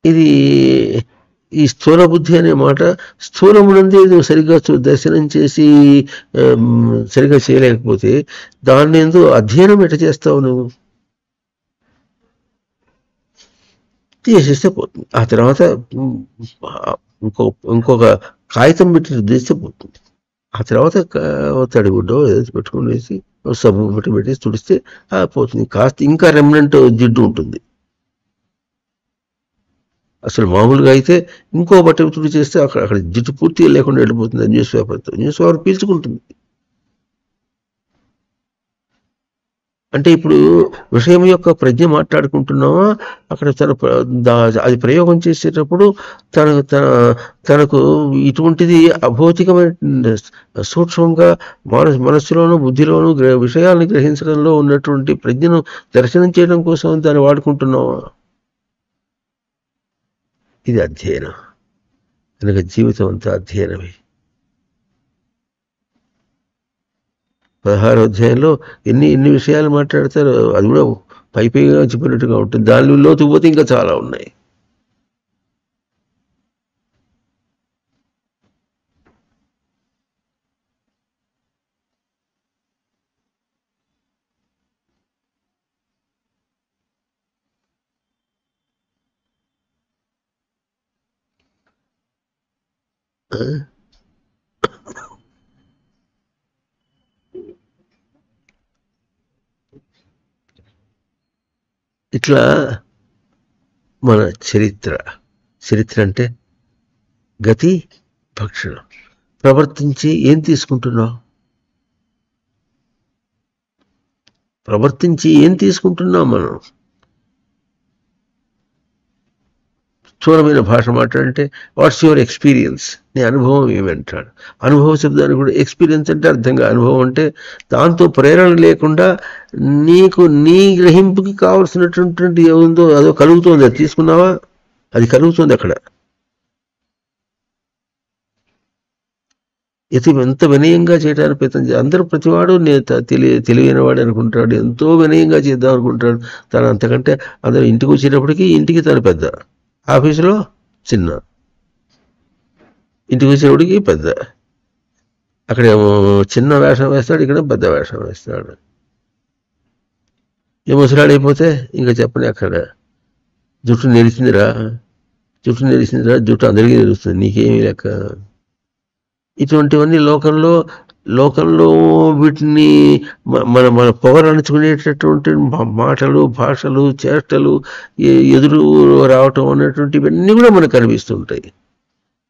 ఇది ఈ స్థూల బుద్ధి అనే మాట స్థూలమునందే సరిగ్గా దర్శనం చేసి సరిగ్గా చేయలేకపోతే దాన్ని ఎందుకు అధ్యయనం ఎట్లా చేస్తావు నువ్వు? తీసేస్తే పోతుంది. ఆ తర్వాత ఇంకొక కాగితం పెట్టి తీస్తే పోతుంది. ఆ తర్వాత తడిగుడ్డో ఏదో పెట్టుకుని వేసి సబ్బు పెట్టేసి తుడిస్తే పోతుంది. కాస్త ఇంకా రెమినెంట్ జిడ్డు ఉంటుంది. అసలు మామూలుగా అయితే ఇంకో బట్ట తుడి చేస్తే అక్కడ జిడ్డు పూర్తిగా లేకుండా వెళ్ళిపోతుంది న్యూస్ పేపర్తో. న్యూస్ పేపర్ పీల్చుకుంటుంది. అంటే ఇప్పుడు విషయం యొక్క ప్రజ్ఞ మాట్లాడుకుంటున్నామా, అక్కడ అది ప్రయోగం చేసేటప్పుడు తనకు ఇటువంటిది అభౌతికమైన సూక్ష్మంగా మనస్సులోను బుద్ధిలోను విషయాలను గ్రహించడంలో ఉన్నటువంటి ప్రజ్ఞను దర్శనం చేయడం కోసం దాన్ని వాడుకుంటున్నామా? ఇది అధ్యయనం. కనుక జీవితం అంతా అధ్యయనమే. 16వ అధ్యాయంలో ఎన్ని విషయాలు మాట్లాడతారో అది కూడా పైపైగా చెప్పినట్టుగా ఉంటుంది. దానిలో లోతుకు పోతే ఇంకా చాలా ఉన్నాయి. ఇట్లా మన చరిత్ర అంటే గతి భక్షణం. ప్రవర్తించి ఏం తీసుకుంటున్నావు? మనం స్థూలమైన భాష మాట్లాడంటే వాట్స్ యువర్ ఎక్స్పీరియన్స్, నీ అనుభవం ఏమంటాడు. అనుభవ శబ్దానికి కూడా ఎక్స్పీరియన్స్ అంటే అర్థంగా, అనుభవం అంటే దాంతో ప్రేరణ లేకుండా నీకు నీ గ్రహింపుకి కావలసినటువంటి ఏముందో అదో కలుగుతోంది. అది తీసుకున్నావా? అది కలుగుతుంది అక్కడ. ఎంత వినయంగా చేయడానికి ప్రయత్నం చేయాలి. అందరూ ప్రతివాడు తెలివైన వాడు అనుకుంటాడు, ఎంతో వినయంగా చేద్దాం అనుకుంటాడు. తను అంతకంటే అందరూ ఇంటికి వచ్చేటప్పటికి ఇంటికి తను పెద్ద, ఆఫీసులో చిన్న, ఇంటికి వచ్చేటప్పటికి పెద్ద. అక్కడేమో చిన్న వేషం వేస్తాడు, ఇక్కడ పెద్ద వేషం వేస్తాడు. ఏ ముసలాడైపోతే ఇంకా చెప్పని అక్కడ జుట్టు నెరిసిందిరా, జుట్టు అందరికీ తెలుస్తుంది, నీకేమీ లెక్క. ఇటువంటివన్నీ లోకంలో వీటిని మన పొగరు అణుచుకునేటటువంటి మాటలు, భాషలు, చేష్టలు ఎదురు రావటం అనేటువంటి ఇవన్నీ కూడా మనకు కనిపిస్తుంటాయి.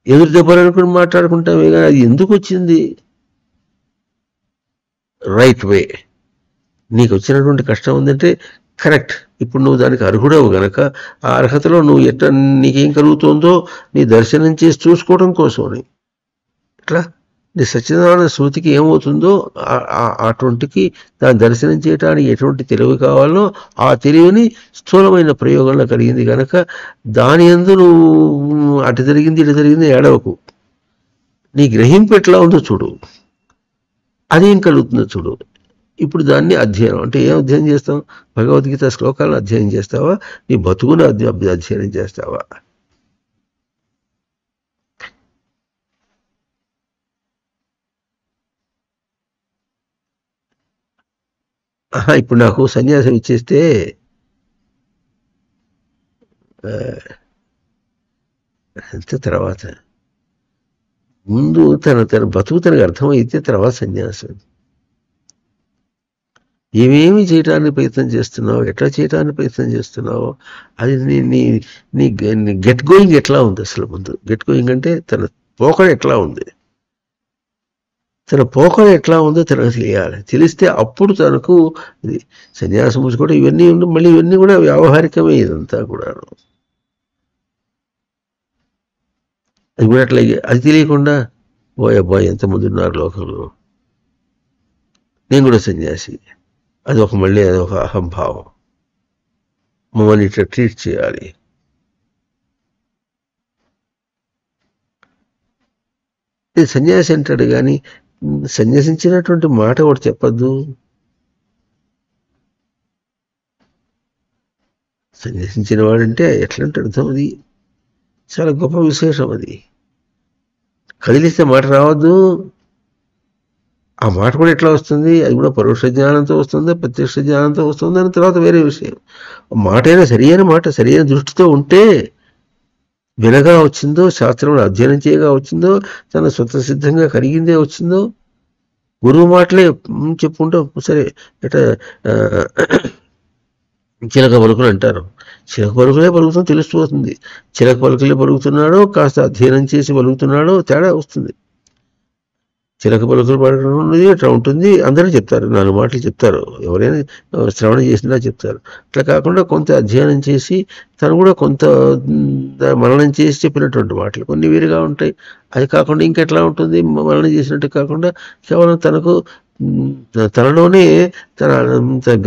ఎదురు దెబ్బలనుకుని మాట్లాడుకుంటామే కానీ అది ఎందుకు వచ్చింది? Right way. నీకు వచ్చినటువంటి కష్టం ఉందంటే కరెక్ట్. ఇప్పుడు నువ్వు దానికి అర్హుడవు గనక ఆ అర్హతలో నువ్వు ఎట్లా నీకేం కలుగుతుందో నీ దర్శనం చేసి చూసుకోవడం కోసమని. ఇట్లా నీ సత్యనారాయణ స్మృతికి ఏమవుతుందో అటువంటికి దాన్ని దర్శనం చేయడానికి ఎటువంటి తెలివి కావాలో ఆ తెలివిని స్థూలమైన ప్రయోగంలో కలిగింది కనుక దాని యందు నువ్వు అటు జరిగింది ఏడవకు. నీ గ్రహింపు ఎట్లా ఉందో చూడు, అదేం కలుగుతుందో చూడు. ఇప్పుడు దాన్ని అధ్యయనం అంటే ఏం అధ్యయనం చేస్తావు? భగవద్గీత శ్లోకాలను అధ్యయనం చేస్తావా? నీ బతుకును అధ్యయనం చేస్తావా? ఇప్పుడు నాకు సన్యాసం ఇచ్చేస్తే అంత తర్వాత ముందు తన బతుకు తనకు అర్థమైతే తర్వాత సన్యాసం. ఏమేమి చేయడానికి ప్రయత్నం చేస్తున్నావు, ఎట్లా చేయడానికి ప్రయత్నం చేస్తున్నావు, అది నీ గెట్ గోయింగ్ ఎట్లా ఉంది అసలు. ముందు గెట్ గోయింగ్ అంటే తన పోకడ ఎట్లా ఉంది, ఎట్లా ఉందో తనకు తెలియాలి. తెలిస్తే అప్పుడు తనకు ఇది సన్యాసం కూడా ఇవన్నీ మళ్ళీ ఇవన్నీ కూడా వ్యావహారికమే. ఇదంతా కూడా అది కూడా అట్లాగే. అది తెలియకుండా అబ్బాయి ఎంతమంది ఉన్నారు లోకంలో, నేను కూడా సన్యాసి, అది ఒక అహంభావం. మమ్మల్ని ఇట్లా ట్రీట్ చేయాలి. ఇది సన్యాసి అంటాడు కానీ సన్యాసించినటువంటి మాట కూడా చెప్పద్దు. సన్యాసించిన వాడంటే ఎట్లంటే అర్థం, అది చాలా గొప్ప విశేషం. అది కదిలిస్తే మాట రావద్దు. ఆ మాట కూడా ఎట్లా వస్తుంది? అది కూడా పరోక్ష జ్ఞానంతో వస్తుందా, ప్రత్యక్ష జ్ఞానంతో వస్తుందా అని తర్వాత వేరే విషయం. మాట అయినా సరైన దృష్టితో ఉంటే, వినగా వచ్చిందో, శాస్త్రంలో అధ్యయనం చేయగా వచ్చిందో, తన స్వతసిద్ధంగా కలిగిందే వచ్చిందో, గురువు మాటలే చెప్పుకుంటూ సరే. ఎట చిలక పలుకులు అంటారు, చిలక పలుకులే పలుకుతుందో తెలిసిపోతుంది. చిలక పలుకులే పలుకుతున్నాడో కాస్త అధ్యయనం చేసి పలుకుతున్నాడో తేడా వస్తుంది. చిలక పలుకులు పడడం అనేది అట్లా ఉంటుంది. అందరూ చెప్తారు, 4 మాటలు చెప్తారు, ఎవరైనా శ్రవణం చేసినా చెప్తారు. అట్లా కాకుండా కొంత అధ్యయనం చేసి తను కూడా కొంత మననం చేసి చెప్పినటువంటి మాటలు కొన్ని వేరుగా ఉంటాయి. అది కాకుండా ఇంకెట్లా ఉంటుంది? మననం చేసినట్టు కాకుండా కేవలం తనలోనే తన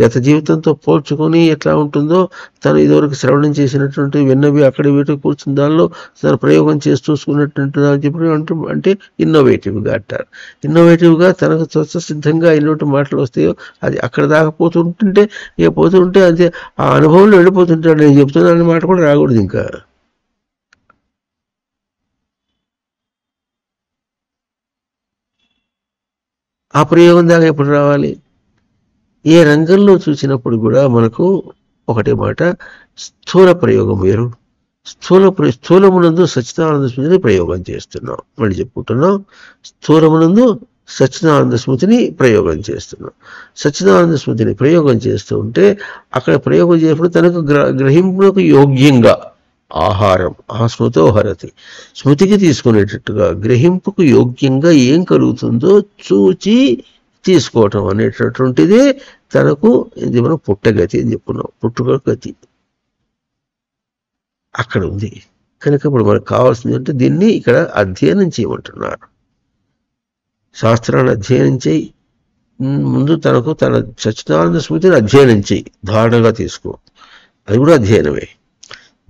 గత జీవితంతో పోల్చుకొని ఎట్లా ఉంటుందో, తను ఇదివరకు శ్రవణం చేసినటువంటి విన్నవి అక్కడ వీటి కూర్చుని దానిలో తన ప్రయోగం చేసి చూసుకున్నటువంటి చెప్పి అంటే ఇన్నోవేటివ్గా అంటారు. ఇన్నోవేటివ్గా తనకు స్వతసిద్ధంగా ఎన్నోటి మాటలు వస్తాయో అది అక్కడ దాకా పోతుంటే అది ఆ అనుభవంలో వెళ్ళిపోతుంటాడు. నేను చెప్తున్నాను మాట కూడా రాకూడదు. ఇంకా ఆ ప్రయోగం దాకా ఎప్పుడు రావాలి? ఏ రంగంలో చూసినప్పుడు కూడా మనకు ఒకటే మాట, స్థూల ప్రయోగం వేరు, స్థూలమునందు సచ్చిదానంద స్మృతిని ప్రయోగం చేస్తున్నాం. మళ్ళీ చెప్పుకుంటున్నాం, స్థూలమునందు సచ్చిదానంద స్మృతిని ప్రయోగం చేస్తున్నాం. సచ్చిదానంద స్మృతిని ప్రయోగం చేస్తూ ఉంటే అక్కడ ప్రయోగం చేసినప్పుడు తనకు గ్రహింపునకు యోగ్యంగా ఆహారం ఆ స్మృతో హరతి, స్మృతికి తీసుకునేటట్టుగా గ్రహింపుకు యోగ్యంగా ఏం కలుగుతుందో చూచి తీసుకోవటం అనేటటువంటిదే తనకు ఇది మనం పుట్టగతి అని చెప్పుకున్నాం. పుట్టుక గతి అక్కడ ఉంది. కనుక ఇప్పుడు మనకు కావాల్సింది అంటే దీన్ని ఇక్కడ అధ్యయనం చేయమంటున్నారు. శాస్త్రాన్ని అధ్యయనం చేయి, ముందు తనకు తన సచ్చిదానంద స్మృతిని అధ్యయనం చేయి, ధారణగా తీసుకో, అది కూడా అధ్యయనమే.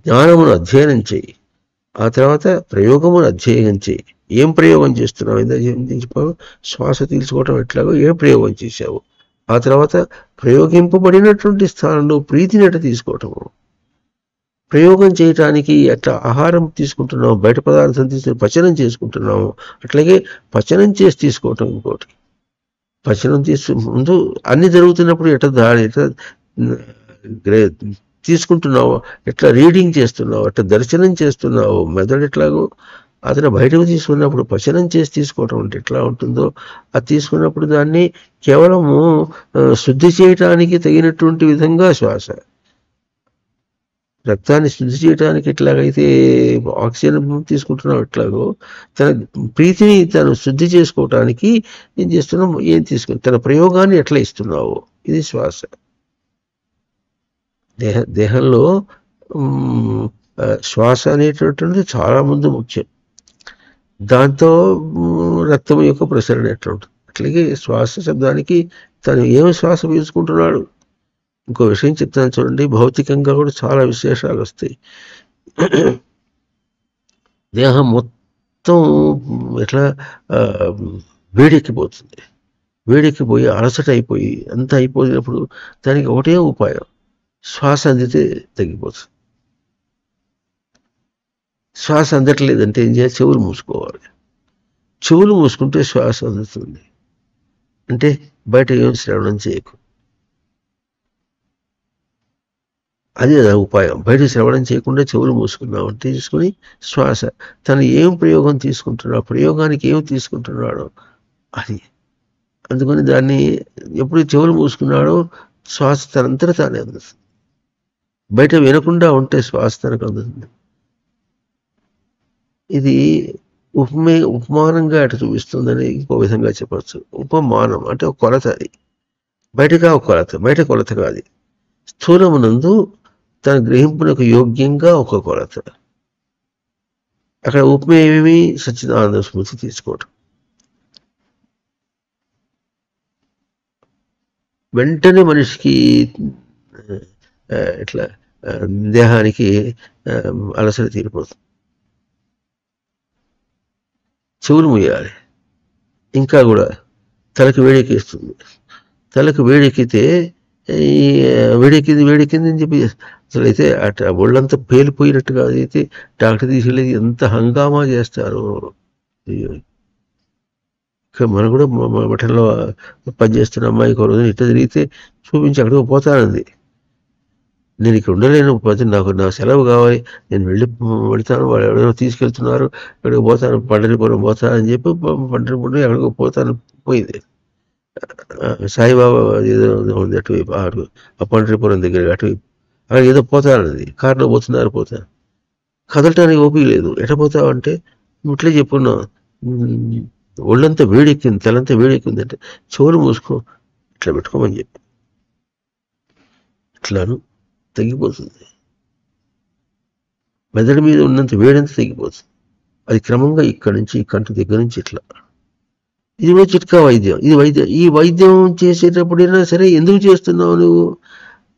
జ్ఞానమును అధ్యయనం చేయి, ఆ తర్వాత ప్రయోగమును అధ్యయనం చేయి. ఏం ప్రయోగం చేస్తున్నావు? చెప్పావు శ్వాస తీసుకోవటం ఎట్లాగో ఏం ప్రయోగం చేశావు, ఆ తర్వాత ప్రయోగింపబడినటువంటి స్థానంలో ప్రీతిని ఎట్లా తీసుకోవటము, ప్రయోగం చేయటానికి ఎట్లా ఆహారం తీసుకుంటున్నాము, బయట పదార్థం తీసుకుని పచనం చేసుకుంటున్నాము, అట్లాగే పచనం చేసి తీసుకోవటం ఇంకోటి. పచనం ముందు అన్ని జరుగుతున్నప్పుడు ఎట్లా తీసుకుంటున్నావు, ఎట్లా రీడింగ్ చేస్తున్నావు, ఎట్లా దర్శనం చేస్తున్నావు, మెదడు ఎట్లాగో అతను బయటకు తీసుకున్నప్పుడు పచనం చేసి తీసుకోవటం అంటే ఎట్లా ఉంటుందో, అది తీసుకున్నప్పుడు దాన్ని కేవలము శుద్ధి చేయటానికి తగినటువంటి విధంగా శ్వాస, రక్తాన్ని శుద్ధి చేయడానికి ఎట్లాగైతే ఆక్సిజన్ తీసుకుంటున్నాం ఎట్లాగో తన ప్రీతిని తను శుద్ధి చేసుకోవటానికి ఏం చేస్తున్నాం, ఏం తీసుకుని తన ప్రయోగాన్ని ఎట్లా ఇస్తున్నావు, ఇది శ్వాస. దేహంలో శ్వాస అనేటటువంటిది చాలా ముందు ముఖ్యం. దాంతో రక్తం యొక్క ప్రసరణ ఎట్లా ఉంటుంది. అట్లాగే శ్వాస శబ్దానికి తను ఏమి శ్వాస పీల్చుకుంటున్నాడు. ఇంకో విషయం చెప్తాను చూడండి, భౌతికంగా కూడా చాలా విశేషాలు వస్తాయి. దేహం మొత్తం ఎట్లా వేడెక్కిపోతుంది, వేడెక్కిపోయి అలసట అయిపోయి అంతా అయిపోయినప్పుడు దానికి ఒకటే ఉపాయం, శ్వాస అందితే తగ్గిపోతుంది. శ్వాస అందట్లేదంటే ఏం చేయాలి, చెవులు మూసుకోవాలి. చెవులు మూసుకుంటే శ్వాస అందుతుంది. అంటే బయట ఏం శ్రవణం చేయకు, అదే ఉపాయం. బయట శ్రవణం చేయకుండా చెవులు మూసుకున్నావు తీసుకుని శ్వాస తను ఏం ప్రయోగం తీసుకుంటున్నాడు, ప్రయోగానికి ఏం తీసుకుంటున్నాడో అది. అందుకని దాన్ని ఎప్పుడు చెవులు మూసుకున్నాడో శ్వాస తనంతట తానే అందుతుంది. బయట వినకుండా ఉంటే శ్వాస తనకు అందుతుంది. ఇది ఉపమానంగా అటు చూపిస్తుందని ఇంకో విధంగా చెప్పచ్చు. ఉపమానం అంటే ఒక కొలత, అది బయటగా ఒక కొలత, బయట కొలత కాదు. స్థూలమునందు తన గ్రహింపునకు యోగ్యంగా ఒక కొలత. అక్కడ ఉపమేమి సచ్చిదానంద స్మృతి తీసుకోవటం. వెంటనే మనిషికి ఇట్లా దేహానికి అలసట తీరిపోతుంది. చెవులు మూయాలి. ఇంకా కూడా తలకు వేడెక్కిస్తుంది. తలకు వేడెక్కితే వేడెక్కింది అని చెప్పి అసలు అయితే అట్లా ఒళ్ళంతా పేలిపోయినట్టుగా అయితే డాక్టర్ తీసుకెళ్ళి ఎంత హంగామా చేస్తారు. మనం కూడా మఠంలో పనిచేస్తున్న అమ్మాయికి ఒక రోజు ఇట్లా తిరిగితే చూపించి అక్కడికి పోతానంది. నేను ఇక్కడ ఉండలేను, నాకు నా సెలవు కావాలి, నేను వెళ్తాను, వాళ్ళు ఎవరైనా తీసుకెళ్తున్నారు, ఇక్కడికి పోతాను, పండరిపురం పోతానని చెప్పి పండరిపురం ఎక్కడికి పోతాను పోయింది. సాయిబాబా ఏదో ఉంది అటువైపు, ఆ పండరిపురం దగ్గర అటువైపు, అక్కడ ఏదో పోతానది, కారులో పోతాను, కదలటానికి ఓపిక లేదు. ఎట్లా పోతావు అంటే ఇట్లే చెప్పున్నావు, ఒళ్ళంతా వేడెక్కింది, తలంతా వేడెక్కింది అంటే చెవులు మూసుకో, ఇట్లా పెట్టుకోమని చెప్పి ఇట్లాను తగ్గిపోతుంది. మెదడు మీద ఉన్నంత వేడంతా తగ్గిపోతుంది. అది క్రమంగా ఇక్కడి నుంచి ఈ కంటి దగ్గర నుంచి ఇట్లా. ఇది కూడా చిట్కా వైద్యం. ఇది ఈ వైద్యం చేసేటప్పుడైనా సరే ఎందుకు చేస్తున్నావు నువ్వు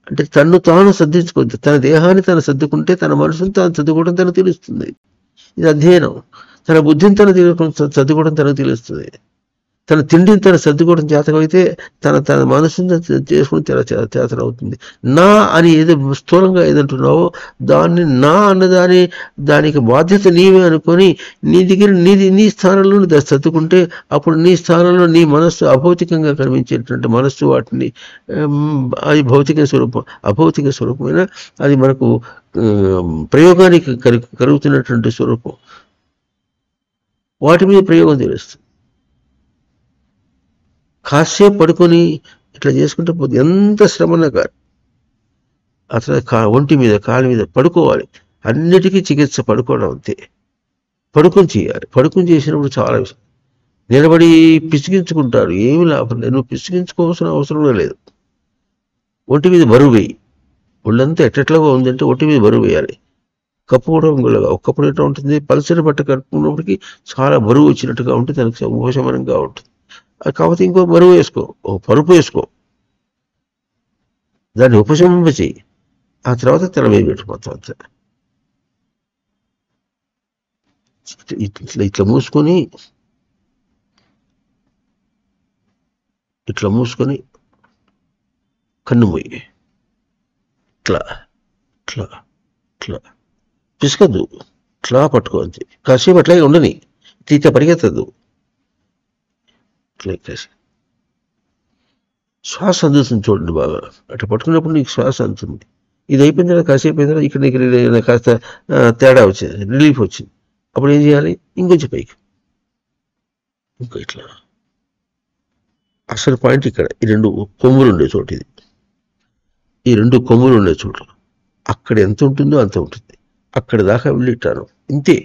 అంటే తను తాను సర్దించుకోవద్దు. తన దేహాన్ని తను సర్దుకుంటే తన మనసును తాను సర్దుకోవడం తనకు తెలుస్తుంది. ఇది అధ్యయనం. తన బుద్ధిని తను సర్దుకోవడం తనకు తెలుస్తుంది. తన తిండిని తను సర్దుకోవడం చేతకైతే తన మనసుని చేసుకుని చేతనవుతుంది. నా అని ఏదో స్థూలంగా ఏదంటున్నావో దాన్ని నా దానికి బాధ్యత నీవే అనుకొని నీ దగ్గర నీ స్థానంలో సర్దుకుంటే అప్పుడు నీ స్థానంలో నీ మనస్సు అభౌతికంగా కనిపించేటువంటి మనస్సు వాటిని అది భౌతిక స్వరూపం, అభౌతిక స్వరూపమైన అది మనకు ప్రయోగానికి కలుగుతున్నటువంటి స్వరూపం. వాటి మీద ప్రయోగం తెలుస్తుంది. కాసేపు పడుకొని ఇట్లా చేసుకుంటే పోతే ఎంత శ్రమన్నా కాదు. అసలు ఒంటి మీద కాళ్ళ మీద పడుకోవాలి. అన్నిటికీ చికిత్స పడుకోవడం అంతే. పడుకొని చేయాలి. పడుకొని చేసినప్పుడు చాలా విషయం. నిలబడి పిసిగించుకుంటారు, ఏమి లాభం లేదు. నువ్వు పిసిగించుకోవాల్సిన అవసరం లేదు. ఒంటి మీద బరువు వేయి. ఒళ్ళంతా ఎట్టెట్లాగా ఉందంటే ఒంటి మీద బరువు వేయాలి. కప్పుకోవడం గుల్లగా. ఒకప్పుడు ఎట్లా ఉంటుంది, పల్సరి బట్ట కట్టుకున్నప్పటికీ చాలా బరువు వచ్చినట్టుగా ఉంటుంది, దానికి ఉపశమనంగా ఉంటుంది. కాకపోతే ఇంకో బరువు వేసుకో, ఓ పరుపు వేసుకో, దాన్ని ఉపశమింప చేయి. ఆ తర్వాత తెల మీద పెట్టు మొత్తం అంతా. ఇట్లా మూసుకొని కన్ను మూయి. ఇట్లా ఇట్లా ఇట్లా పిసకద్దు, ఇట్లా పట్టుకో అంతే. కాసేపు అట్లాగే ఉండని, ఇట్లా పరిగెత్తద్దు. ఇట్లా శ్వాస అందుతుంది చూడండి బాగా. అట్లా పట్టుకున్నప్పుడు నీకు శ్వాస అందుతుంది. ఇది అయిపోయిన తర్వాత కాసేపు అయిన తర్వాత ఇక్కడ నీకు కాస్త తేడా వచ్చింది, రిలీఫ్ వచ్చింది. అప్పుడు ఏం చేయాలి, ఇంకొంచెం పైకి, ఇంకో ఇట్లా. అసలు పాయింట్ ఇక్కడ ఈ రెండు కొమ్ములు ఉండే చోటు, ఇది ఈ రెండు కొమ్ములు ఉండే చోటు. అక్కడ ఎంత ఉంటుందో అంత ఉంటుంది. అక్కడ దాకా వెళ్ళిట్టాను ఇంతే.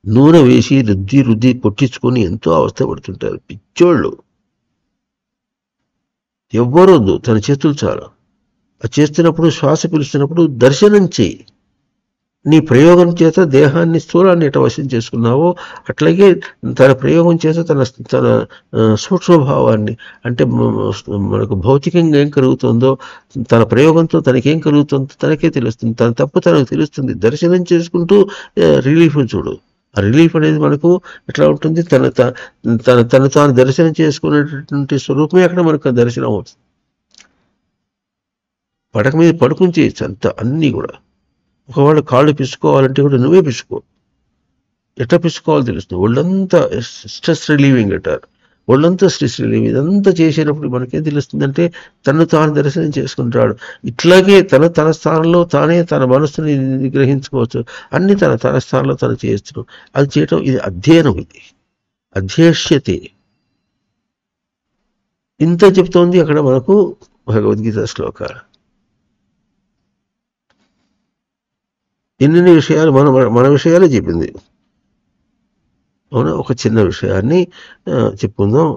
నూనె వేసి రుద్ది కొట్టించుకొని ఎంతో అవస్థపడుతుంటారు పిచ్చోళ్ళు. ఎవ్వరొద్దు, తన చేతులు చాలు. అది చేస్తున్నప్పుడు, శ్వాస పిలుస్తున్నప్పుడు దర్శనం చేయి. నీ ప్రయోగం చేత దేహాన్ని, స్థూలాన్ని ఎట వశం చేసుకున్నావో అట్లాగే తన ప్రయోగం చేత తన సూక్ష్మభావాన్ని, అంటే మనకు భౌతికంగా ఏం కలుగుతుందో తన ప్రయోగంతో తనకేం కలుగుతుందో తనకే తెలుస్తుంది. తన తప్పు తనకు తెలుస్తుంది. దర్శనం చేసుకుంటూ రిలీఫ్ చూడు. ఆ రిలీఫ్ అనేది మనకు ఎట్లా ఉంటుంది, తను తాను దర్శనం చేసుకునేటువంటి స్వరూపమే అక్కడ మనకు దర్శనం అవుతుంది. పడక మీద పడుకుని చేయొచ్చు అంతా, అన్నీ కూడా. ఒకవేళ కాళ్ళు పిసుకోవాలంటే కూడా నువ్వే పిసుకో. ఎట్లా పిసుకోవాలో తెలుస్తుంది. ఒళ్ళంతా స్ట్రెస్ రిలీవింగ్ అంటారు. ఒళ్ళంతా స్ట్రెస్ రిలీవింగ్. ఇదంతా చేసేటప్పుడు మనకేం తెలుస్తుందంటే తను తాను దర్శనం చేసుకుంటాడు. ఇట్లాగే తన స్థానంలో తానే తన మనస్సుని నిగ్రహించుకోవచ్చు. అన్ని తన స్థానంలో తను చేయొచ్చు. అది చేయటం ఇది అధ్యయనం. ఇది అధ్యేష్యతే. ఇంత చెప్తోంది అక్కడ మనకు భగవద్గీత శ్లోకాలు. ఎన్ని విషయాలు మన విషయాలే చెప్పింది. అవునా, ఒక చిన్న విషయాన్ని చెప్పుకుందాం.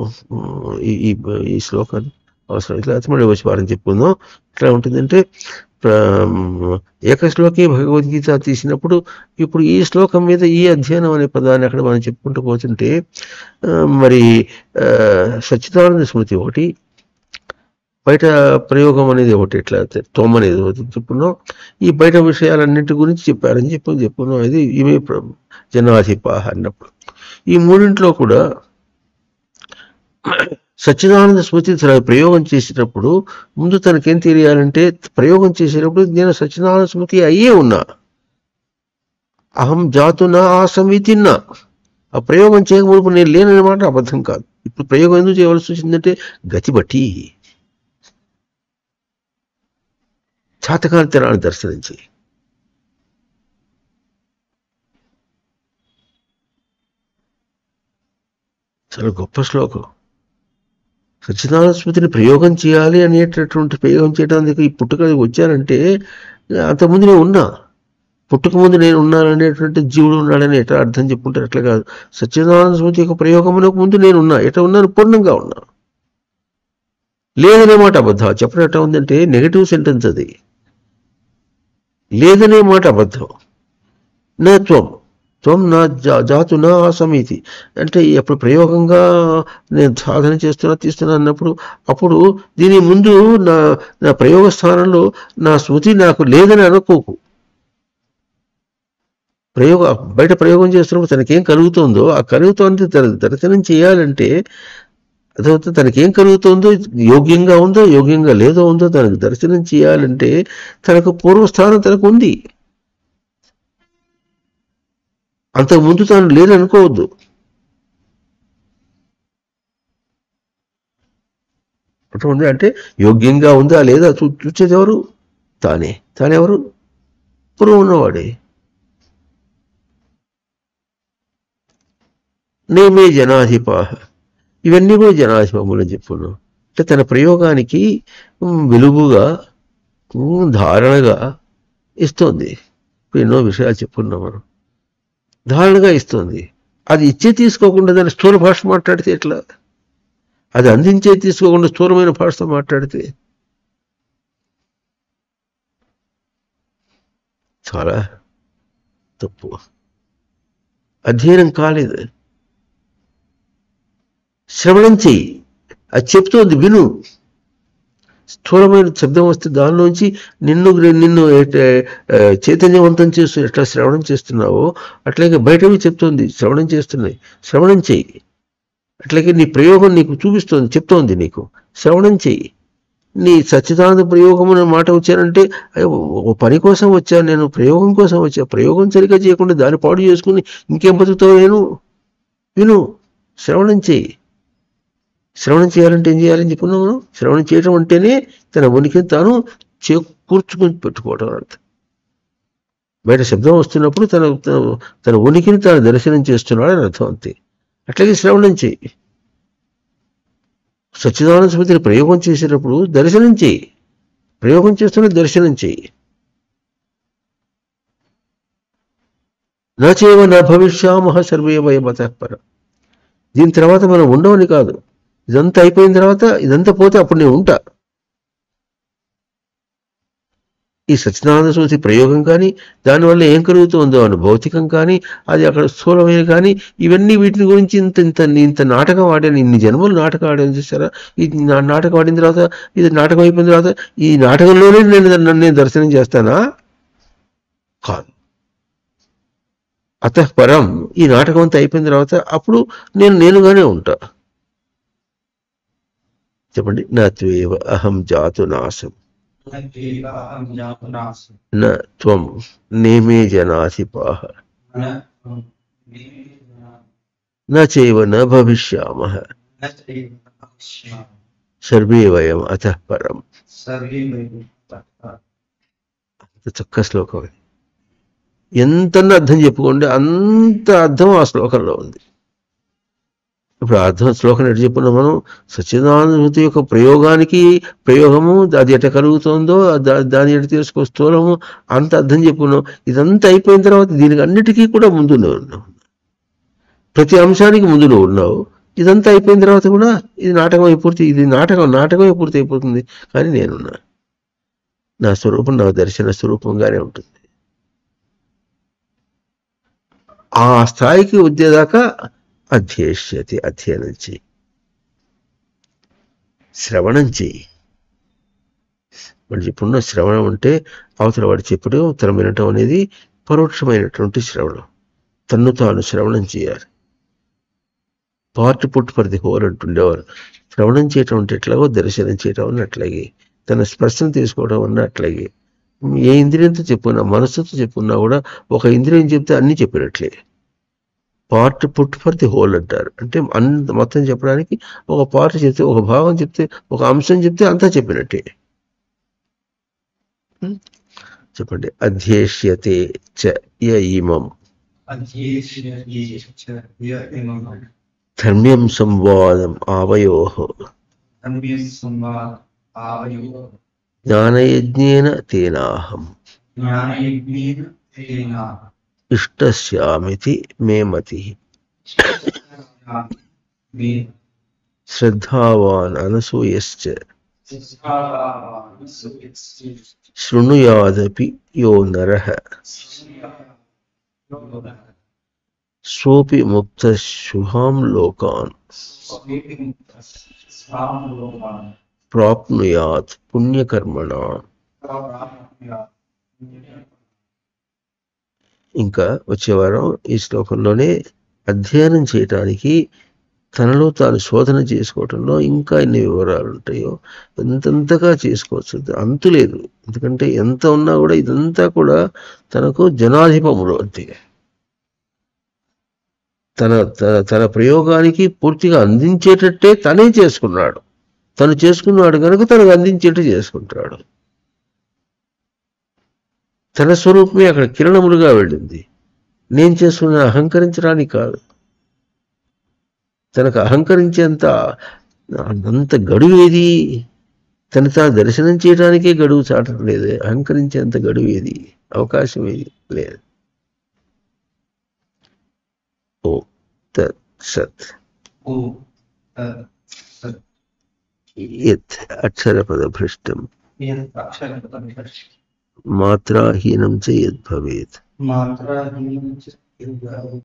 ఈ శ్లోకాన్ని అవసరం ఇట్లా మళ్ళీ వచ్చి వారం చెప్పుకుందాం. ఇట్లా ఉంటుందంటే ఏకశ్లోకి భగవద్గీత తీసినప్పుడు ఇప్పుడు ఈ శ్లోకం మీద ఈ అధ్యయనం అనే పదాన్ని అక్కడ మనం చెప్పుకుంటూ పోతుంటే మరి సచ్చిదానంద స్మృతి ఒకటి, బయట ప్రయోగం అనేది ఒకటి, ఎట్లా తోమ అనేది ఒకటి చెప్పుకున్నాం. ఈ బయట విషయాలన్నింటి గురించి చెప్పారని చెప్పుకున్నాం. ఇది ఇవే జనాధిపాహ అన్నప్పుడు ఈ మూడింట్లో కూడా సచ్చిదానంద స్మృతి ప్రయోగం చేసేటప్పుడు ముందు తనకేం తెలియాలంటే, ప్రయోగం చేసేటప్పుడు నేను సచ్చిదానంద స్మృతి అయ్యే ఉన్నా, అహం జాతునా ఆసమితిన్నా. ఆ ప్రయోగం చేయకపోతే నేను లేనమాట అబద్ధం కాదు. ఇప్పుడు ప్రయోగం ఎందుకు చేయవలసి వచ్చిందంటే గతి బట్టి చాతకాంతరాన్ని దర్శనించి. చాలా గొప్ప శ్లోకం. సచ్చిదానంద స్మృతిని ప్రయోగం చేయాలి అనేటటువంటి ప్రయోగం చేయడానికి ఈ పుట్టుక వచ్చానంటే అంతకుముందు నేను ఉన్నా, పుట్టుక ముందు నేను ఉన్నాననేటువంటి జీవుడు ఉన్నాడని ఎట్లా అర్థం చెప్పుకుంటారు, అట్లా కాదు. సచ్చిదానంద స్మృతి యొక్క ప్రయోగమునకు ముందు నేను ఉన్నా. ఎట్లా ఉన్నాను, పూర్ణంగా ఉన్నా. లేదనే మాట అబద్ధం. చెప్పడం ఎట్లా ఉందంటే నెగటివ్ సెంటెన్స్ అది. లేదనే మాట అబద్ధం. నా త్వం నా జాతు నా ఆసమితి అంటే ఎప్పుడు ప్రయోగంగా నేను సాధన తీస్తున్నా అన్నప్పుడు అప్పుడు దీని ముందు నా ప్రయోగ స్థానంలో నా స్మృతి నాకు లేదని అనుకోకు. బయట ప్రయోగం చేస్తున్నప్పుడు తనకేం కలుగుతుందో ఆ కలుగుతోంది దర్శనం చేయాలంటే అదవుతుంది. తనకేం కలుగుతుందో, యోగ్యంగా ఉందో యోగ్యంగా లేదో ఉందో తనకు దర్శనం చేయాలంటే తనకు పూర్వస్థానం తనకు ఉంది. అంతకుముందు తాను లేదనుకోవద్దు. అటువంటి అంటే యోగ్యంగా ఉందా లేదా చూసేది ఎవరు? తానెవరు? పూర్వం ఉన్నవాడే. నేమే జనాధిపాహ. ఇవన్నీ కూడా జనాధిపములని చెప్పున్నాం. అంటే తన ప్రయోగానికి వెలుగుగా ధారణగా ఇస్తుంది. ఇప్పుడు ఎన్నో విషయాలు చెప్పుకున్నాం మనం. ధారణగా ఇస్తుంది. అది ఇచ్చే తీసుకోకుండా దాని స్థూల భాష మాట్లాడితే ఎట్లా? అది అందించే తీసుకోకుండా స్థూలమైన భాషతో మాట్లాడితే చాలా తప్పు. అధ్యయనం కాలేదు. శ్రవణం చెయ్యి, అది చెప్తోంది విను. స్థూలమైన శబ్దం వస్తే దానిలోంచి నిన్ను చైతన్యవంతం చేస్తూ ఎట్లా శ్రవణం చేస్తున్నావో అట్లాగే బయటవి చెప్తోంది, శ్రవణం చేస్తున్నాయి. శ్రవణం చెయ్యి. అట్లాగే నీ ప్రయోగం నీకు చూపిస్తోంది, చెప్తోంది నీకు. శ్రవణం చెయ్యి. నీ సచ్చిదానంద ప్రయోగం అనే మాట వచ్చానంటే ఓ పని కోసం వచ్చాను నేను, ప్రయోగం కోసం వచ్చా. ప్రయోగం సరిగ్గా చేయకుండా దాన్ని పాడు చేసుకుని ఇంకేం బతుకుతావు నేను? విను, శ్రవణం చెయ్యి. శ్రవణం చేయాలంటే ఏం చేయాలని చెప్పుకున్నాం మనం. శ్రవణం చేయడం అంటేనే తన ఉనికిని తాను చేకూర్చుకొని పెట్టుకోవడం అర్థం. బయట శబ్దం వస్తున్నప్పుడు తన ఉనికిని తాను దర్శనం చేస్తున్నాడని అర్థం అంతే. అట్లాగే శ్రవణం చేయి. సచ్చిదానంద సమితిని ప్రయోగం చేసేటప్పుడు దర్శనం చేయి. ప్రయోగం చేస్తున్న దర్శనం చేయి. నచేవ న భవిష్యామః సర్వే వయం అతః పరం. దీని తర్వాత మనం ఉండవని కాదు. ఇదంతా అయిపోయిన తర్వాత ఇదంతా పోతే అప్పుడు నేను ఉంటా. ఈ సచ్చిదానంద సమితి ప్రయోగం కానీ దానివల్ల ఏం కలుగుతుందో అని భౌతికం కానీ అది అక్కడ స్థూలమైన కానీ ఇవన్నీ వీటిని గురించి ఇంత నాటకం ఆడాను. ఇన్ని జన్మలు నాటకం ఆడాను చూసారా. ఈ నాటకం ఆడిన తర్వాత ఇది నాటకం అయిపోయిన తర్వాత ఈ నాటకంలోనే నేను దర్శనం చేస్తానా? కాదు. అతః పరం, ఈ నాటకం అంతా అయిపోయిన తర్వాత అప్పుడు నేనుగానే ఉంటా. చెప్పండి. నా త్వేవ అహం జాతు నాశం న త్వం నేమే జనాధిపాః న చైవ న భవిష్యామః సర్వే వయం అతః పరం. చక్క శ్లోకం. ఎంతన్నా అర్థం చెప్పుకోండి, అంత అర్థం ఆ శ్లోకంలో ఉంది. ఇప్పుడు అర్థం శ్లోకం ఎట్లా చెప్పుకున్నాం మనం. సచ్చిదానంద యొక్క ప్రయోగము అది ఎట్లా కలుగుతుందో దాన్ని ఎట్లా తెలుసుకో స్థూలము అంత అర్థం చెప్పుకున్నాం. ఇదంతా అయిపోయిన తర్వాత దీనికి అన్నిటికీ కూడా ముందు ఉన్నావు. ప్రతి అంశానికి ముందు నువ్వు ఉన్నావు. ఇదంతా అయిపోయిన తర్వాత కూడా ఇది నాటకం నాటకమే పూర్తి అయిపోతుంది. కానీ నేనున్నా. నా స్వరూపం నా దర్శన స్వరూపంగానే ఉంటుంది. ఆ స్థాయికి వచ్చేదాకా అధ్యేష్యతి, అధ్యయనం చెయ్యి, శ్రవణం చెయ్యి. వాడు చెప్పున్న శ్రవణం అంటే అవతల వాడు చెప్పడం తన వినటం అనేది పరోక్షమైనటువంటి శ్రవణం. తన్ను తాను శ్రవణం చేయాలి. Part put for the whole అంటుండేవారు. శ్రవణం చేయటం అంటే ఎట్లాగో దర్శనం చేయటం అన్న అట్లాగే, తన స్పర్శను తీసుకోవడం అన్న అట్లాగే. ఏ ఇంద్రియంతో చెప్పుకున్నా, మనస్సుతో చెప్పుకున్నా కూడా ఒక ఇంద్రియం చెప్తే అన్నీ చెప్పినట్లే. Part put for the whole అంటారు. అంటే మొత్తం చెప్పడానికి ఒక పార్ట్ చెప్తే, ఒక భాగం చెప్తే, ఒక అంశం చెప్తే అంతా చెప్పినట్టే. చెప్పండి. అధ్యేష్యతే చ య ఇమం ధర్మ్యం సంవాదం ఆవయోః జ్ఞానయజ్ఞేన తేనాహం ఇష్టస్యామితి మే మతిః శ్రద్ధావాన్ అనసూయశ్చ శృణుయాదపి యో నరః సోపి ముక్తః శుభాం లోకాన్ ప్రాప్నుయాత్ పుణ్యకర్మణాం. ఇంకా వచ్చే వారం ఈ శ్లోకంలోనే అధ్యయనం చేయటానికి, తనలో తాను శోధన చేసుకోవటంలో ఇంకా ఎన్ని వివరాలు ఉంటాయో ఎంతగా చేసుకోవచ్చు, అంతులేదు. ఎందుకంటే ఎంత ఉన్నా కూడా ఇదంతా కూడా తనకు జనాధిపములు అంతే. తన ప్రయోగానికి పూర్తిగా అందించేటట్టే తనే చేసుకున్నాడు. తను చేసుకున్నాడు కనుక తనకు అందించేట్టు చేసుకుంటాడు. తన స్వరూపమే అక్కడ కిరణములుగా వెళ్ళింది. నేను చేసుకున్న అహంకరించడానికి కాదు. తనకు అహంకరించేంత అంత గడువు ఏది? తను తాను దర్శనం చేయడానికే గడువు చాటం లేదు. అహంకరించేంత గడువు ఏది? అవకాశం ఏది లేదు. ఓ తత్సత్. యత్ అక్షరపదభ్రష్టం మాత్రాహీనం చ యద్ భవేత్.